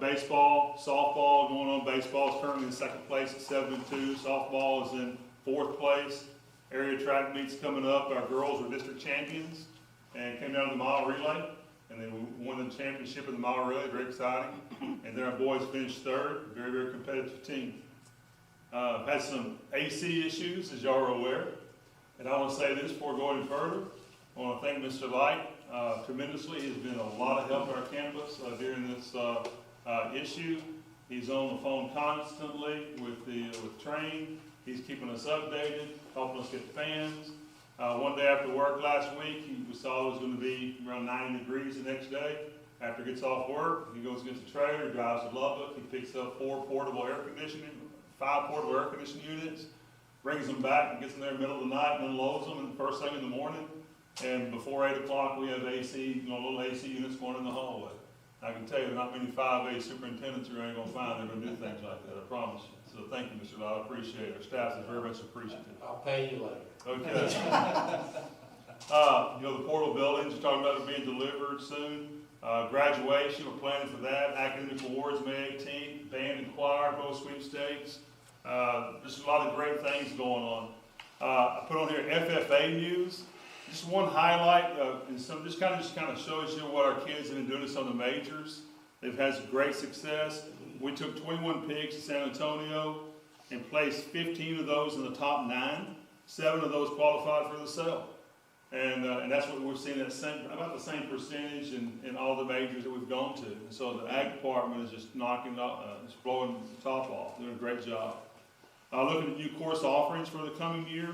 Baseball, softball going on. Baseball is currently in 2nd place at 7-2. Softball is in 4th place. Area track meets coming up. Our girls were district champions and came down to the mile relay. And they won the championship of the mile relay, very exciting. And then our boys finished 3rd, very, very competitive team. Had some AC issues, as y'all are aware. And I want to say this before going further. I want to thank Mr. Light tremendously. He's been a lot of help at our campus during this issue. He's on the phone constantly with Train. He's keeping us updated, helping us get fans. One day after work last week, we saw it was going to be around 90 degrees the next day. After he gets off work, he goes and gets a trailer, drives to Lubbock. He picks up 5 portable air conditioning units, brings them back and gets them there in the middle of the night and unloads them and first thing in the morning. And before 8 o'clock, we have AC, little AC units going in the hallway. I can tell you, there are not many 5A superintendents you ain't going to find that are going to do things like that, I promise you. So thank you, Mr. Lyle, I appreciate it. Our staff is very much appreciative. I'll pay you later. Okay. The portable buildings, you're talking about it being delivered soon. Graduation, we're planning for that. Academic awards, May 18th. Band and choir, both sweepstakes. Just a lot of great things going on. I put on here FFA news. Just one highlight, and some just kind of shows you what our kids have been doing to some of the majors. They've had some great success. We took 21 pigs to San Antonio and placed 15 of those in the top 9. 7 of those qualified for the sale. And that's what we're seeing, about the same percentage in all the majors that we've gone to. And so the ag department is just just blowing the top off, doing a great job. Looking at new course offerings for the coming year.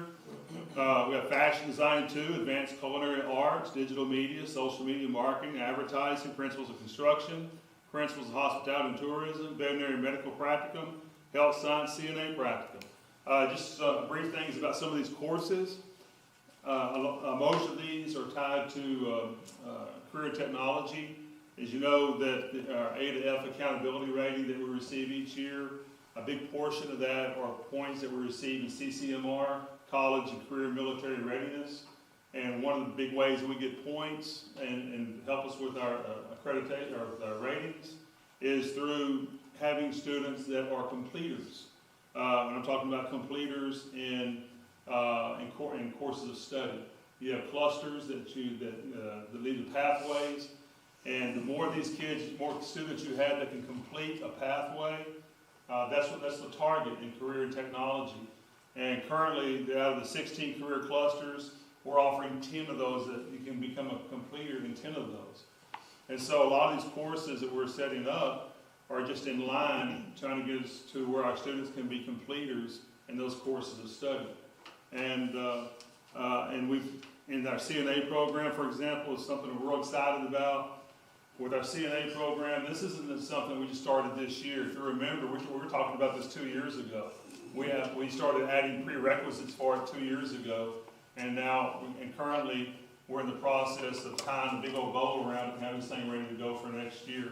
We have fashion design 2, advanced culinary arts, digital media, social media marketing, advertising, principles of construction, principles of hospitality and tourism, veterinary medical practicum, health science, CNA practicum. Just brief things about some of these courses. Most of these are tied to career technology. As you know, that our A to F accountability rating that we receive each year, a big portion of that are points that we receive in CCMR, college and career military readiness. And one of the big ways that we get points and help us with our accreditation or our ratings is through having students that are completers. And I'm talking about completers in courses of study. You have clusters that lead to pathways, and the more these kids, more students you have that can complete a pathway, that's the target in career and technology. And currently, out of the 16 career clusters, we're offering 10 of those that you can become a completer in 10 of those. And so a lot of these courses that we're setting up are just in line, trying to get us to where our students can be completers in those courses of study. And we've, in our CNA program, for example, is something we're real excited about. With our CNA program, this isn't something we just started this year. If you remember, we were talking about this 2 years ago. We started adding prerequisites for it 2 years ago, and currently we're in the process of tying a big old bow around it and having this thing ready to go for next year.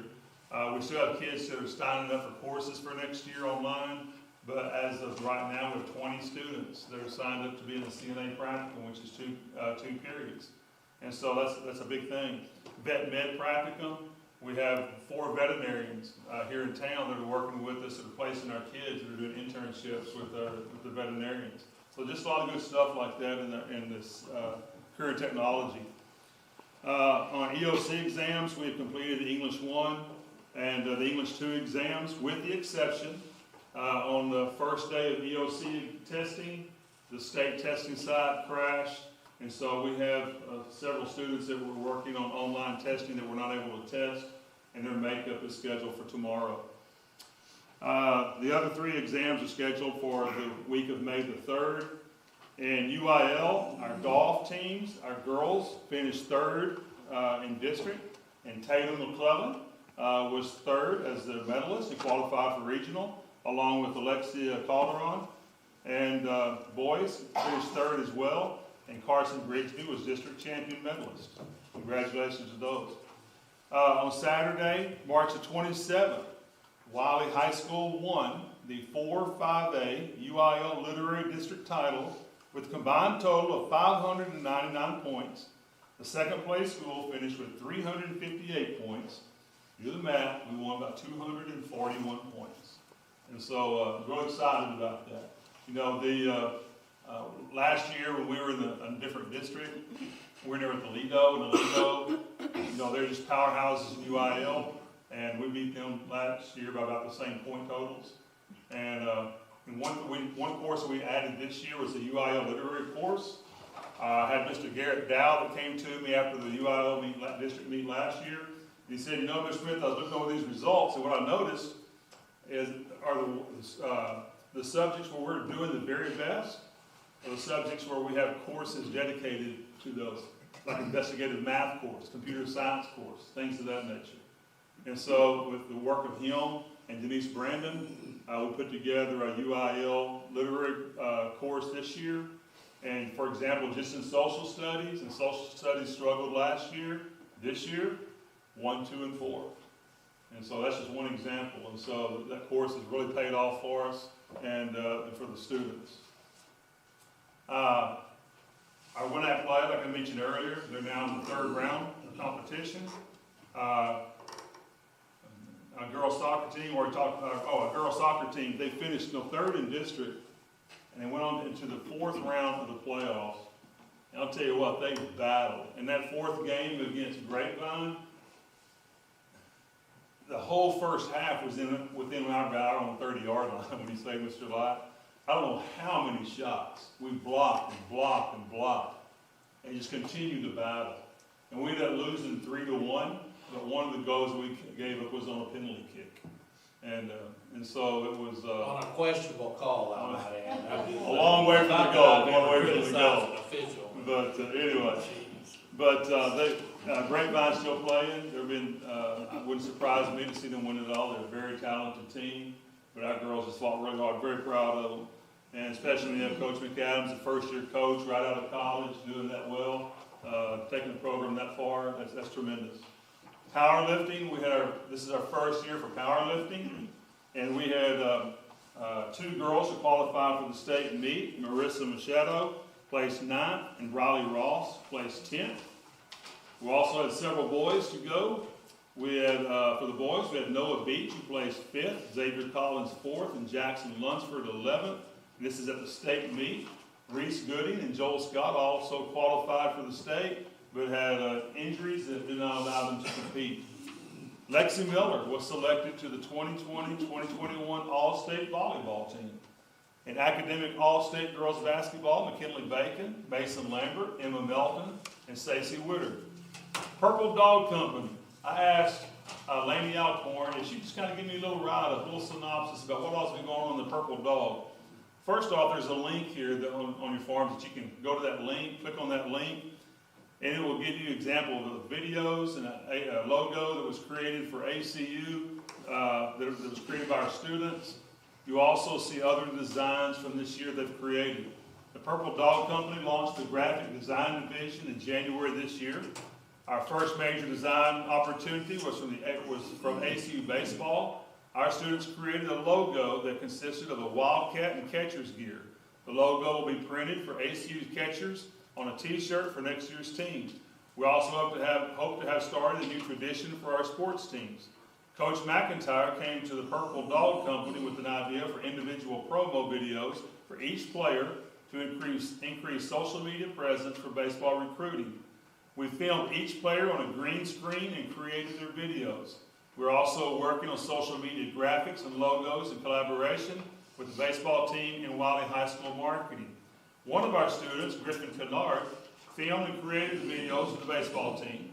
We still have kids that are signing up for courses for next year online, but as of right now, we have 20 students that are signed up to be in the CNA practicum, which is two periods. And so that's a big thing. Vet Med practicum, we have 4 veterinarians here in town that are working with us that are placing our kids that are doing internships with the veterinarians. So just a lot of good stuff like that in this career technology. On EOC exams, we have completed the English 1 and the English 2 exams, with the exception on the first day of EOC testing, the state testing site crashed. And so we have several students that were working on online testing that were not able to test, and their makeup is scheduled for tomorrow. The other 3 exams are scheduled for the week of May the 3rd. In UIL, our golf teams, our girls finished 3rd in district, and Tatum McClellan was 3rd as the medalist and qualified for regional, along with Alexia Calderon. And boys finished 3rd as well. And Carson Grigsby was district champion medalist. Congratulations to those. On Saturday, March the 27th, Wylie High School won the 4-5A UIL Literary District title with a combined total of 599 points. The second place school finished with 358 points. Do the math, we won about 241 points. And so, really excited about that. You know, last year when we were in a different district, we were there with the Lido, and the Lido, you know, they're just powerhouses in UIL, and we beat them last year by about the same point totals. And one course that we added this year was the UIL literary course. I had Mr. Garrett Dow that came to me after the UIL district meet last year. He said, you know, Mr. Smith, I was looking over these results, and what I noticed are the subjects where we're doing the very best, are the subjects where we have courses dedicated to those, like investigative math course, computer science course, things of that nature. And so with the work of him and Denise Brandon, we put together a UIL literary course this year. And for example, just in social studies, and social studies struggled last year, this year, 1, 2, and 4. And so that's just one example. And so that course has really paid off for us and for the students. Our WINAC play, like I mentioned earlier, they're now in the 3rd round of competition. A girls soccer team, a girls soccer team, they finished 3rd in district, and they went on into the 4th round of the playoffs. And I'll tell you what, they battled. In that 4th game against Grapevine, the whole first half was within our on the 30-yard line, when you say, Mr. Light. I don't know how many shots. We blocked and blocked and blocked, and just continued to battle. And we ended up losing 3-1, but one of the goals we gave up was on a penalty kick. And so it was... on a questionable call, I might add. A long way from the goal. But anyway. But Grapevine's still playing. It wouldn't surprise me to see them win it all. They're a very talented team. But our girls just fought really hard. Very proud of them. And especially when you have Coach McAdams, a first-year coach right out of college, doing that well, taking the program that far. That's tremendous. Powerlifting, this is our first year for powerlifting. And we had 2 girls who qualified for the state meet. Marissa Machado placed 9th, and Riley Ross placed 10th. We also had several boys to go. We had, for the boys, we had Noah Beach, who placed 5th, Xavier Collins 4th, and Jackson Lunsford 11th. And this is at the state meet. Reese Gooding and Joel Scott also qualified for the state, but had injuries that did not allow them to compete. Lexi Miller was selected to the 2020-2021 All-State Volleyball team. In academic All-State Girls Basketball, McKinley Bacon, Mason Lambert, Emma Melton, and Stacey Woodard. Purple Dog Company. I asked Lainey Alcorn if she'd just kind of give me a little write-up, a little synopsis about what else has been going on in the Purple Dog. First off, there's a link here that on your forms that you can go to that link, click on that link, and it will give you an example of the videos and a logo that was created for ACU that was created by our students. You also see other designs from this year they've created. The Purple Dog Company launched the graphic design division in January this year. Our first major design opportunity was from ACU baseball. Our students created a logo that consisted of a Wildcat and catcher's gear. The logo will be printed for ACU catchers on a t-shirt for next year's teams. We also hope to have started a new tradition for our sports teams. Coach McIntyre came to the Purple Dog Company with an idea for individual promo videos for each player to increase social media presence for baseball recruiting. We filmed each player on a green screen and created their videos. We're also working on social media graphics and logos in collaboration with the baseball team in Wylie High School marketing. One of our students, Griffin Kennard, filmed and created videos for the baseball team.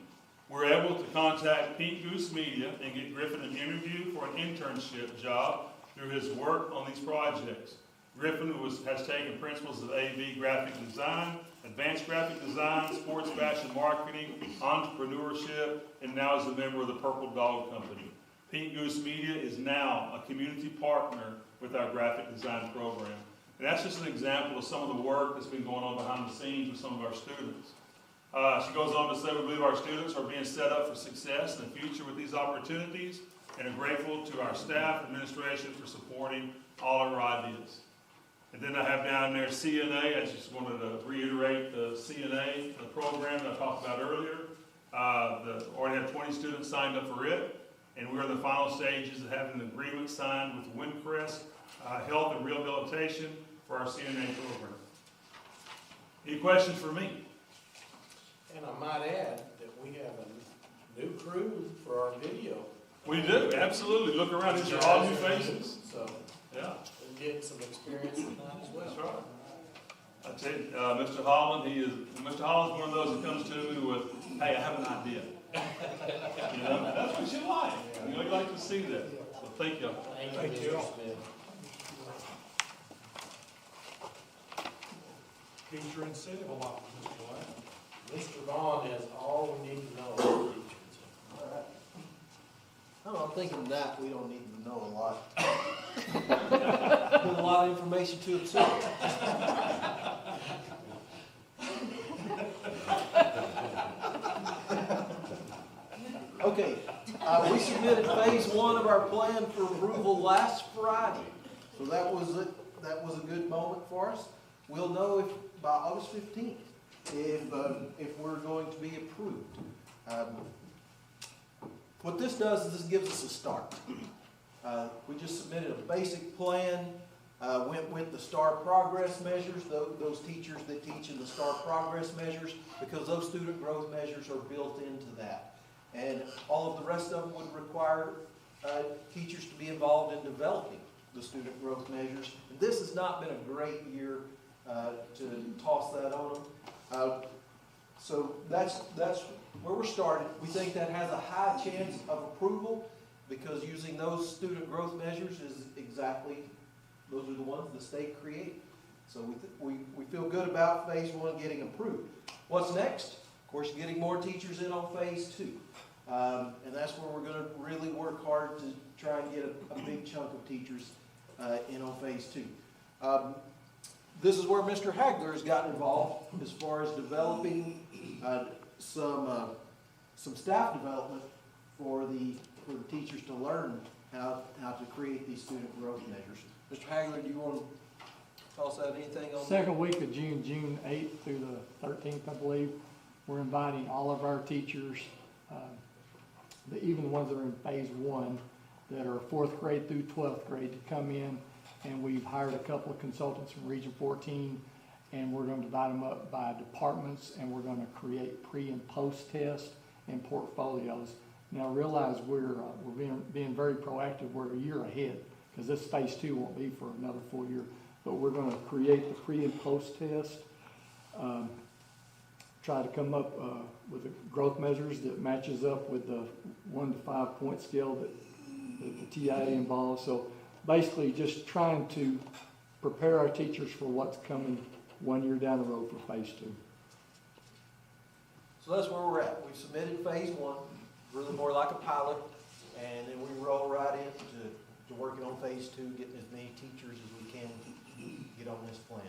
We're able to contact Pink Goose Media and get Griffin an interview for an internship job through his work on these projects. Griffin has taken principles of AV graphic design, advanced graphic design, sports fashion marketing, entrepreneurship, and now is a member of the Purple Dog Company. Pink Goose Media is now a community partner with our graphic design program. And that's just an example of some of the work that's been going on behind the scenes with some of our students. She goes on to say, we believe our students are being set up for success in the future with these opportunities and are grateful to our staff and administration for supporting all of our ideas. And then I have down there CNA. I just wanted to reiterate the CNA, the program that I talked about earlier. Already have 20 students signed up for it, and we're in the final stages of having an agreement signed with Windcrest Health and Rehabilitation for our CNA program. Any questions for me? And I might add that we have a new crew for our video. We do, absolutely. Look around, these are all new faces. So, yeah. We'll get some experience in that as well. That's right. I tell you, Mr. Holland, Mr. Holland's one of those that comes to me with, hey, I have an idea. You know, that's what you like. You know, you like to see that. So thank you. Thank you. Teacher incentive allotment, Mr. White. Mr. Vaughn has all we need to know about teachers. All right. I don't know, I'm thinking that we don't need to know a lot. Put a lot of information to absorb. Okay, we submitted phase 1 of our plan for approval last Friday. So that was a good moment for us. We'll know if by August 15th if we're going to be approved. What this does is this gives us a start. We just submitted a basic plan, went with the STAR progress measures, those teachers that teach in the STAR progress measures, because those student growth measures are built into that. And all of the rest of them would require teachers to be involved in developing the student growth measures. And this has not been a great year to toss that on them. So that's where we're started. We think that has a high chance of approval because using those student growth measures is exactly, those are the ones the state created. So we feel good about phase 1 getting approved. What's next? Of course, getting more teachers in on phase 2. And that's where we're going to really work hard to try and get a big chunk of teachers in on phase 2. This is where Mr. Hagler has gotten involved as far as developing some staff development for the teachers to learn how to create these student growth measures. Mr. Hagler, do you want to tell us anything on that? Second week of June 8th through the 13th, I believe, we're inviting all of our teachers even the ones that are in phase one, that are 4th grade through 12th grade, to come in, and we've hired a couple of consultants from Region 14, and we're going to divide them up by departments, and we're going to create pre and post tests and portfolios. Now realize we're being very proactive. We're a year ahead, because this phase 2 won't be for another full year, but we're going to create the pre and post test, try to come up with the growth measures that matches up with the 1 to 5 point scale that the TIA involves. So basically just trying to prepare our teachers for what's coming 1 year down the road for phase 2. So that's where we're at. We submitted phase 1, really more like a pilot, and then we roll right into working on phase 2, getting as many teachers as we can get on this plan.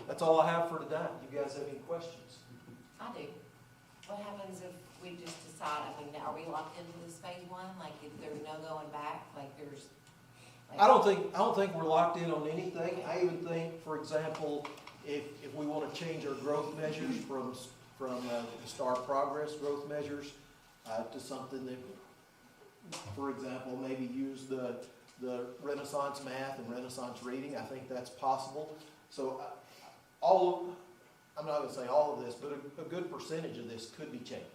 That's all I have for tonight. You guys have any questions? I do. What happens if we just decide, I mean, are we locked into this phase 1? Like, if there's no going back, like there's. Like, I don't think we're locked in on anything. I even think, for example, if we want to change our growth measures from the STAR progress growth measures to something that, for example, maybe use the Renaissance math and Renaissance reading, I think that's possible. So I'm not going to say all of this, but a good percentage of this could be changed.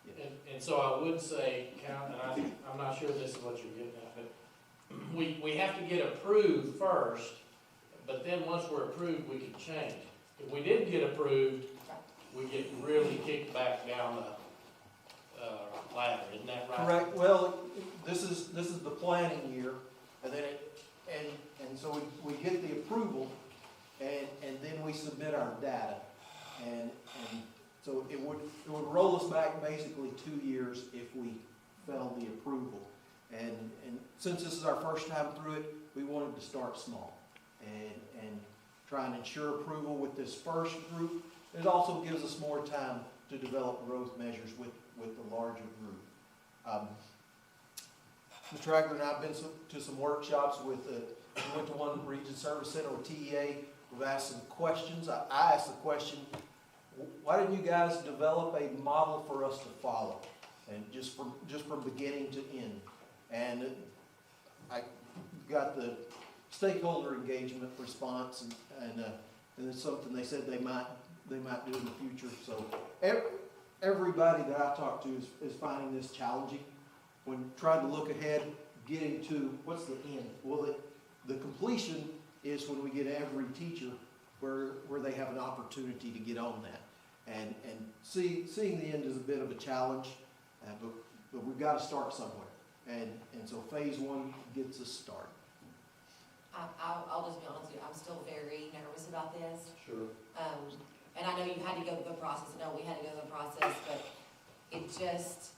Yeah. And so I would say, Count, and I'm not sure this is what you're getting at, but we have to get approved first, but then once we're approved, we can change. If we didn't get approved, we get really kicked back down the ladder, isn't that right? Correct. Well, this is the planning year, and then and so we get the approval, and then we submit our data, and so it would roll us back basically 2 years if we failed the approval, and since this is our first time through it, we wanted to start small and try and ensure approval with this first group. It also gives us more time to develop growth measures with the larger group. Mr. Agler and I have been to some workshops we went to one Region Service Center with TEA. We've asked some questions. I asked the question, why didn't you guys develop a model for us to follow? And just from beginning to end. And I got the stakeholder engagement response, and it's something they said they might do in the future. So everybody that I talk to is finding this challenging when trying to look ahead, getting to what's the end. Well, the completion is when we get every teacher where they have an opportunity to get on that, and seeing the end is a bit of a challenge, but we've got to start somewhere, and so phase 1 gets us started. I'll just be honest with you, I'm still very nervous about this. Sure. And I know you had to go through the process, I know we had to go through the process, but it just,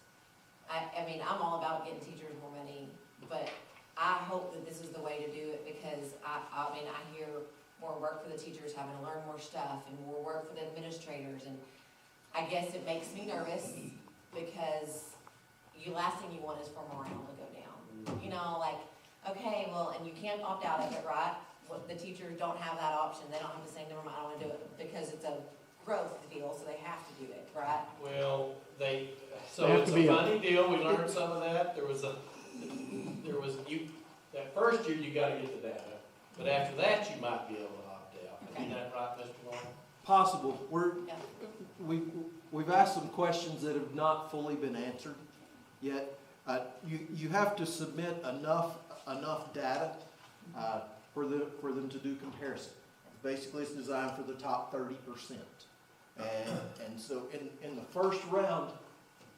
I mean, I'm all about getting teachers more money, but I hope that this is the way to do it, because I mean, I hear more work for the teachers, having to learn more stuff, and more work for the administrators, and I guess it makes me nervous, because last thing you want is for morale to go down. You know, like, okay, well, and you can't opt out of it, right? The teachers don't have that option. They don't have to say, never mind, I don't want to do it, because it's a growth deal, so they have to do it, right? Well, it's a funny deal. We learned some of that. That first year you gotta get the data, but after that you might be able to opt out. Okay. Isn't that right, Mr. Long? Possible. We've asked some questions that have not fully been answered yet. You have to submit enough data for them to do comparison. Basically, it's designed for the top 30%, and so in the first round,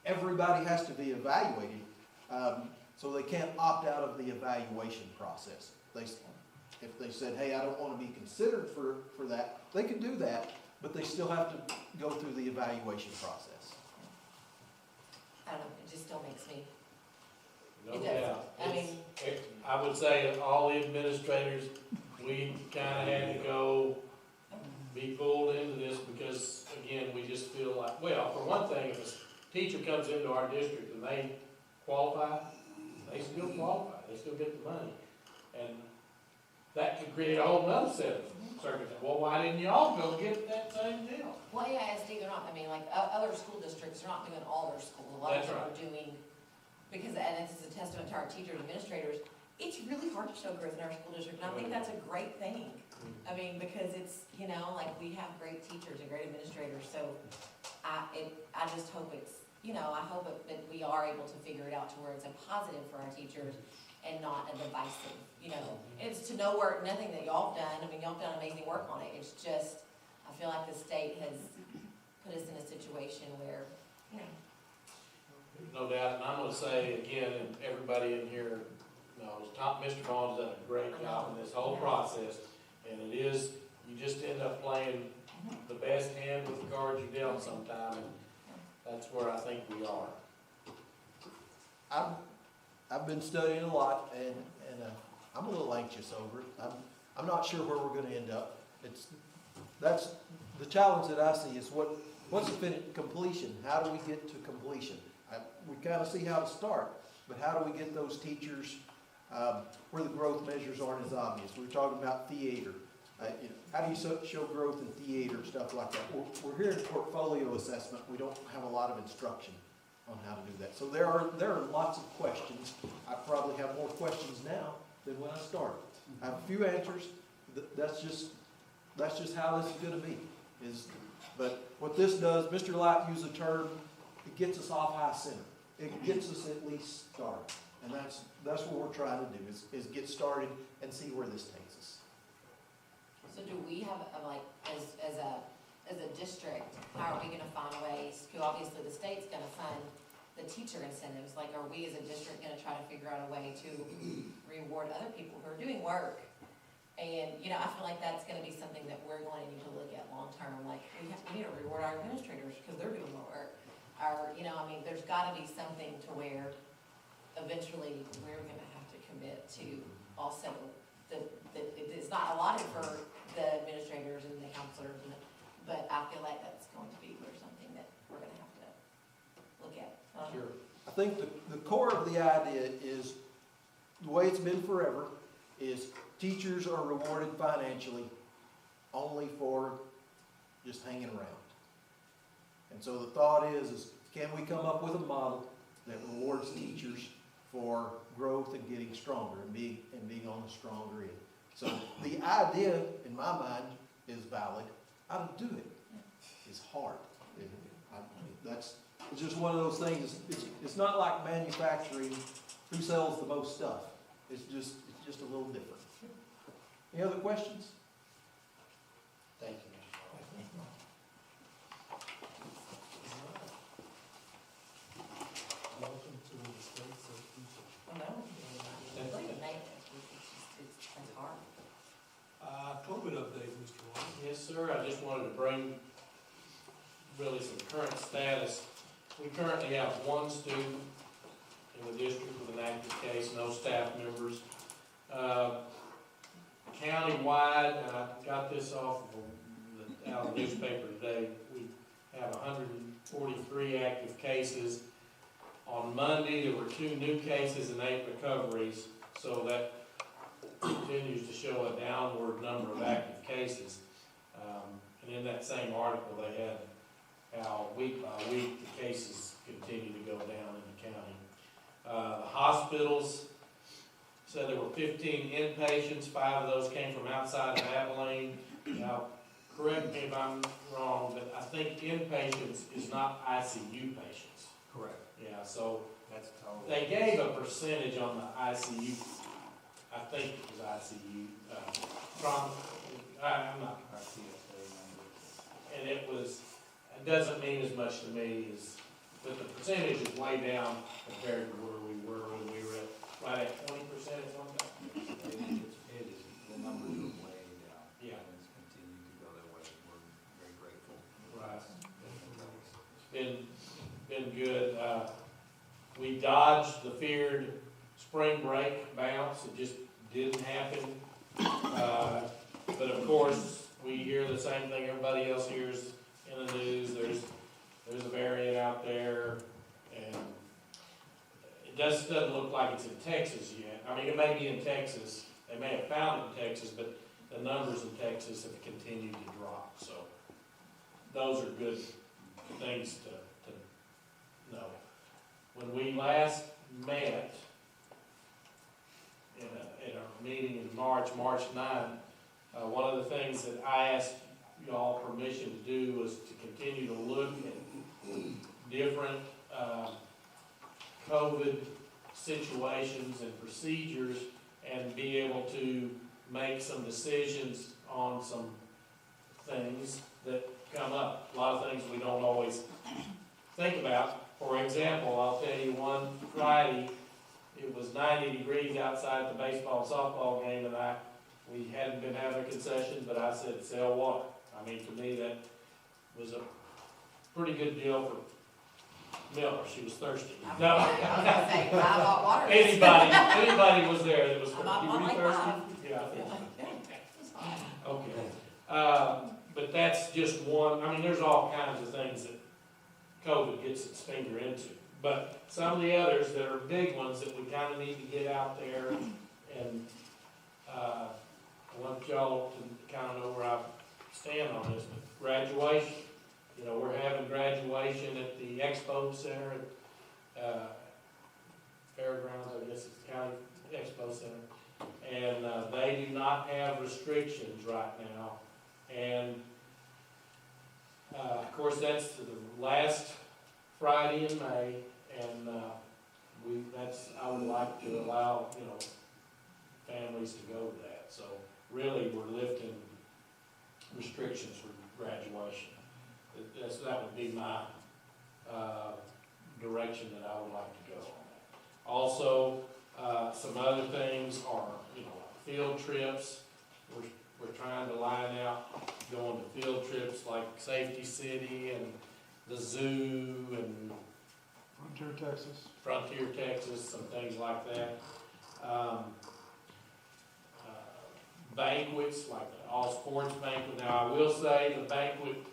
everybody has to be evaluated. So they can't opt out of the evaluation process. If they said, hey, I don't want to be considered for that, they can do that, but they still have to go through the evaluation process. I don't know, it just still makes me. No It does. doubt. I mean, I would say all the administrators, we kinda had to go be pulled into this, because again, we just feel like, well, for one thing, if a teacher comes into our district and they qualify, they still qualify, they still get the money. And that could create a whole nother set of circumstances. Well, why didn't y'all go get that same deal? Wylie ISD, they're not, I mean, like, other school districts are not doing all their schools. A lot of That's them right. are doing because, and this is a testament to our teachers and administrators, it's really hard to show growth in our school district, and I think that's a great thing. I mean, because it's, you know, like, we have great teachers and great administrators, so I just hope it's, you know, I hope that we are able to figure it out to where it's a positive for our teachers and not a divisive, you know. It's to no work, nothing that y'all have done, I mean, y'all have done amazing work on it, it's just, I feel like the state has put us in a situation where, you know. No doubt, and I'm gonna say again, and everybody in here knows, Mr. Vaughn's done a great job in this whole process. And it is, you just end up playing the best hand with the cards you dealt sometime, and that's where I think we are. I've been studying a lot, and I'm a little anxious over it. I'm not sure where we're gonna end up. That's the challenge that I see is what's the completion? How do we get to completion? We kind of see how to start, but how do we get those teachers where the growth measures aren't as obvious? We were talking about theater. How do you show growth in theater, stuff like that? We're here in portfolio assessment. We don't have a lot of instruction on how to do that. So there are lots of questions. I probably have more questions now than when I started. I have a few answers. That's just how this is going to be. But what this does, Mr. Light used the term, it gets us off high center. It gets us at least started. And that's what we're trying to do, is get started and see where this takes us. So do we have, like, as a district, how are we gonna find ways, because obviously the state's gonna fund the teacher incentives, like, are we as a district gonna try to figure out a way to reward other people who are doing work? And, you know, I feel like that's gonna be something that we're going to need to look at long-term, like, we need to reward our administrators, because they're doing more work. You know, I mean, there's gotta be something to where eventually we're gonna have to commit to also it's not allotted for the administrators and the counselors, but I feel like that's going to be something that we're gonna have to look at. Sure. I think the core of the idea is, the way it's been forever, is teachers are rewarded financially only for just hanging around. And so the thought is can we come up with a model that rewards teachers for growth and getting stronger and being on the stronger end? So the idea, in my mind, is valid. How to do it is hard. It's just one of those things. It's not like manufacturing who sells the most stuff. It's just a little different. Any other questions? Thank you. Welcome to the state safety. I know. It's hard. COVID update, Mr. White. Yes, sir, I just wanted to bring really some current status. We currently have one student in the district with an active case, no staff members. Countywide, and I got this out of the newspaper today, we have 143 active cases. On Monday, there were 2 new cases and 8 recoveries, so that continues to show a downward number of active cases. And in that same article, they had how week by week the cases continue to go down in the county. The hospitals said there were 15 inpatients, 5 of those came from outside of Abilene. Now, correct me if I'm wrong, but I think inpatients is not ICU patients. Correct. Yeah, so That's total. they gave a percentage on the ICU. I think it was ICU. I'm not and it doesn't mean as much to me as, but the percentage is way down compared to where we were when we were right at 20% at one time. It is, the numbers are way down. Yeah. And it's continued to go that way. We're very grateful. Right. Been good. We dodged the feared spring break bounce. It just didn't happen. But of course, we hear the same thing everybody else hears in the news. There's a variant out there, and it doesn't look like it's in Texas yet. I mean, it may be in Texas. They may have found it in Texas, but the numbers in Texas have continued to drop. So those are good things to know. When we last met in a meeting in March 9th, one of the things that I asked y'all permission to do was to continue to look at different COVID situations and procedures and be able to make some decisions on some things that come up. A lot of things we don't always think about. For example, I'll tell you one Friday, it was 90 degrees outside the baseball and softball game, and we hadn't been having a concession, but I said, sell water. I mean, to me, that was a pretty good deal for Miller. She was thirsty. No. I was gonna say, I bought water. Anybody was there that was thirsty. I bought like thirsty? 5. Yeah. It's fine. Okay. But that's just one. I mean, there's all kinds of things that COVID gets its finger into. But some of the others that are big ones that we kind of need to get out there, and I want y'all to kind of know where I stand on this. But graduation, you know, we're having graduation at the Expo Center at Fairgrounds, I guess it's the County Expo Center, and they do not have restrictions right now. And of course, that's the last Friday in May, and I would like to allow, you know, families to go to that. So really, we're lifting restrictions for graduation. That would be my direction that I would like to go on that. Also, some other things are, you know, field trips. We're trying to line out going to field trips like Safety City and the zoo and Frontier, Texas, some things like that. Banquets, like the all sports banquet. Now, I will say the banquet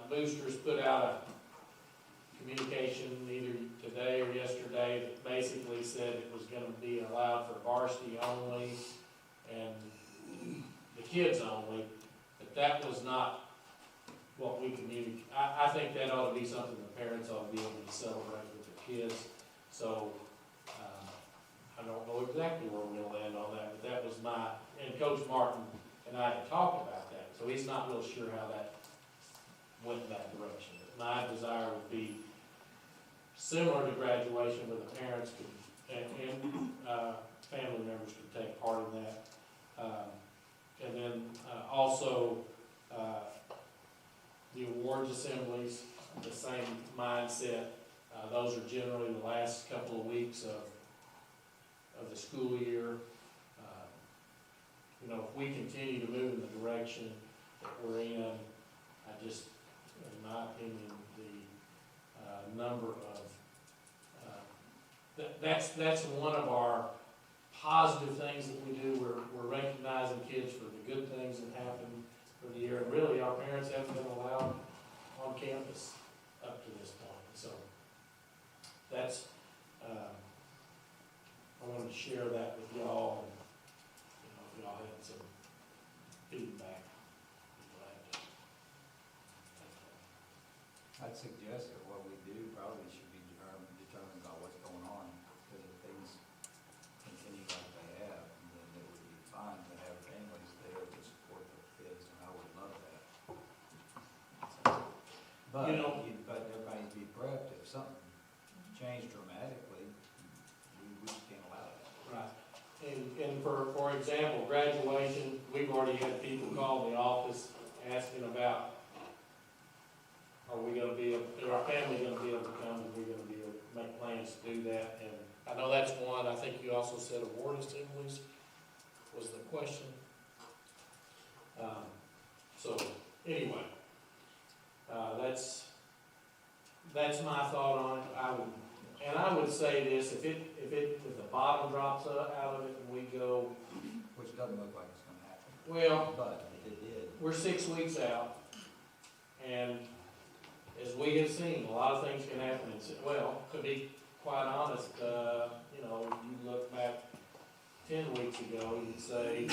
boosters put out a communication either today or yesterday that basically said it was going to be allowed for varsity only and the kids only, but that was not what we communicated. I think that ought to be something the parents ought to be able to celebrate with their kids. So I don't know exactly where we're going to land on that, but that was and Coach Martin and I had talked about that, so he's not real sure how that went in that direction. But my desire would be similar to graduation where the parents could, and family members could take part in that. And then also the awards assemblies, the same mindset. Those are generally the last couple of weeks of the school year. You know, if we continue to move in the direction that we're in, in my opinion, the number of that's one of our positive things that we do. We're recognizing kids for the good things that happen for the year, and really our parents haven't been allowed on campus up to this point. So that's I wanted to share that with y'all, and you know, if y'all had some feedback, I'd be glad to. I'd suggest that what we do probably should be determined by what's going on, because if things continue like they have, then it would be fine to have families there to support their kids, and I would love that. But, You know- but everybody needs to be prepped, if something changed dramatically, we just can't allow that. Right. And for example, graduation, we've already had people call the office asking about, are we gonna be, are our family gonna be able to come, are we gonna be able to make plans to do that? And I know that's one. I think you also said award assemblies was the question. So anyway, that's my thought on it. I would say this, if the bottom drops out of it and we go, Which doesn't look like it's gonna happen. well, But if it did, we're 6 weeks out, and as we have seen, a lot of things can happen. Well, to be quite honest, you know, you look back 10 weeks ago, you'd say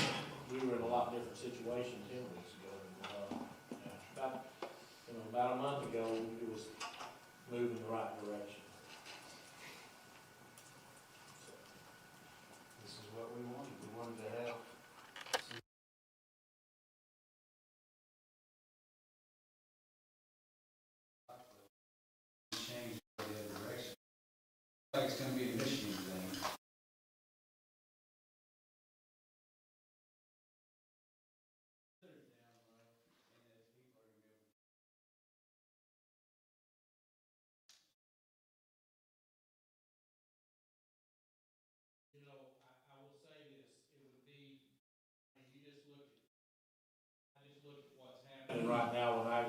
we were in a lot different situation 10 weeks ago. About a month ago, it was moving in the right direction. like it's gonna be a Michigan thing. You know, I will say this, it would be, you just look at, I just look at what's happening right now when I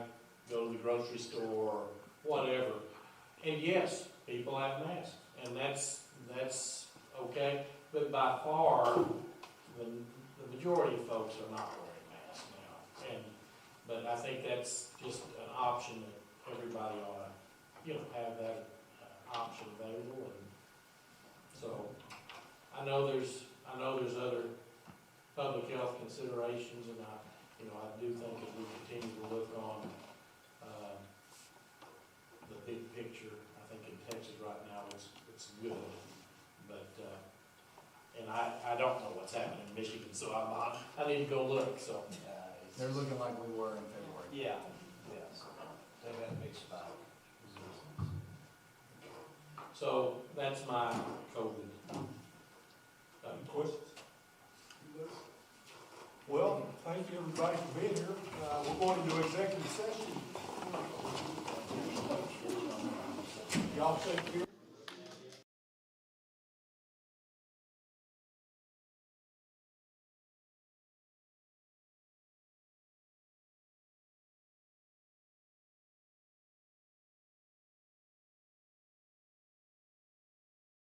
go to the grocery store or whatever. And yes, people have masks, and that's okay, but by far, the majority of folks are not wearing masks now. But I think that's just an option that everybody ought to, have that option available. And so, I know there's other public health considerations, and I do think as we continue to look on, the big picture, I think in Texas right now, it's good, but, and I don't know what's happening in Michigan, so I need to go look, so. They're looking like we were in February. Yeah, yes. They've had a big spike. So that's my COVID. Questions? Well, thank you everybody for being here. We're going into executive session. Y'all take care.